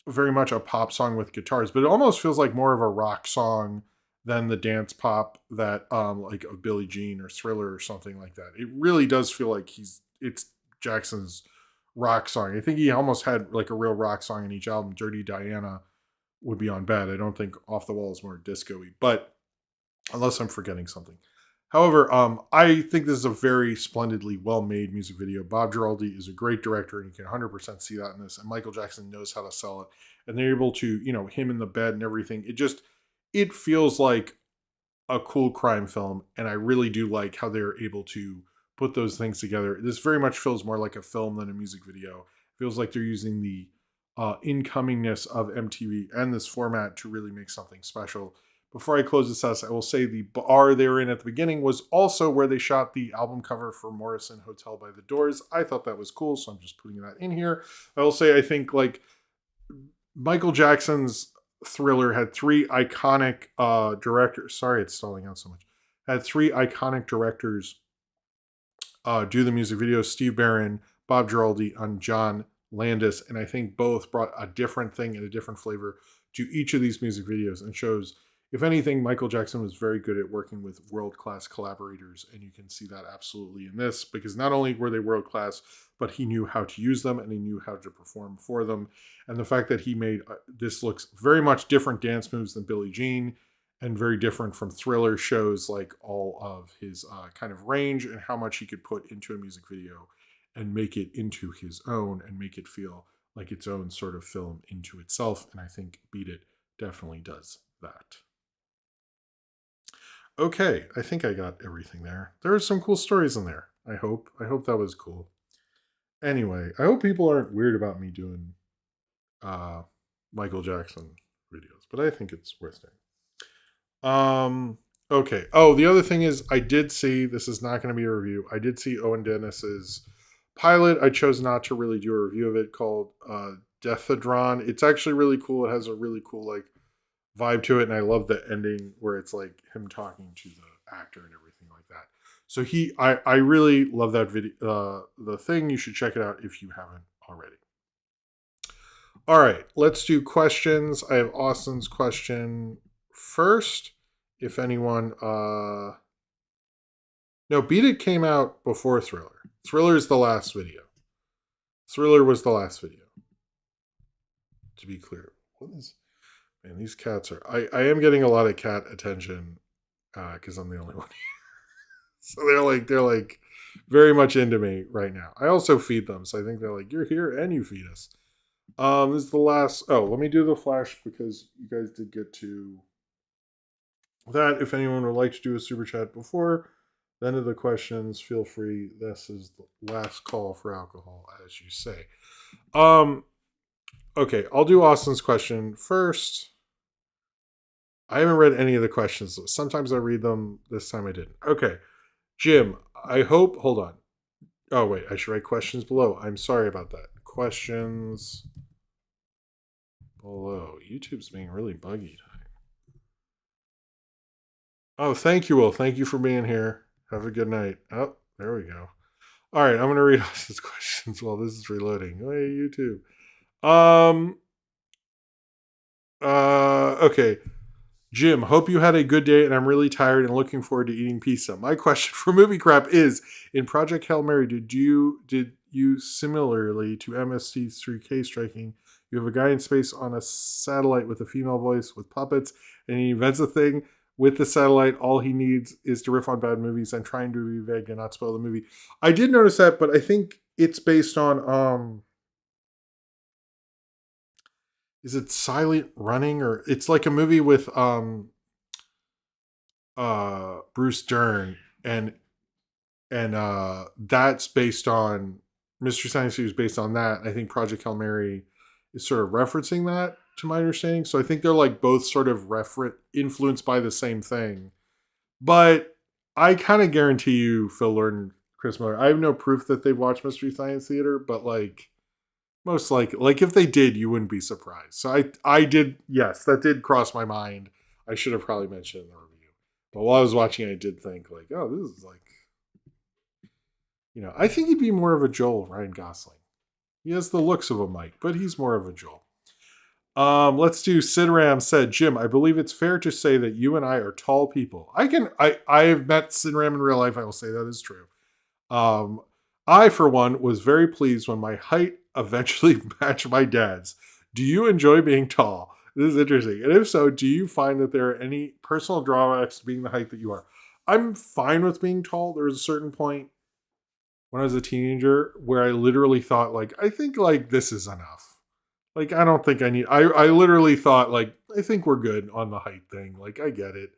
very much a pop song with guitars, but it almost feels like more of a rock song than the dance pop that like of Billie Jean or Thriller or something like that. It really does feel like it's Jackson's rock song. I think he almost had like a real rock song in each album. Dirty Diana would be on Bad. I don't think Off the Wall is more disco-y, but unless I'm forgetting something. However, I think this is a very splendidly well-made music video. Bob Giraldi is a great director, and you can 100% see that in this. And Michael Jackson knows how to sell it, and they're able to, him in the bed and everything. It feels like a cool crime film, and I really do like how they're able to put those things together. This very much feels more like a film than a music video. It feels like they're using the incomingness of MTV and this format to really make something special. Before I close this out, I will say the bar they were in at the beginning was also where they shot the album cover for Morrison Hotel by the Doors. I thought that was cool, so I'm just putting that in here. I will say I think like Michael Jackson's Thriller had three iconic directors. Sorry, it's stalling out so much. Had three iconic directors do the music video: Steve Barron, Bob Giraldi, and John Landis. And I think both brought a different thing and a different flavor to each of these music videos, and shows, if anything, Michael Jackson was very good at working with world-class collaborators, and you can see that absolutely in this, because not only were they world-class, but he knew how to use them and he knew how to perform for them. And the fact that he made this looks very much different dance moves than Billie Jean, and very different from Thriller, shows like all of his kind of range and how much he could put into a music video and make it into his own and make it feel like its own sort of film into itself. And I think Beat It definitely does that. Okay, I think I got everything there. There are some cool stories in there. I hope that was cool. Anyway, I hope people aren't weird about me doing Michael Jackson videos, but I think it's worth doing. Okay. Oh, the other thing is, I did see, this is not going to be a review, I did see Owen Dennis's pilot. I chose not to really do a review of it, called Deathahedron. It's actually really cool. It has a really cool like vibe to it, and I love the ending where it's like him talking to the actor and everything like that. So I really love that video, the thing. You should check it out if you haven't already. All right, let's do questions. I have Austin's question first. If anyone, no, Beat It came out before Thriller. Thriller is the last video. Thriller was the last video. To be clear, what is? Man, these cats are. I am getting a lot of cat attention because I'm the only one here. So they're like very much into me right now. I also feed them, so I think they're like, you're here and you feed us. This is the last. Oh, let me do the flash because you guys did get to that. If anyone would like to do a super chat before the end of the questions, feel free. This is the last call for alcohol, as you say. Okay, I'll do Austin's question first. I haven't read any of the questions. Sometimes I read them. This time I didn't. Okay. Jim, I hope... Hold on. Oh, wait. I should write questions below. I'm sorry about that. Questions below. YouTube's being really buggy tonight. Oh, thank you, Will. Thank you for being here. Have a good night. Oh, there we go. All right. I'm going to read all these questions while this is reloading. Hey, YouTube. Okay. Jim, hope you had a good day, and I'm really tired and looking forward to eating pizza. My question for Movie Crap is, in Project Hail Mary, did you similarly to MST3K striking, you have a guy in space on a satellite with a female voice with puppets, and he invents a thing with the satellite. All he needs is to riff on bad movies. I'm trying to be vague and not spoil the movie. I did notice that, but I think it's based on is it Silent Running, or it's like a movie with Bruce Dern, and that's based on Mystery Science Theater is based on that. I think Project Hail Mary is sort of referencing that, to my understanding. So I think they're like both sort of influenced by the same thing. But I kind of guarantee you, Phil Lord and Chris Miller, I have no proof that they've watched Mystery Science Theater, but like most likely, like if they did, you wouldn't be surprised. So I did, yes, that did cross my mind. I should have probably mentioned it in the review. But while I was watching, I did think like, oh, this is like, I think he'd be more of a Joel, Ryan Gosling. He has the looks of a Mike, but he's more of a Joel. Let's do Sidram said, Jim, I believe it's fair to say that you and I are tall people. I have met Sidram in real life. I will say that is true. Um, I, for one, was very pleased when my height eventually matched my dad's. Do you enjoy being tall? This is interesting. And if so, do you find that there are any personal drawbacks to being the height that you are? I'm fine with being tall. There was a certain point when I was a teenager where I literally thought, like, I think, like, this is enough. Like, I don't think I need, I literally thought, like, I think we're good on the height thing. Like, I get it.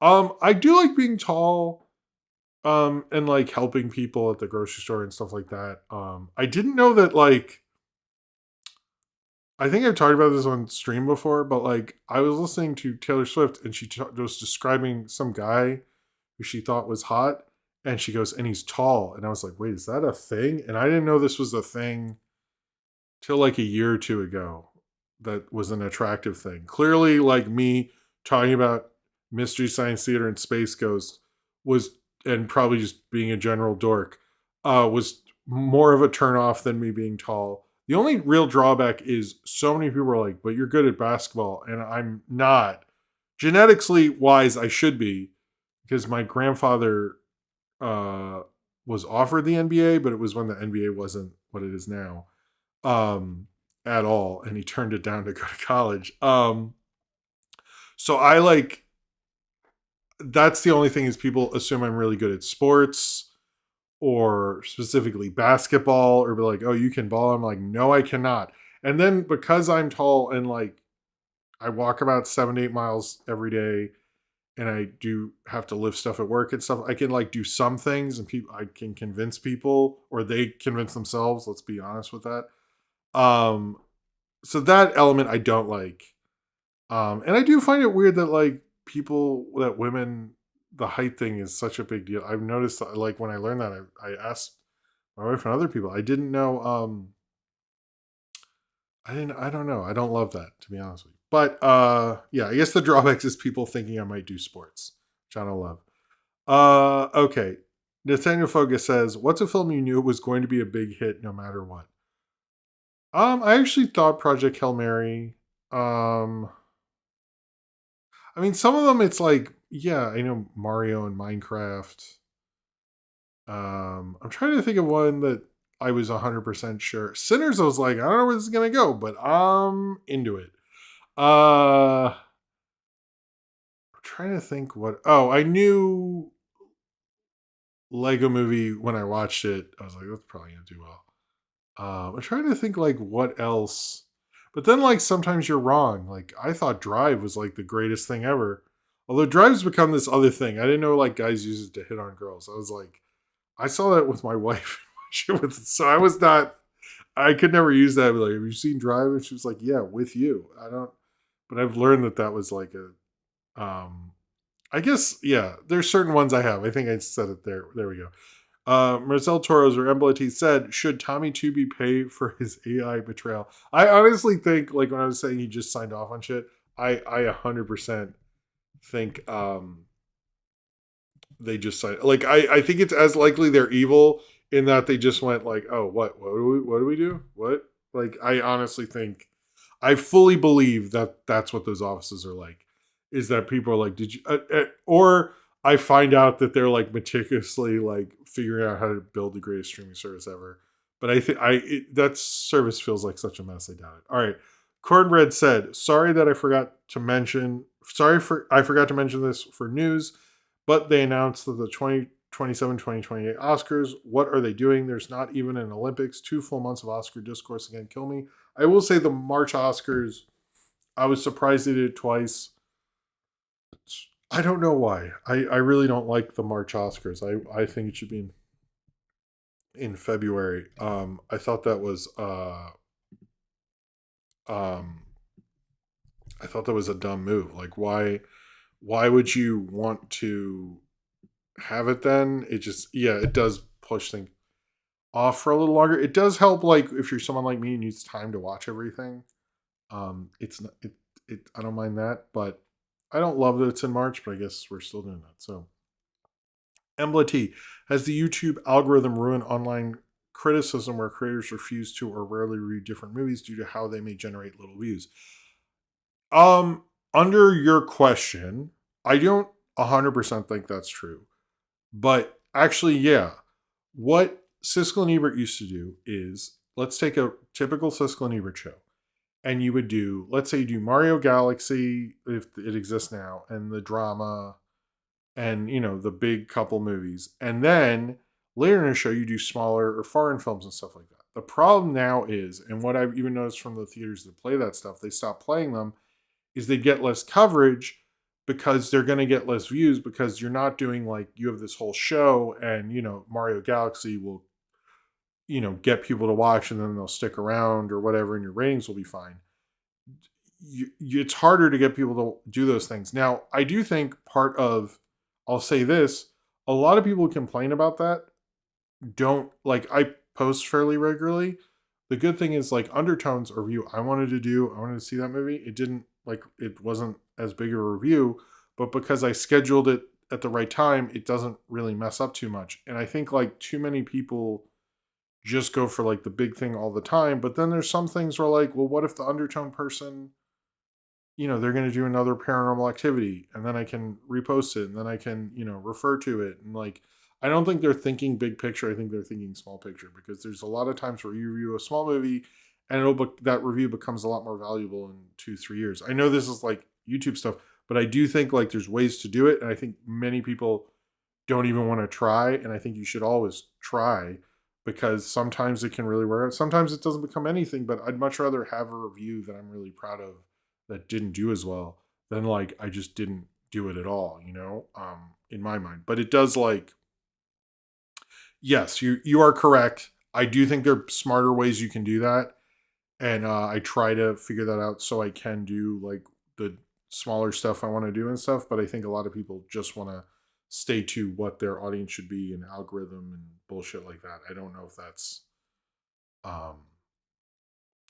I do like being tall, and like helping people at the grocery store and stuff like that. I didn't know that, like, I think I've talked about this on stream before, but like, I was listening to Taylor Swift and she was describing some guy who she thought was hot. And she goes, and he's tall. And I was like, wait, is that a thing? And I didn't know this was a thing till like a year or two ago. That was an attractive thing. Clearly, like, me talking about Mystery Science Theater and Space Ghost was, and probably just being a general dork, was more of a turnoff than me being tall. The only real drawback is so many people are like, but you're good at basketball. And I'm not. Genetically wise, I should be, because my grandfather was offered the NBA, but it was when the NBA wasn't what it is now, at all, and he turned it down to go to college. So I like, that's the only thing, is people assume I'm really good at sports or specifically basketball, or be like, oh, you can ball. I'm like, no, I cannot. And then because I'm tall and like I walk about 7 to 8 miles every day, and I do have to lift stuff at work and stuff, I can like do some things, and people, I can convince people, or they convince themselves. Let's be honest with that. So that element I don't like. And I do find it weird that like that women, the height thing is such a big deal. I've noticed that, like, when I learned that, I asked my wife and other people. I didn't know. I don't know. I don't love that, to be honest with you. But yeah, I guess the drawbacks is people thinking I might do sports, which I don't love. Okay. Nathaniel Fogus says, what's a film you knew was going to be a big hit no matter what? I actually thought Project Hail Mary. I mean, some of them it's like, yeah, I know Mario and Minecraft. I'm trying to think of one that I was 100% sure. Sinners, I was like, I don't know where this is gonna go, but I'm into it. I'm trying to think what. Oh, I knew Lego Movie when I watched it. I was like, that's probably gonna do well. I'm trying to think like what else. But then like sometimes you're wrong. Like I thought Drive was like the greatest thing ever. Although Drive's become this other thing. I didn't know like guys use it to hit on girls. I was like, I saw that with my wife. So I was not, I could never use that. I'd be like, have you seen Drive? And she was like, yeah, with you. I don't, but I've learned that that was like I guess, yeah, there's certain ones I have. I think I said it there. There we go. Marcel Toros or Emblety said, should Tommy Tooby pay for his AI betrayal? I honestly think, like when I was saying he just signed off on shit, I 100% think they just signed. Like I think it's as likely they're evil in that they just went like, oh, what do we do? What? Like I honestly think, I fully believe that that's what those offices are like. Is that people are like, did you or I find out that they're like meticulously like figuring out how to build the greatest streaming service ever. But I think that service feels like such a mess. I doubt it. All right. Cornbread said, sorry that I forgot to mention, I forgot to mention this for news, but they announced that the 2027-2028 Oscars, what are they doing? There's not even an Olympics, 2 full months of Oscar discourse again. Kill me. I will say the March Oscars, I was surprised they did it twice. I don't know why. I really don't like the March Oscars. I think it should be in February. I thought that was um I thought that was a dumb move. Like why would you want to have it then? It just, yeah, it does push things off for a little longer. It does help like if you're someone like me who needs time to watch everything. It's not I don't mind that, but I don't love that it's in March, but I guess we're still doing that. So Embla T, has the YouTube algorithm ruined online criticism where creators refuse to or rarely review different movies due to how they may generate little views. Under your question, I don't 100% think that's true. But actually, yeah. What Siskel and Ebert used to do is, let's take a typical Siskel and Ebert show. And you would do, let's say you do Mario Galaxy, if it exists now, and the drama, and, the big couple movies. And then later in the show, you do smaller or foreign films and stuff like that. The problem now is, and what I've even noticed from the theaters that play that stuff, they stop playing them, is they get less coverage because they're going to get less views, because you're not doing like, you have this whole show and, Mario Galaxy will, get people to watch and then they'll stick around or whatever, and your ratings will be fine. It's harder to get people to do those things. Now, I do think part of, I'll say this, a lot of people who complain about that don't, like, I post fairly regularly. The good thing is, like, Undertones, a review I wanted to see that movie. It didn't, like, it wasn't as big of a review, but because I scheduled it at the right time, it doesn't really mess up too much. And I think, like, too many people just go for, like, the big thing all the time. But then there's some things where, like, well, what if the Undertone person, they're going to do another Paranormal Activity, and then I can repost it, and then I can, refer to it. And, like, I don't think they're thinking big picture. I think they're thinking small picture, because there's a lot of times where you review a small movie and that review becomes a lot more valuable in 2-3 years. I know this is like YouTube stuff, but I do think, like, there's ways to do it. And I think many people don't even want to try. And I think you should always try, because sometimes it can really work out. Sometimes it doesn't become anything, but I'd much rather have a review that I'm really proud of that didn't do as well than, like, I just didn't do it at all, in my mind. But it does, like, yes, you are correct. I do think there are smarter ways you can do that. And I try to figure that out so I can do, like, the smaller stuff I want to do and stuff. But I think a lot of people just want to stay to what their audience should be, and algorithm and bullshit like that. I don't know if that's, um,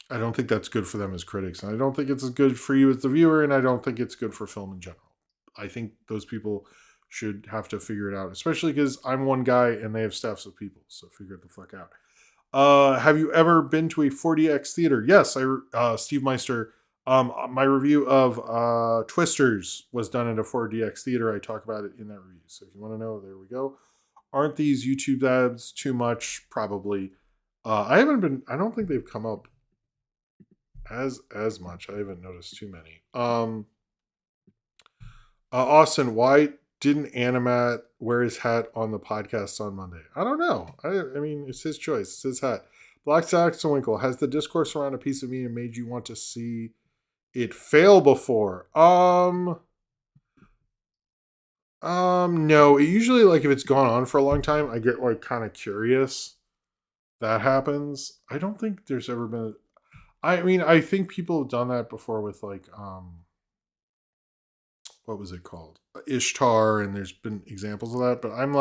I don't think that's good for them as critics. And I don't think it's as good for you as the viewer. And I don't think it's good for film in general. I think those people should have to figure it out, especially because I'm one guy and they have staffs of people. So figure it the fuck out. Have you ever been to a 4DX theater? Yes, Steve Meister. My review of Twisters was done at a 4DX theater. I talk about it in that review. So if you want to know, there we go. Aren't these YouTube ads too much? Probably. I don't think they've come up as much. I haven't noticed too many. Austin, why didn't Animat wear his hat on the podcast on Monday? I don't know. I mean, it's his choice. It's his hat. Black Saxon Winkle, has the discourse around a piece of media made you want to see it fail before? No. It usually, like, if it's gone on for a long time, I get, like, kind of curious. That happens. I don't think there's ever been. I mean, I think people have done that before with, like, what was it called? Ishtar, and there's been examples of that, but I'm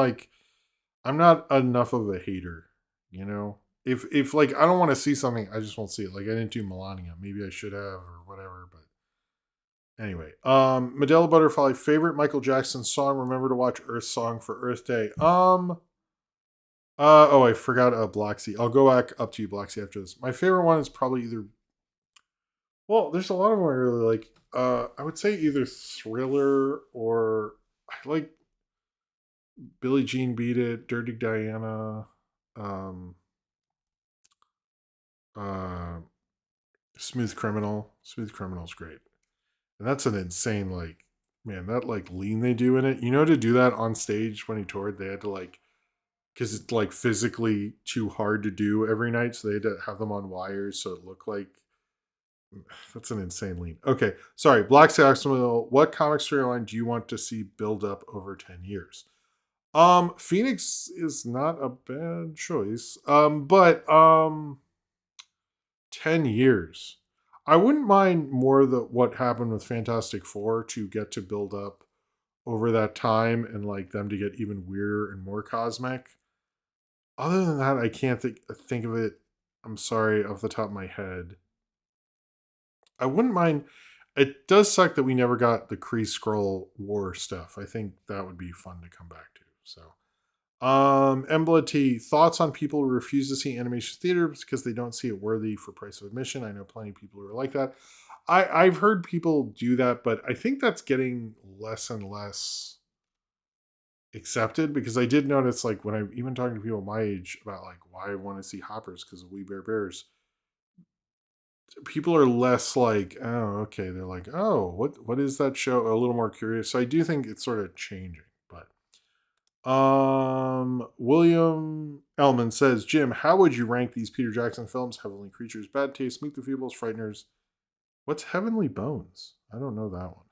not enough of a hater, If like, I don't want to see something, I just won't see it. Like, I didn't do Melania. Maybe I should have, or whatever, but anyway. Medela Butterfly, favorite Michael Jackson song. Remember to watch Earth Song for Earth Day. Oh, I forgot Black Sea. I'll go back up to you, Black Sea, after this. My favorite one is probably either, well, there's a lot of them I really like. I would say either Thriller, or I like Billie Jean Beat It, Dirty Diana, Smooth Criminal. Smooth Criminal's great. And that's an insane, like, man, that, like, lean they do in it. To do that on stage when he toured, they had to, like, because it's, like, physically too hard to do every night, so they had to have them on wires so it looked like, that's an insane lean. Okay, sorry. Black Saxon, what comic storyline do you want to see build up over 10 years? Phoenix is not a bad choice. But 10 years. I wouldn't mind more what happened with Fantastic Four to get to build up over that time, and, like, them to get even weirder and more cosmic. Other than that, I can't think of it. I'm sorry, off the top of my head. I wouldn't mind. It does suck that we never got the Kree Skrull War stuff. I think that would be fun to come back to. So, Embla T, thoughts on people who refuse to see animation theaters because they don't see it worthy for price of admission. I know plenty of people who are like that. I've heard people do that, but I think that's getting less and less accepted, because I did notice, like, when I'm even talking to people my age about like why I want to see Hoppers because of We Bare Bears, people are less like, oh, okay. They're like, oh, what is that show? A little more curious. So I do think it's sort of changing. But William Ellman says, Jim, how would you rank these Peter Jackson films? Heavenly Creatures, Bad Taste, Meet the Feebles, Frighteners. What's Heavenly Bones? I don't know that one.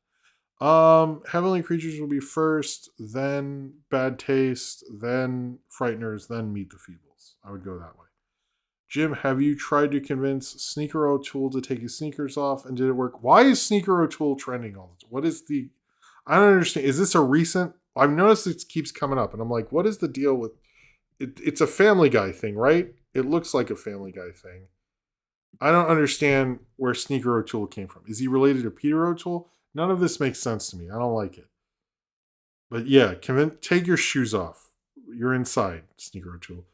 Heavenly Creatures will be first, then Bad Taste, then Frighteners, then Meet the Feebles. I would go that way. Jim, have you tried to convince Sneaker O'Toole to take his sneakers off, and did it work? Why is Sneaker O'Toole trending all the time? What is the... I don't understand. Is this a recent... I've noticed it keeps coming up, and I'm like, what is the deal with... It's a Family Guy thing, right? It looks like a Family Guy thing. I don't understand where Sneaker O'Toole came from. Is he related to Peter O'Toole? None of this makes sense to me. I don't like it. But yeah, take your shoes off. You're inside, Sneaker O'Toole.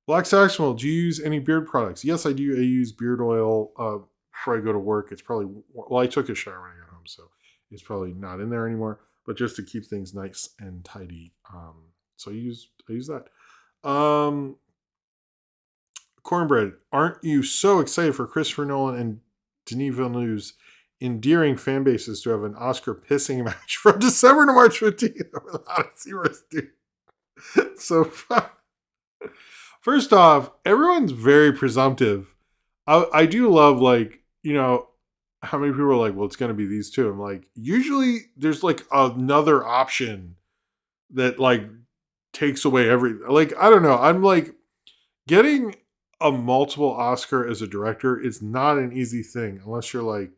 Black Saxonwell, do you use any beard products? Yes, I do. I use beard oil before I go to work. It's probably... Well, I took a shower when I got home, so it's probably not in there anymore. But just to keep things nice and tidy. So I use that. Cornbread, aren't you so excited for Christopher Nolan and Denis Villeneuve's endearing fan bases to have an Oscar pissing match from December to March 15th without Seaworth, dude? So fun. First off, everyone's very presumptive. I do love, like, you know, how many people are like, well, it's going to be these two. I'm like, usually there's like another option that like takes away every, like, I don't know. I'm like, getting a multiple Oscar as a director is not an easy thing unless you're like,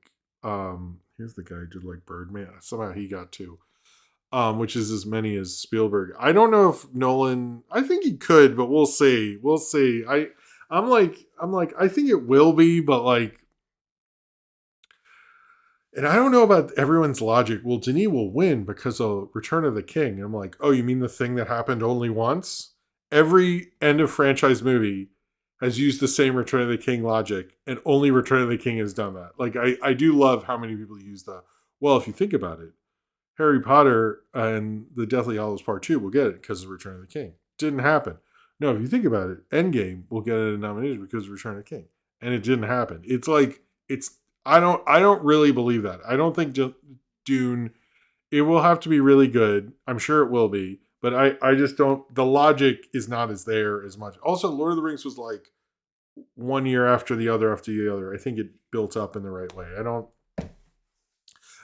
here's the guy who did like Birdman. Somehow he got two, which is as many as Spielberg. I don't know if Nolan, I think he could, but we'll see. We'll see. I'm like, I think it will be, but like, and I don't know about everyone's logic. Well, Denis will win because of Return of the King. And I'm like, oh, you mean the thing that happened only once? Every end of franchise movie has used the same Return of the King logic, and only Return of the King has done that. Like, I do love how many people use the, well, if you think about it, Harry Potter and the Deathly Hallows Part 2 will get it because of Return of the King. Didn't happen. No, if you think about it, Endgame will get a nomination because of Return of the King. And it didn't happen. It's like, I don't really believe that. I don't think Dune, it will have to be really good. I'm sure it will be. But I just don't, the logic is not as there as much. Also, Lord of the Rings was like one year after the other after the other. I think it built up in the right way.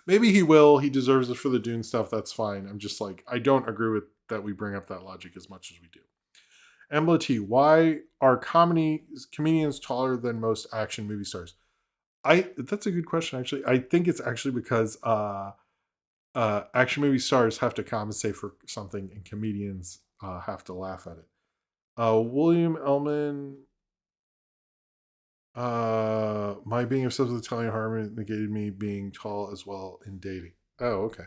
Maybe he will. He deserves it for the Dune stuff. That's fine. I'm just like, I don't agree with that we bring up that logic as much as we do. Embla T, why are comedians taller than most action movie stars? That's a good question, actually. I think it's actually because action movie stars have to compensate for something, and comedians have to laugh at it. William Ellman, my being obsessed with Italian Harmon negated me being tall as well in dating. Oh, okay.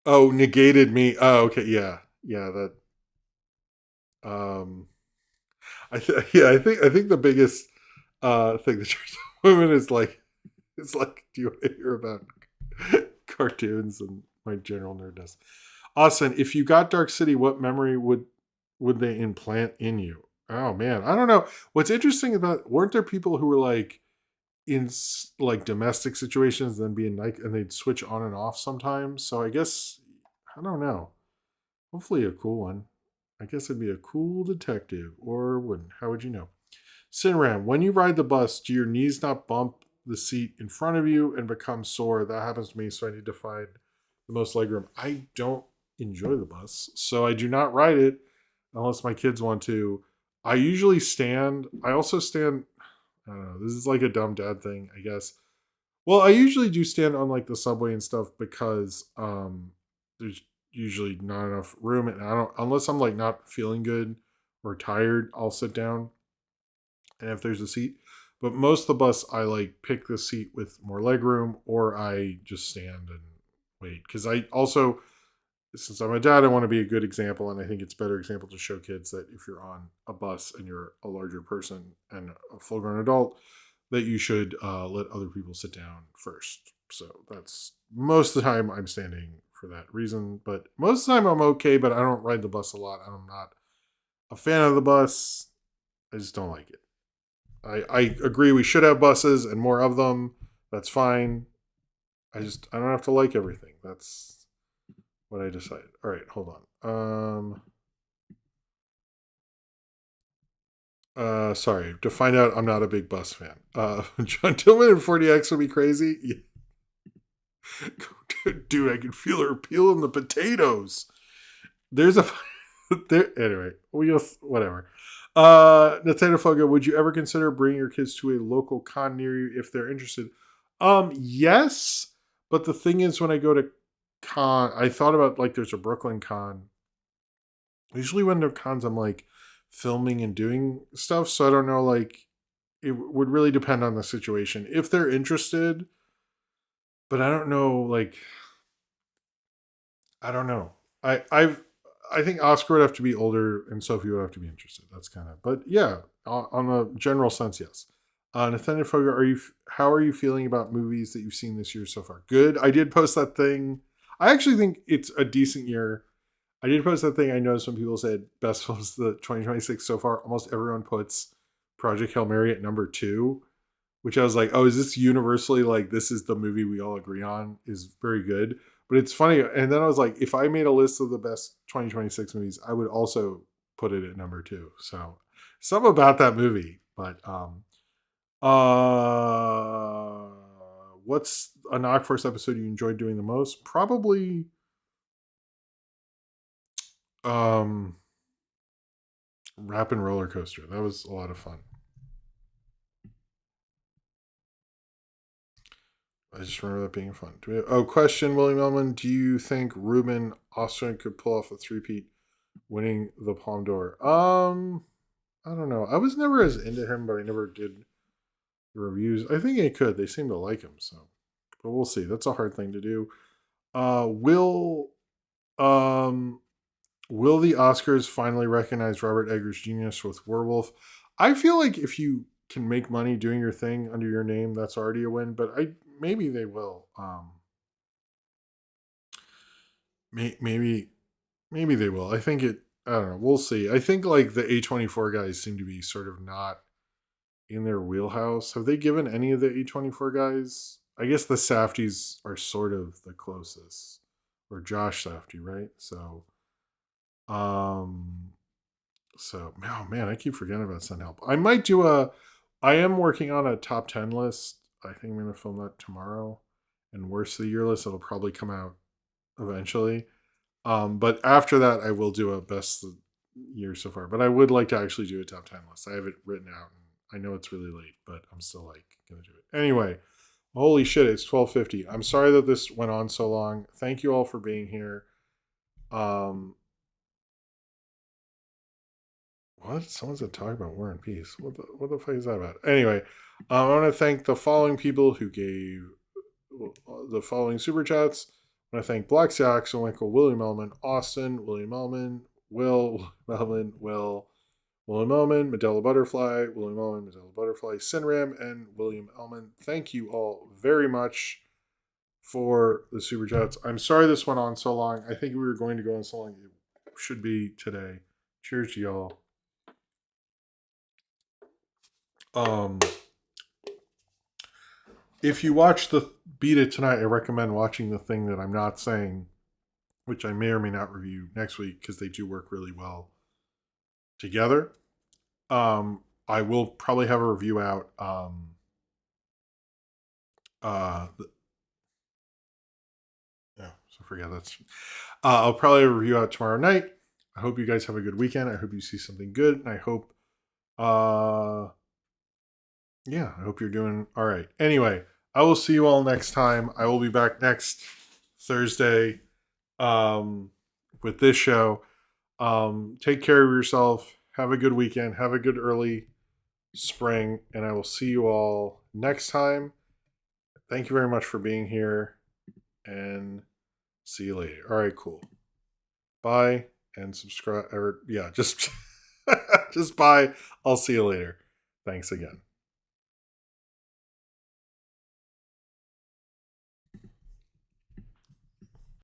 Negated me. Oh, okay. Yeah, that. I think the biggest thing that turns women is like, it's like, do you want to hear about cartoons and my general nerdness? Austin, if you got Dark City, what memory would they implant in you? Oh man, I don't know. What's interesting about, weren't there people who were like in like domestic situations, then being like, and they'd switch on and off sometimes? So I guess, I don't know. Hopefully a cool one. I guess it'd be a cool detective, or wouldn't. How would you know? Sinram, when you ride the bus, do your knees not bump the seat in front of you and become sore? That happens to me, so I need to find the most legroom. I don't enjoy the bus, so I do not ride it unless my kids want to. I usually stand. I also stand, I don't know, this is like a dumb dad thing, I guess. Well, I usually do stand on like the subway and stuff because there's usually not enough room, and I don't, unless I'm like not feeling good or tired, I'll sit down. And if there's a seat, but most of the bus, I like pick the seat with more leg room, or I just stand and wait. Because I also, since I'm a dad, I want to be a good example, and I think it's a better example to show kids that if you're on a bus and you're a larger person and a full-grown adult, that you should let other people sit down first. So that's most of the time I'm standing for that reason, but most of the time I'm okay. But I don't ride the bus a lot. I'm not a fan of the bus. I just don't like it. I agree we should have buses and more of them. That's fine. I don't have to like everything. That's what I decided. All right, hold on. Sorry. To find out I'm not a big bus fan. John Tillman and 40X would be crazy. Yeah. Dude, I can feel her peeling the potatoes. There's a there anyway, whatever. Nathaniel Fogo, would you ever consider bringing your kids to a local con near you if they're interested? Yes, but the thing is, when I go to con, I thought about like there's a Brooklyn con. Usually when there are cons, I'm like filming and doing stuff, so I don't know. Like, it would really depend on the situation if they're interested. But I don't know. Like, I don't know. I think Oscar would have to be older and Sophie would have to be interested. That's kind of, but yeah, on a general sense, yes. Nathaniel Foger, how are you feeling about movies that you've seen this year so far? Good. I did post that thing. I actually think it's a decent year. I did post that thing. I noticed when people said best films of the 2026 so far, almost everyone puts Project Hail Mary at number 2, which I was like, oh, is this universally like this is the movie we all agree on is very good? But it's funny. And then I was like, if I made a list of the best 2026 movies, I would also put it at number 2. So something about that movie. But what's a Knock Force episode you enjoyed doing the most? Probably Rap and Roller Coaster. That was a lot of fun. I just remember that being fun. Question, William Ellman. Do you think Ruben Östlund could pull off a three-peat winning the Palme d'Or? I don't know. I was never as into him, but I never did the reviews. I think he could. They seem to like him, so. But we'll see. That's a hard thing to do. Will the Oscars finally recognize Robert Eggers' genius with Werewolf? I feel like if you can make money doing your thing under your name, that's already a win. But maybe they will. Maybe they will. I think it. I don't know. We'll see. I think like the A24 guys seem to be sort of not in their wheelhouse. Have they given any of the A24 guys? I guess the Safdies are sort of the closest, or Josh Safdie, right? So, oh man, I keep forgetting about Sun Help. I might do I am working on a top 10 list. I think I'm going to film that tomorrow. And worst of the year list, it'll probably come out eventually. But after that, I will do a best year so far. But I would like to actually do a top 10 list. I have it written out. And I know it's really late, but I'm still like going to do it. Anyway, holy shit, it's 12:50. I'm sorry that this went on so long. Thank you all for being here. What? Someone said talk about War and Peace. What the fuck is that about? Anyway, I want to thank the following people who gave the following super chats. I want to thank Black Sox, Winkle, William Ellman, Austin, William Ellman, Will, Ellman, William Ellman, Medela Butterfly, William Ellman, Medela Butterfly, Sinram, and William Ellman. Thank you all very much for the super chats. I'm sorry this went on so long. I think we were going to go on so long. It should be today. Cheers to y'all. If you watch the Beat It tonight, I recommend watching the thing that I'm not saying, which I may or may not review next week because they do work really well together. I will probably have a review out. So forget that's. I'll probably have a review out tomorrow night. I hope you guys have a good weekend. I hope you see something good, and I hope. Yeah, I hope you're doing all right. Anyway, I will see you all next time. I will be back next Thursday with this show. Take care of yourself. Have a good weekend. Have a good early spring. And I will see you all next time. Thank you very much for being here. And see you later. All right, cool. Bye and subscribe. Or yeah, just just bye. I'll see you later. Thanks again.